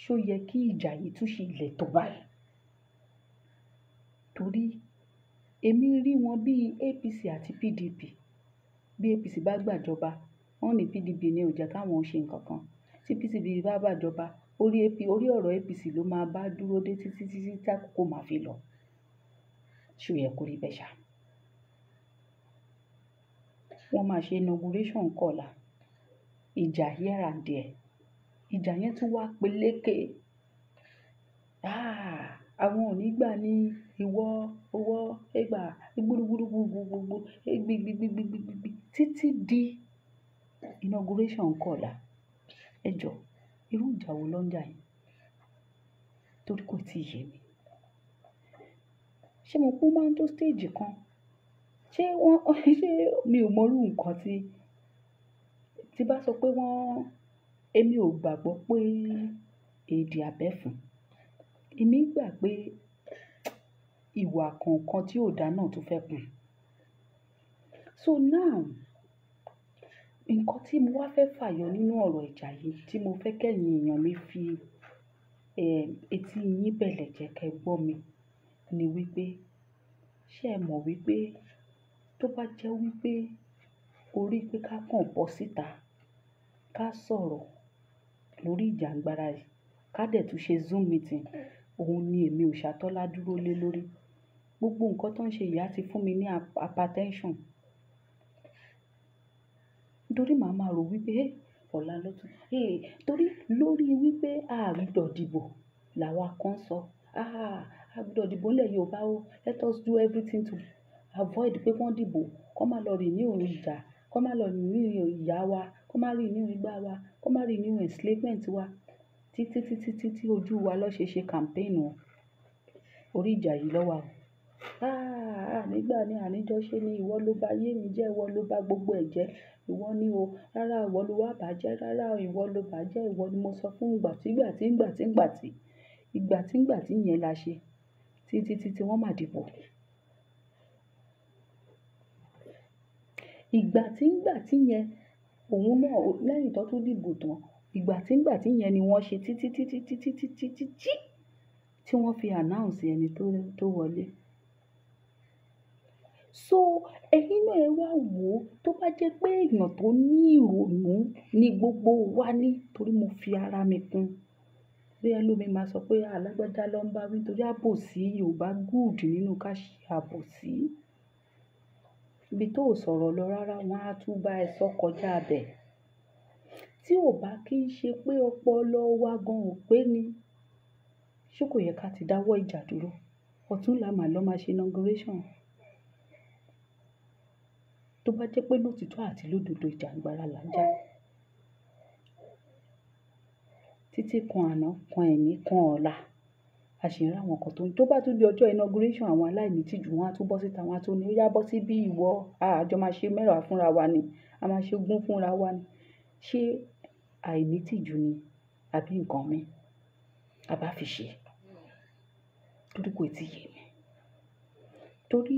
ṣó yẹ kí ìjà yìí tún ṣe ilẹ̀ tó báyìí? Torí èmi rí wọn bí APC àti PDP. Bí APC bá gbàjọba, wọ́n ní PDP ní ó jẹ́ káwọn ṣe nǹkan kan. Tí PDP bá gbàjọba, orí ọ̀rọ̀ APC ló máa bá dúró dé títí tí àkókò máa fi lọ. Ṣó yẹ kó rí bẹ́ẹ̀ ṣá? Wọ́n máa ṣe inauguration kọ̀la. Ìjà here and there. Ìjà yẹn tún wá peléke. àwọn ò ní gbà ní ìwọ owó ẹgbà gbúgbúrúgbúrúgbúgbúgbú gbígbígbígbígbígbí títí di inauguration kọ̀ọ̀la. Ẹ jọ̀ọ́, irú ìjà wo ló ń jà yìí? Torí kò tí ì yé mi. Ṣé mo kú máa ń tó stage kan? Ṣé mi ò mọrú nǹkan tí bá sọ pé èmi ò gbàgbọ́ pé èdè àbẹ́fún. Èmi gbà pé ìwà kankan tí ò dá náà tún fẹ́ kùn. So now, nǹkan tí mo wá fẹ́ fàyọ nínú ọ̀rọ̀ ìjà yìí tí mo fẹ́ kẹ́yin èèyàn mi fi etí yín bẹ̀lẹ̀ jẹ́ kẹ́ gbọ́ mi ni wípé ṣé ẹ mọ̀ wípé tó bá jẹ́ wípé orí pé ká kàn bọ́ síta ká sọ̀rọ̀ lórí Ìjàngbara yìí ká dẹ̀ tún ṣe Zoom meeting, òun ni èmi Òṣàtọ́lá dúró lé lórí. Gbogbo nǹkan tó ń ṣe yìí á ti fún mi ní hypertension. Nítorí màá máa rò wípé ọ̀la ló tún. Torí lórí wípé a gbọ́dọ̀ dìbò làwa kan sọ. A gbọ́dọ̀ dìbò nílẹ̀ Yorùbá o. Let us do everything to avoid pé wọ́n dìbò. Kọ́ má lọ renew ìjà, kọ́ má lọ renew ìyà wa, kọ́ má renew igbá wa, kọ́ má renew enslavement wa. Títí ojú wa lọ ṣe campaign o. Orí ìjà yìí ló wà o. Nígbà ní àníjọ́ ṣe ni ìwọ ló bá yé mi jẹ́, ìwọ ló bá gbogbo ẹ̀ jẹ́, ìwọ ni o. Rárá, ìwọ ló wá bàjẹ́, rárá ìwọ ló bàjẹ́, ìwọ ni mo sọ fún ìgbà tí yẹn la ṣe. Títí wọ́n máa dìbò. Ìgbà tí yẹn òun náà lẹ́yìn tó tún dìbò tán. Ìgbà tí yẹn ni wọ́n ṣe títí tí wọ́n fi announce ẹni tó wọlé. So ẹ̀yin náà ẹ wá wò ó tó bá jẹ́ pé èèyàn tó ní ìrònú ni gbogbo wa ní torí mo fi ara mi kún. Bí ẹlòmíì máa sọ pé alágbádá ló ń bá wí torí àbòsí Yorùbá good nínú ká ṣe àbòsí. Ibi tó sọ̀rọ̀ lọ rárá wọ́n á tún bá ẹ sọ kọjá bẹ̀. Tí ò bá kí ń ṣe pé ọpọlọ wa gan ò pé ni, ṣé kò yẹ ká ti dáwọ́ ìjà dúró? Ọ̀túnla màá lọ máa ṣe inauguration. Tó bá jẹ́ pé lótìtọ́ àti lódodo Ìjàngbara là ń jà. Títí kan àná, kan ẹ̀ní, kan ọ̀la. A ṣì ń rí àwọn kan tó bá tún di ọjọ́ inauguration àwọn aláìní tìjú wọn á tún bọ́ síta wọn á tún ní ó yá bọ́ sí bí ìwọ. Àjọ máa ṣe mẹ́wàá fúnra wa ni. A máa ṣe ogún fúnra wa ni. Ṣé àìní tìjú ni àbí nǹkan mi? A bá fi ṣe. Torí kò tí ì yé mi. Torí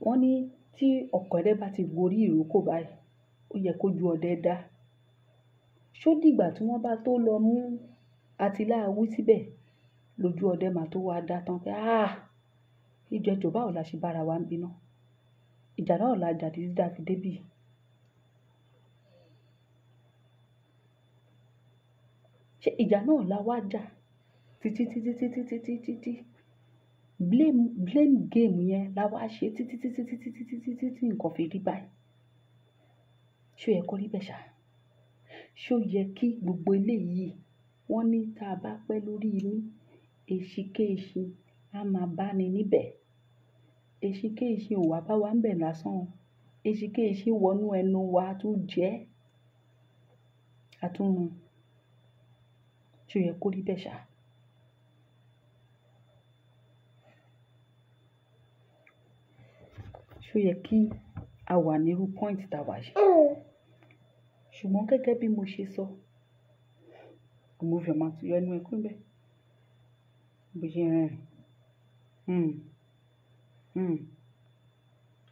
wọ́n ní tí ọ̀kẹ́rẹ́ bá ti gorí ìrókò báyìí, ó yẹ kó ju ọdẹ dá. Ṣó dìgbà tí wọ́n bá tó lọ mú àtìláàwí síbẹ̀ lójú ọdẹ máa tó wá dá tán pé ìjẹ́jọ́ báwo la ṣe bára wa ń bínú. Ìjà náà la jà títí dá fi débì. Ṣé ìjà náà la wá jà títí blame game yẹn la wá ṣe títí nǹkan fi rí báyìí. Ṣó yẹ kó rí bẹ́ẹ̀ ṣá? Ṣó yẹ kí gbogbo eléyìí wọ́n ní tá a bá pẹ́ lórí inú èṣìkéṣin á máa bá ni níbẹ̀. Èṣìkéṣin ò wá bá wa ń bẹ̀ lásán. Èṣìkéṣin wọnú ẹnu wa tún jẹ́ àtúnrun. Ṣó yẹ kó rí bẹ́ẹ̀ ṣá? Ṣó yẹ kí a wà nírú point tá a wà yìí? Ṣùgbọ́n gẹ́gẹ́ bí mo ṣe sọ, mo fẹ́ máa tún yọ ẹnu ẹkún bẹ́ẹ̀. Bó ṣe rìn.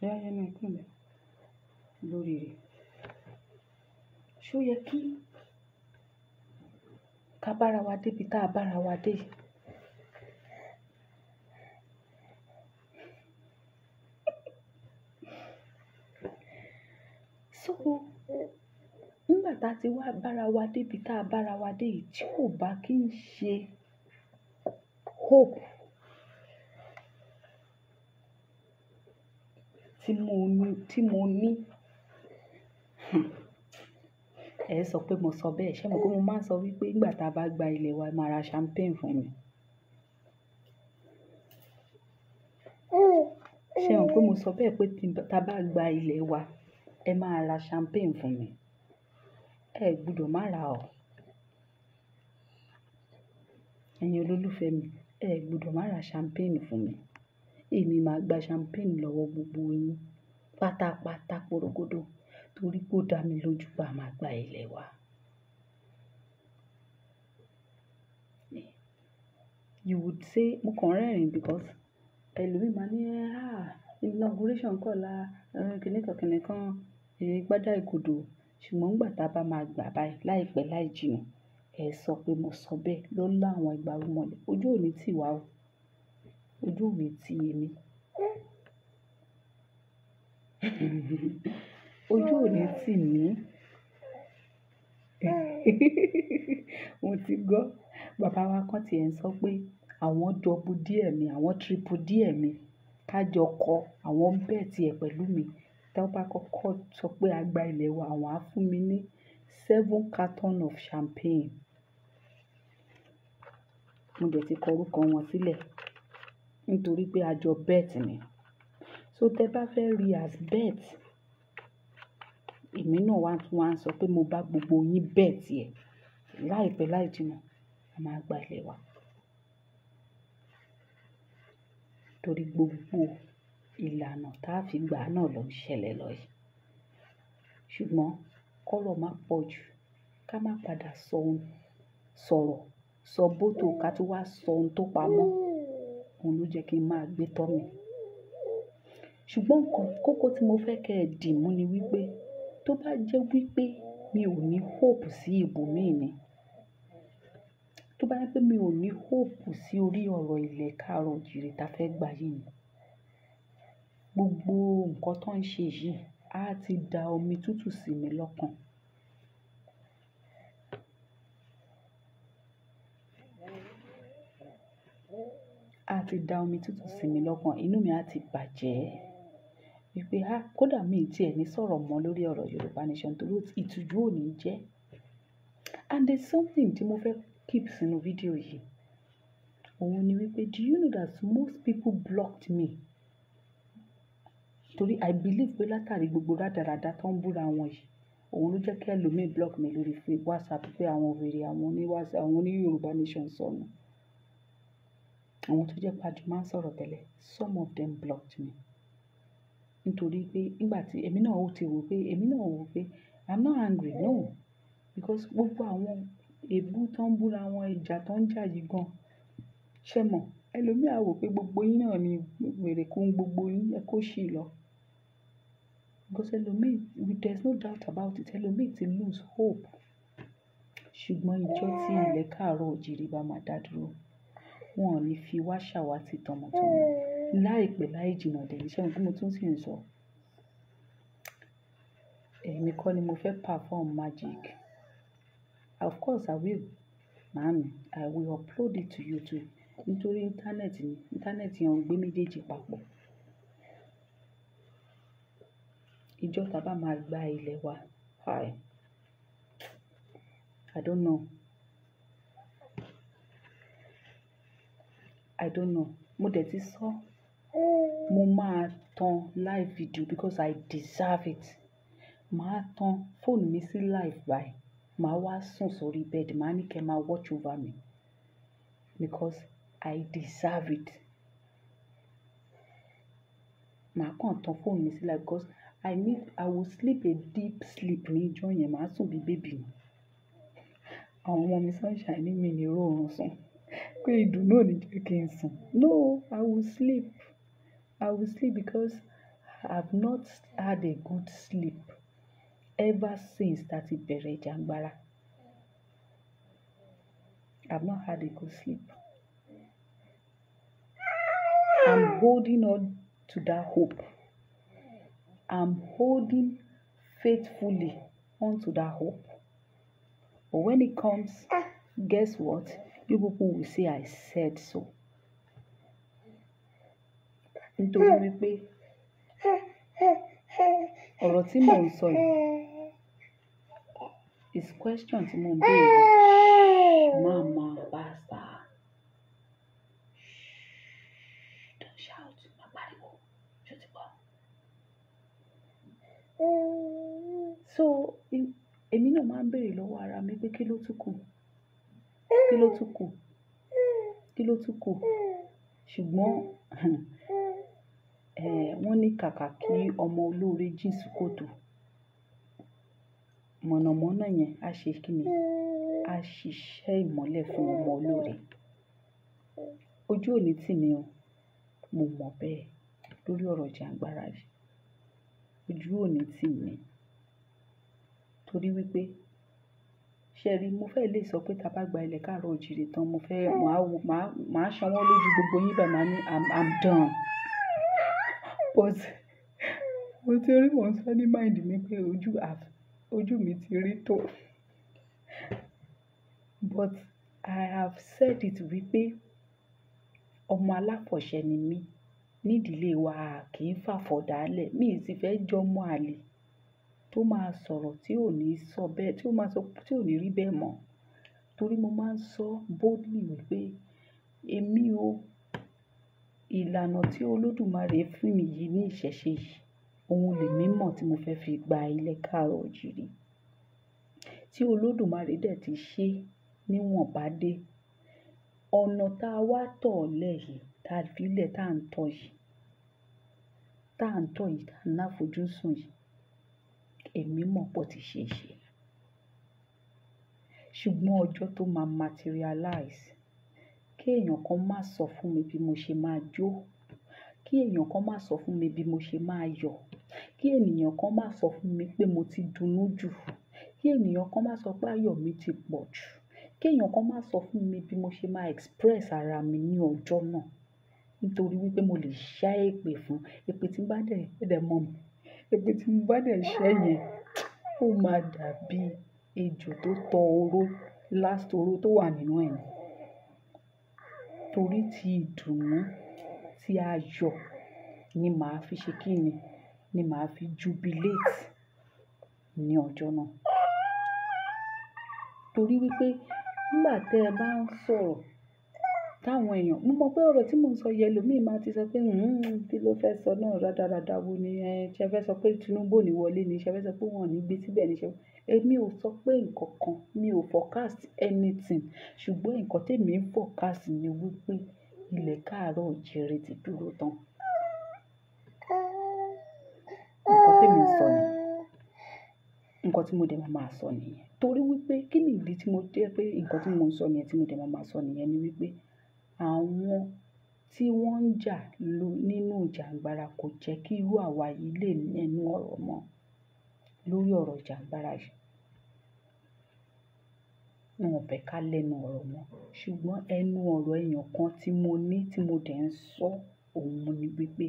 Yọ ẹnu ẹkún bẹ́ẹ̀ lórí rẹ̀. Ṣó yẹ kí ká bára wa débi tá a bára wa dé? So nígbà tá a ti wá bára wa débi tá a bára wa dé yìí tí kò bá kí ń ṣe hope tí mo ní ẹ sọ pé mo sọ bẹ́ẹ̀. Ṣé mo pé mo máa ń sọ wípé nígbà tá a bá gba ilẹ̀ wa, ẹ máa ra champagne fún mi. Ṣé mo pé mo sọ bẹ́ẹ̀ pé tá a bá gba ilẹ̀ wa, ẹ máa ra champagne fún mi. Ẹ gbọ́dọ̀ má ra o. Ẹ̀yin olólùfẹ́ mi, ẹ gbọ́dọ̀ má ra champagne fún mi. Èmi máa gba champagne lọ́wọ́ gbogbo yín pátápátá porogodo torí pé ó dá mi lójú pé a máa gba ilẹ̀ wa. You would say mo kàn rẹ́rìn because ẹlòmíì máa ní inauguration kọ̀la kìnìkan gbádá ìgòdò, ṣùgbọ́n nígbà tá a bá máa gbà báyìí láìpẹ́ láì jìnnà, ẹ sọ pé mo sọ bẹ́ẹ̀ ló lá àwọn ìgbàrú mọ́lẹ̀. Ojú ò ní tì wá o. Ojú ò ní tì èmi. Ojú ò ní tì mí. Mo ti gbọ́. Bàbá wa kan tí ẹ̀ ń sọ pé àwọn double díẹ̀ mi, àwọn triple díẹ̀ mi, ká jọ kọ àwọn bẹ́ẹ̀ tiẹ̀ pẹ̀lú mi. Tí wọ́n bá kọ́kọ́ sọ pé a gba ilẹ̀ wa, àwọn á fún mi ní 7 carton of champagne. Mo dẹ̀ ti kọ orúkọ wọn sílẹ̀ nítorí pé a jọ bet ni. So tẹ́ bá fẹ́ rí as bet, èmi náà wá ń sọ pé mo bá gbogbo yín bet ẹ̀ láìpẹ́ láì jìnnà, a máa gba ilẹ̀ wa. Torí gbogbo ìlànà tá a fi gbà náà ló ń ṣẹlẹ̀ lọ yìí. Ṣùgbọ́n kọ́rọ̀ má pọ̀ jù, ká má padà sọ bótò ká tó wá sọ ohun tó pamọ́. Òun ló jẹ́ kí n máa gbé tọ́ mi. Ṣùgbọ́n kókó tí mo fẹ́ kẹ́ ẹ dì mú ni wípé tó bá jẹ́ wípé mi ò ní hope sí ibòmíì ni, tó bá jẹ́ pé mi ò ní hope sí orí ọ̀rọ̀ ilẹ̀ káàárọ̀ oòjíire tá fẹ́ gbà yìí ni, gbogbo nǹkan tó ń ṣe yìí á ti da omi tútù sí mi lọ́kàn. Á ti da omi tútù sí mi lọ́kàn. Inú mi á ti bàjẹ́ wípé kódà mi ì tiẹ̀ ní sọ̀rọ̀ mọ́ lórí ọ̀rọ̀ Yorùbá Nation torí ìtìjú ò ní jẹ́. And there's something tí mo fẹ́ keep sínú fídíò yìí. Òun ni wípé, do you know that most people blocked me? Torí I believe pé látàrí gbogbo rádaràda tó ń búra wọn yìí, òun ló jẹ́ kí ẹlòmíì block mi lórí WhatsApp pé àwọn òwèrè àwọn ní Yorùbá Nation sọnù. Àwọn tó jẹ́ pé àjọ máa ń sọ̀rọ̀ tẹ́lẹ̀, some of them blocked me. Nítorí pé nígbà tí èmi náà wò pé I'm not angry, no. Because gbogbo àwọn èébú tó ń búra wọn, ìjà tó ń jà yìí gan. Ṣé mọ̀? Ẹlòmíì á wò pé gbogbo yín náà ni wèrè kún gbogbo yín, ẹ kó ṣì lọ. Because ẹlòmíì, there's no doubt about it, ẹlòmíì ti lose hope. Ṣùgbọ́n ìjọ tí ilẹ̀ káàárọ̀ oòjíire bá máa dá dúró, wọn ò ní fi wá ṣàwátì tọmọtọmọ. Láìpẹ́ láì jìnnà dẹ̀ ní ṣẹ́gun bí mo tún sì ń sọ. Èmi kọ́ ni mo fẹ́ perform magic. Of course I will. Màámi, I will upload it to YouTube. Nítorí íńtánẹ́ẹ̀tì yẹn ń gbé méjèèjì papọ̀. Ìjọ tá bá máa gba ilẹ̀ wa, I don't know. Mo dẹ̀ ti sọ, mo máa tan live video because I deserve it. Màá tan fóònù mi sí live báyìí. Màá wá sùn sórí bẹ́ẹ̀dì, màá ní kẹ́ máa watch over me because I deserve it. Màá kàn tan fóònù mi sí live because I will sleep a deep sleep ní ìjọ yẹn. Màá sùn bí bébì mi. Àwọn ọmọ mi sunshine ní mi ní rọrùn sùn. Pé ìdùnnú ò ní jẹ́ kí n sùn. No, I will sleep. I will sleep because I have not had a good sleep ever since that I bẹ̀rẹ̀ Ijangbara. I have not had a good sleep. I'm holding on to that hope. I'm holding faithfully onto that hope. But when it comes, guess what? You people will say I said so. Nítorí wípé ọ̀rọ̀ tí mò ń sọ yìí, is question tí mo ń béèrè mama basta don't shout má pariwo ṣó ti gbọ́. So èmi náà máa ń béèrè lọ́wọ́ ara mi pé kí ló tún kù ṣùgbọ́n wọ́n ní kàkà kí ọmọ olóore jìn sí kòtò mọ̀nàmọ́ná yẹn á ṣe kí ni á ṣiṣẹ́ ìmọ́lẹ̀ fún ọmọ olóore. Ojú ò ní tì mí o, mo mọ̀ bẹ́ẹ̀ lórí ọ̀rọ̀ Ijangbara yìí. Ojú ò ní tì mí torí wípé ṣe rí mo fẹ́ lè sọ pé tá bá gba ilẹ̀ káàárọ̀ oòjíire tán màá ṣanwó lójú gbogbo yín bẹ́ẹ̀ máa ní I'm done. But mo ti rí mò ń sọ ní mind mi pé ojú mi ti rí tó. But I have said it wípé ọmọ aláfọ̀ṣẹ ni mí nídìílé wa kì í fàfọ̀dálẹ̀ mi ì sì fẹ́ jọmọ àlè tó máa sọ̀rọ̀ tí ò ní sọ bẹ́ẹ̀ tí ó máa sọ tí ò ní rí bẹ́ẹ̀ mọ́ torí mo máa ń sọ boldly wípé èmi o ìlànà tí Olódùmarè fún mi yìí ní ìṣẹ̀ṣe yìí òun lèmi mọ̀ tí mo fẹ́ fi gba ilẹ̀ káàárọ̀ oòjíire tí Olódùmarè dẹ̀ ti ṣe níwọ̀nba dé ọ̀nà tá a wá tọ̀ lẹ́yìn tá a fi lẹ̀ tá à ń tọ̀ yìí tá à ń náfojúsùn yìí èmi mọ̀ pọ̀ ti ṣe é ṣe ṣùgbọ́n ọjọ́ tó máa materialize kí èèyàn kan má sọ fún mi bí mo ṣe máa jó kí èèyàn kan má sọ fún mi bí mo ṣe máa yọ̀ kí ènìyàn kan má sọ fún mi pé mo ti dunnú jù kí ènìyàn kan má sọ pé ayọ̀ mi ti pọ̀ jù kí èèyàn kan má sọ fún mi bí mo ṣe máa express ara mi ní ọjọ́ náà nítorí wípé mo lè ṣá èpè fún èpè tí n bá dẹ̀ mọ̀ mi èpè tí mo bá dẹ̀ ṣẹ́ yẹn ó máa dàbí ejò tó tọ oró last oró tó wà nínú ẹ̀ torí ti ìdùnnú tí ayọ̀ ni màá fi ṣe kí ni màá fi jubilate ní ọjọ́ náà torí wípé nígbà tẹ́ ẹ bá ń sọ̀rọ̀ táwọn èèyàn mo mọ̀ pé ọ̀rọ̀ tí mò ń sọ yẹ lómi máa ti sọ pé kí ló fẹ́ sọ náà rádaràda wo ni ṣe fẹ́ sọ pé Tinubu ò ní wọlé ni ṣe fẹ́ sọ pé wọn ò ní gbé síbẹ̀ ni èmi ò sọ pé nǹkan kan mi ò forecast anything ṣùgbọ́n nǹkan tèmi ń forecast ni wípé ilẹ̀ káàárọ̀ oòjíire ti dúró tán nǹkan tèmi ń sọ nìyẹn nǹkan tí mo dẹ̀ máa sọ nìyẹn torí wípé kí ni ìdí tí mo jẹ́ pé nǹkan tí mo ń sọ nìyẹn tí mo dẹ̀ máa sọ nìyẹn ni wípé àwọn tí wọ́n ń jà nínú Ijangbara kò jẹ́ kí irú àwa yìí lè nẹnu ọ̀rọ̀ mọ́ lórí ọ̀rọ̀ Ijangbara yìí wọn ò fẹ́ ká lẹ́nu ọ̀rọ̀ mọ́ ṣùgbọ́n ẹnu ọ̀rọ̀ èèyàn kan tí mo ní tí mo dẹ̀ ń sọ òun ni wípé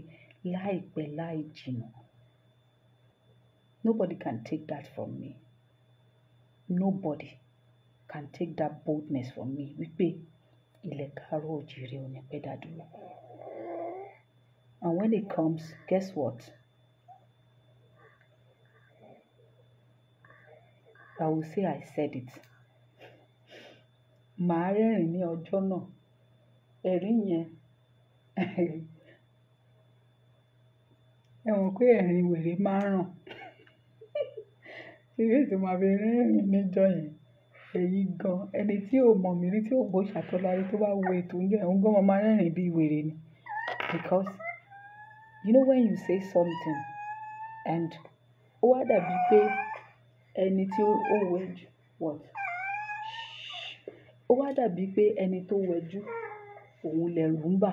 láìpẹ́ láì jìnnà nobody can take that from me nobody can take that boldness from me wípé ilẹ̀ káàárọ̀ oòjíire ò ní pẹ́ dá dúró and when it comes guess what I will say I said it màá rẹ́rìn ní ọjọ́ náà ẹ̀rín yẹn ẹ mọ̀ pé ẹ̀rín wèrè máa ń ràn ìwé tó máa fi rẹ́rìn níjọ́ yẹn èyí gan ẹni tí ò mọ̀ mí rí tí ò gbọ́ ṣàtọ́lárí tó bá wo ètò oúnjẹ òun gan máa rẹ́rìn bí wèrè ni because you know when you say something and ó wá dàbí pé ẹni tí ó wẹ̀jú what ó wá dàbí pé ẹni tó wẹ̀jú òun lẹ̀rù ń bà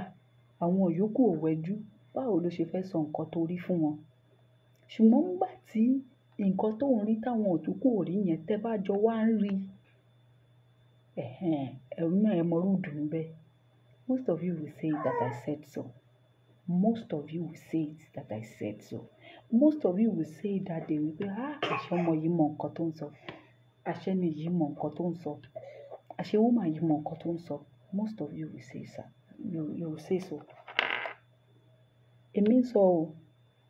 àwọn yòókù ò wẹ̀jú báwo ló ṣe fẹ́ sọ nǹkan tó rí fún wọn ṣùgbọ́n nígbà tí nǹkan tó ń rí táwọn òtúkù ò rí yẹn tẹ́ bá jọ wá ń rí ẹ̀rù náà ẹ mọ̀rú dùn bẹ́ẹ̀ most of you will say that I said so most of you will say that I said so most of you will say that day wípé àṣẹ ọmọ yìí mọ nǹkan tó ń sọ àṣẹ ni yìí mọ nǹkan tó ń sọ àṣẹ woman yìí mọ nǹkan tó ń sọ most of you will say so you will say so èmi ń sọ o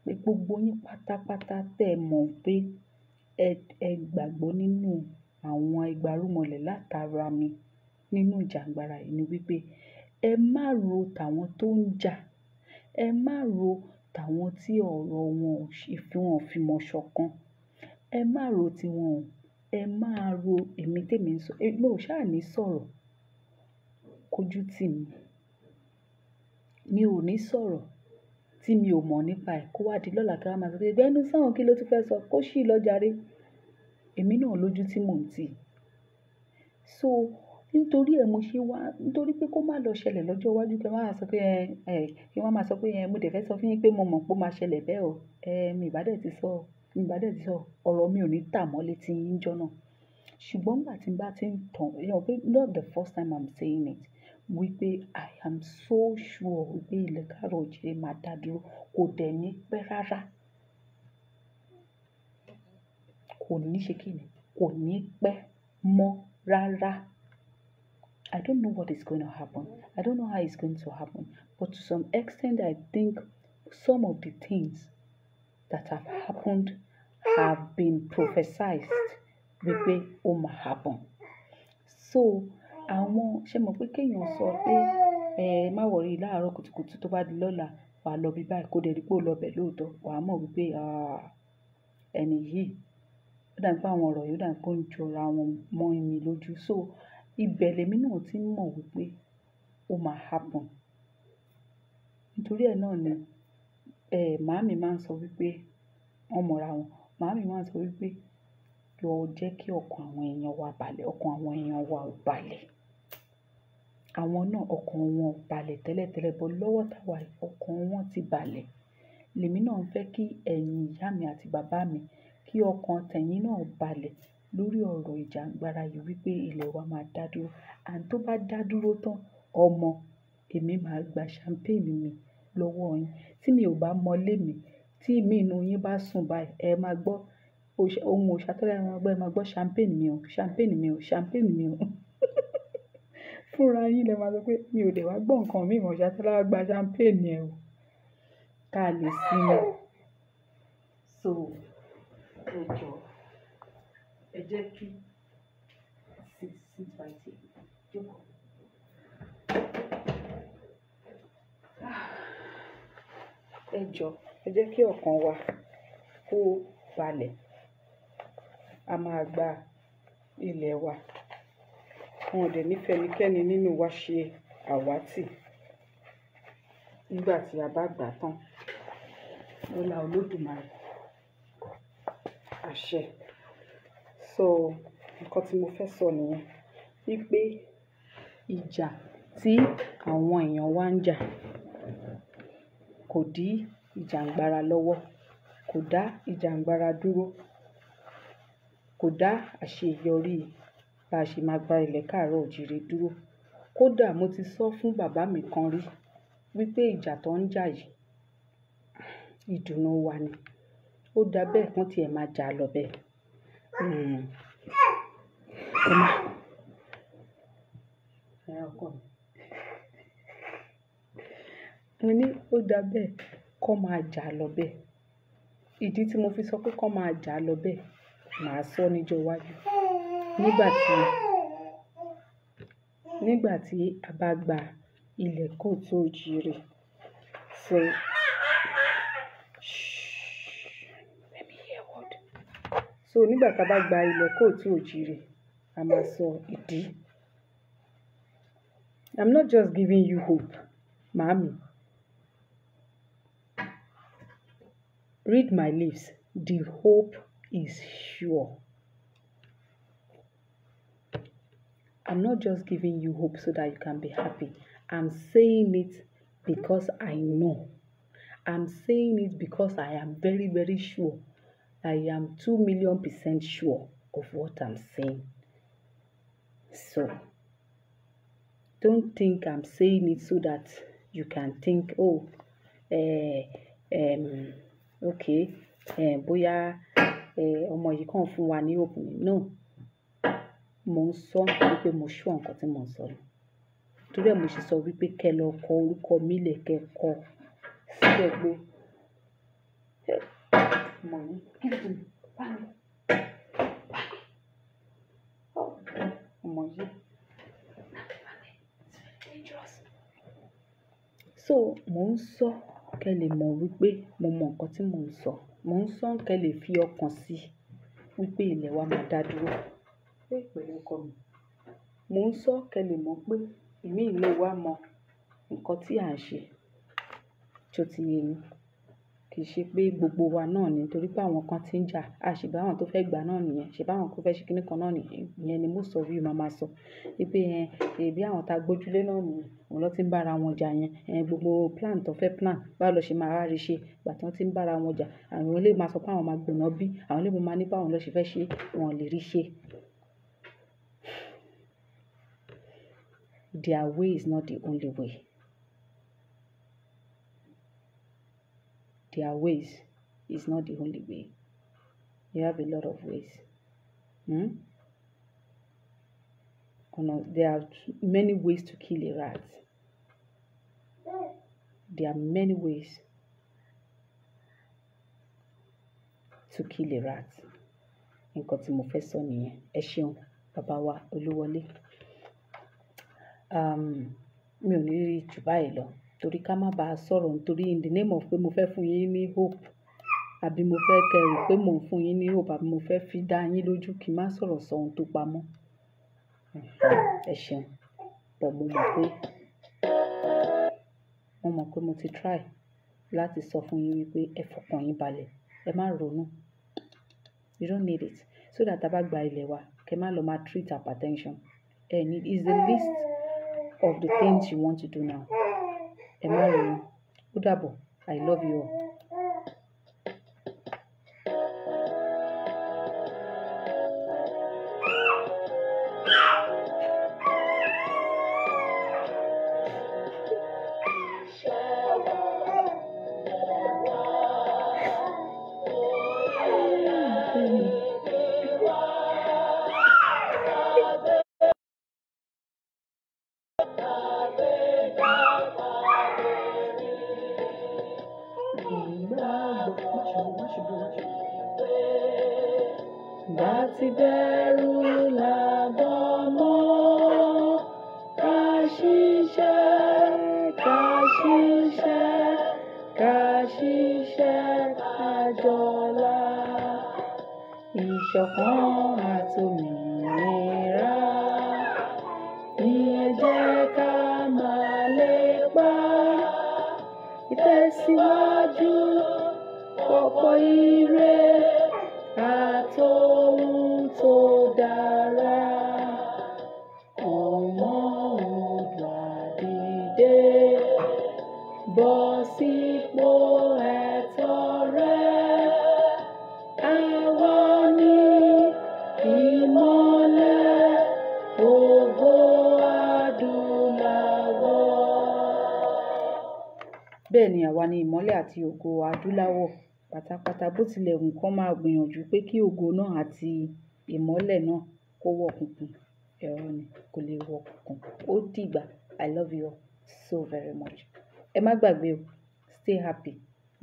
pé gbogbo yín pátápátá tẹ́ ẹ mọ̀ pé ẹ gbàgbọ́ nínú àwọn ìgbárùmọ̀lẹ̀ látara mi nínú ìjàngbara yìí ni wípé ẹ má ro tàwọn tó ń jà, ẹ má ro tàwọn tí ọ̀rọ̀ wọn ò fi mọ̀ ṣọ̀kan, ẹ má ro tiwọn o, ẹ máa ro èmi tèmi ń sọ, èmi ò ṣáà ní sọ̀rọ̀ kójú tì mí, mi ò ní sọ̀rọ̀ tí mi ò mọ̀ nípa ẹ̀ kó wá di lọ́la kí wọ́n máa sọ pé ẹgbẹ́ inú sáwọn kí ló tún fẹ́ sọ kó ṣì lọ jàre, èmi náà lójú tí mò ń tì. So nítorí ẹ̀ mo ṣe wá, nítorí pé kó má lọ ṣẹlẹ̀ lọ́jọ́ iwájú kí wọ́n máa sọ pé kí wọ́n máa sọ pé mo dẹ̀ fẹ́ sọ fún yín pé mo mọ̀ pé ó máa ṣẹlẹ̀ bẹ́ẹ̀ o, mi ìbá dẹ̀ ti sọ, ọ̀rọ̀ mi ò ní tà mọ́ létí yín jọ́ náà. Ṣùgbọ́n nígbà tí n bá ti ń tàn, pé not the first time I'm saying it, wípé I am so sure wípé ilẹ̀ káàárọ̀ oòjíire máa dá dúró, kò dẹ̀ ní pẹ́ rárá. Kò ní ṣe kí ni, kò ní pẹ́ mọ́ rárá. I don't know what is going to happen. I don't know how it's going to happen. But to some extent, I think some of the things that have happened have been prophesied wípé ó máa happen. So àwọn ṣe mọ̀ pé kéèyàn sọ pé má worry láàárọ̀ kùtùkùtù tó bá di lọ́la wàá lọ bí báyìí kó dẹ̀ rí pé ó lọ bẹ̀ lóòótọ́, wàá mọ̀ wípé ẹni yìí ó dà pé àwọn ọ̀rọ̀ yìí ó dà pé ó ń jọra wọn mọ́ mi lójú. So ibẹ̀ lèmi náà ti mọ̀ wípé ó máa happen. Nítorí ẹ̀ náà ni màámi máa ń sọ wípé wọ́n mọ̀ra wọn. Màámi máa ń sọ wípé lọ jẹ́ kí ọkàn àwọn èèyàn wa balẹ̀, ọkàn àwọn èèyàn wa ò balẹ̀. Àwọn náà ọkàn wọn ò balẹ̀ tẹ́lẹ̀tẹ́lẹ̀, bọ́ lọ́wọ́ táwa ọkàn wọn ti balẹ̀. Lèmi náà ń fẹ́ kí ẹ̀yin ìyá mi àti bàbá mi kí ọkàn tẹ̀yin náà balẹ̀ lórí ọ̀rọ̀ ìjàngbara yìí wípé ilẹ̀ wa máa dá dúró. And tó bá dá dúró tán, ọmọ èmi máa gba champagne mi lọ́wọ́ yín. Tí mi ò bá mọlé mi, tí ìmí inú yín bá sùn báyìí, ẹ máa gbọ́ ohun òṣàtọ́lá, ẹ máa gbọ́ champagne mi o, champagne mi o, champagne mi o. Fúnra yín lẹ máa sọ pé mi ò dẹ̀ wá gbọ́ nǹkan mi mọ̀ òṣàtọ́lá gba champagne ẹ o, ká lè sinmi. So ẹ jọ̀ọ́, ẹ jẹ́ kí sit by tea, jókòó. Ẹ jọ̀ọ́, ẹ jẹ́ kí ọkàn wa kó balẹ̀. A máa gba ilẹ̀ wa. Wọn ò dẹ̀ ní fẹ́nikẹ́ni nínú wa ṣe àwátì nígbà tí a bá gbà tán. Lọ́lá Olódùmarè. Àṣẹ. So nǹkan tí mo fẹ́ sọ nìyẹn wípé ìjà tí àwọn èèyàn wa ń jà kò dí ìjàngbara lọ́wọ́, kò dá ìjàngbara dúró, kò dá àṣeyọrí bá a ṣe máa gba ilẹ̀ káàárọ̀ oòjíire dúró. Kódà mo ti sọ fún bàbá mi kan rí wípé ìjà tó ń jà yìí ìdùnnú wa ni. Ó dá bẹ́ẹ̀ kán tí ẹ máa jà lọ bẹ́ẹ̀. Mo ní ó dá bẹ́ẹ̀ kán máa jà lọ bẹ́ẹ̀. Ìdí tí mo fi sọ pé kán máa jà lọ bẹ́ẹ̀ màá sọ níjọ́ iwájú. Nígbà tí a bá gba ilẹ̀ kóòtù oòjíire. So let me hear word. So nígbà tí a bá gba ilẹ̀ kóòtù oòjíire, a máa sọ ìdí. I'm not just giving you hope, màámi. Read my lips. The hope is sure. I'm not just giving you hope so that you can be happy. I'm saying it because I know. I'm saying it because I am very, very sure. I am 2,000,000% sure of what I'm saying. So don't think I'm saying it so that you can think, okay, bóyá ọmọ yìí kàn fún wa ní hope ni. No. Mo ń sọ nítorí pé mo sure nǹkan tí mo ń sọ. Torí ẹ̀ mo ṣe sọ wípé kẹ́ lọ kọ orúkọ mi lẹ̀ kẹ́ kọ síbẹ̀ pé So mò ń sọ kẹ́ lè mọ̀ wípé mo mọ nǹkan tí mò ń sọ. Mò ń sọ kẹ́ lè fi ọkàn sí wípé ilẹ̀ wa máa dá dúró. Pẹ̀lú ọkọ mi. Mò ń sọ kẹ́ lè mọ̀ pé ìmí ilé wa mọ nǹkan tí à ń ṣe. Tó ti yé yín. Kì í ṣe pé gbogbo wa náà ni nítorí pé àwọn kan ti ń jà. Ṣe bá àwọn tó fẹ́ gbà náà nìyẹn. Ṣe bá àwọn tó fẹ́ ṣe kíní kan náà nìyẹn. Ìyẹn ni most of you máa sọ. Wípé bí àwọn tá gbójúlé náà nìyẹn. Òun ló ti ń bá ara wọn jà yẹn. Gbogbo plan tó fẹ́ plan. Báwo lọ ṣe máa wá rí ṣe. Ìgbà tí wọ́n ti ń bá ara wọn jà. Àwọn ilé máa sọ pé àwọn máa gbóná bí. Àwọn ilé máa ní báwọn lọ ṣe fẹ́ ṣe. Wọn ò lè rí ṣe. Their way is not the only way. Their ways is not the only way. You have a lot of ways. There are many ways to kill a rat. There are many ways to kill a rat. Nǹkan tí mo fẹ́ sọ nìyẹn. Ẹ ṣeun, bàbá wa Olúwọlé. Mi ò ní rí jù báyìí lọ. Torí ká má bàa sọ̀rọ̀ nítorí in the name of pé mo fẹ́ fún yín ní hope. Àbí mo fẹ́ kẹ́ rò pé mò ń fún yín ní hope. Àbí mo fẹ́ fi dá yín lójú kí n má sọ̀rọ̀ sọ ohun tó pamọ́. Ẹ ṣeun. But mo mọ̀ pé mo ti try láti sọ fún yín wípé ẹ fọkàn yín balẹ̀. Ẹ má ronú. You don't need it. So that tá bá gba ilẹ̀ wa, kẹ́ má lọ máa treat hypertension. It's the list of the things you want to do now. Ẹ má ronú. Ó dàbọ̀. I love you all. Bàtí bẹ̀rù làbọ̀ mọ́, ká ṣiṣẹ́, ká jọlá. Ìṣọ̀kan àtòmìnira ni ẹ jẹ́ ká máa lépa. Ìtẹ̀síwájú ọ̀pọ̀ ire àtòhun tó dára. Ọmọ Oòduà dìde, bọ́ sípò ẹ̀tọ́ rẹ. Àwa ni ìmọ́lẹ̀ ògo adúláwọ̀. Bẹ́ẹ̀ ni àwa ni ìmọ́lẹ̀ àti ògo adúláwọ̀ pátápátá. Bó tilẹ̀ wù kán máa gbìyànjú pé kí ògo náà àti ìmọ́lẹ̀ náà kó wọ̀ kùnkùn. Ẹ̀rọ ni kò lè wọ̀ kùnkùn. Ó dìgbà. I love you all so very much. Ẹ má gbàgbé o. Stay happy.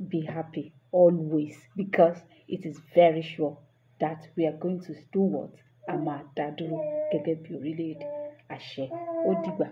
Be happy always because it is very sure that we are going to do what? A máa dá dúró gẹ́gẹ́ bí orílẹ̀-èdè. Àṣẹ. Ó dìgbà.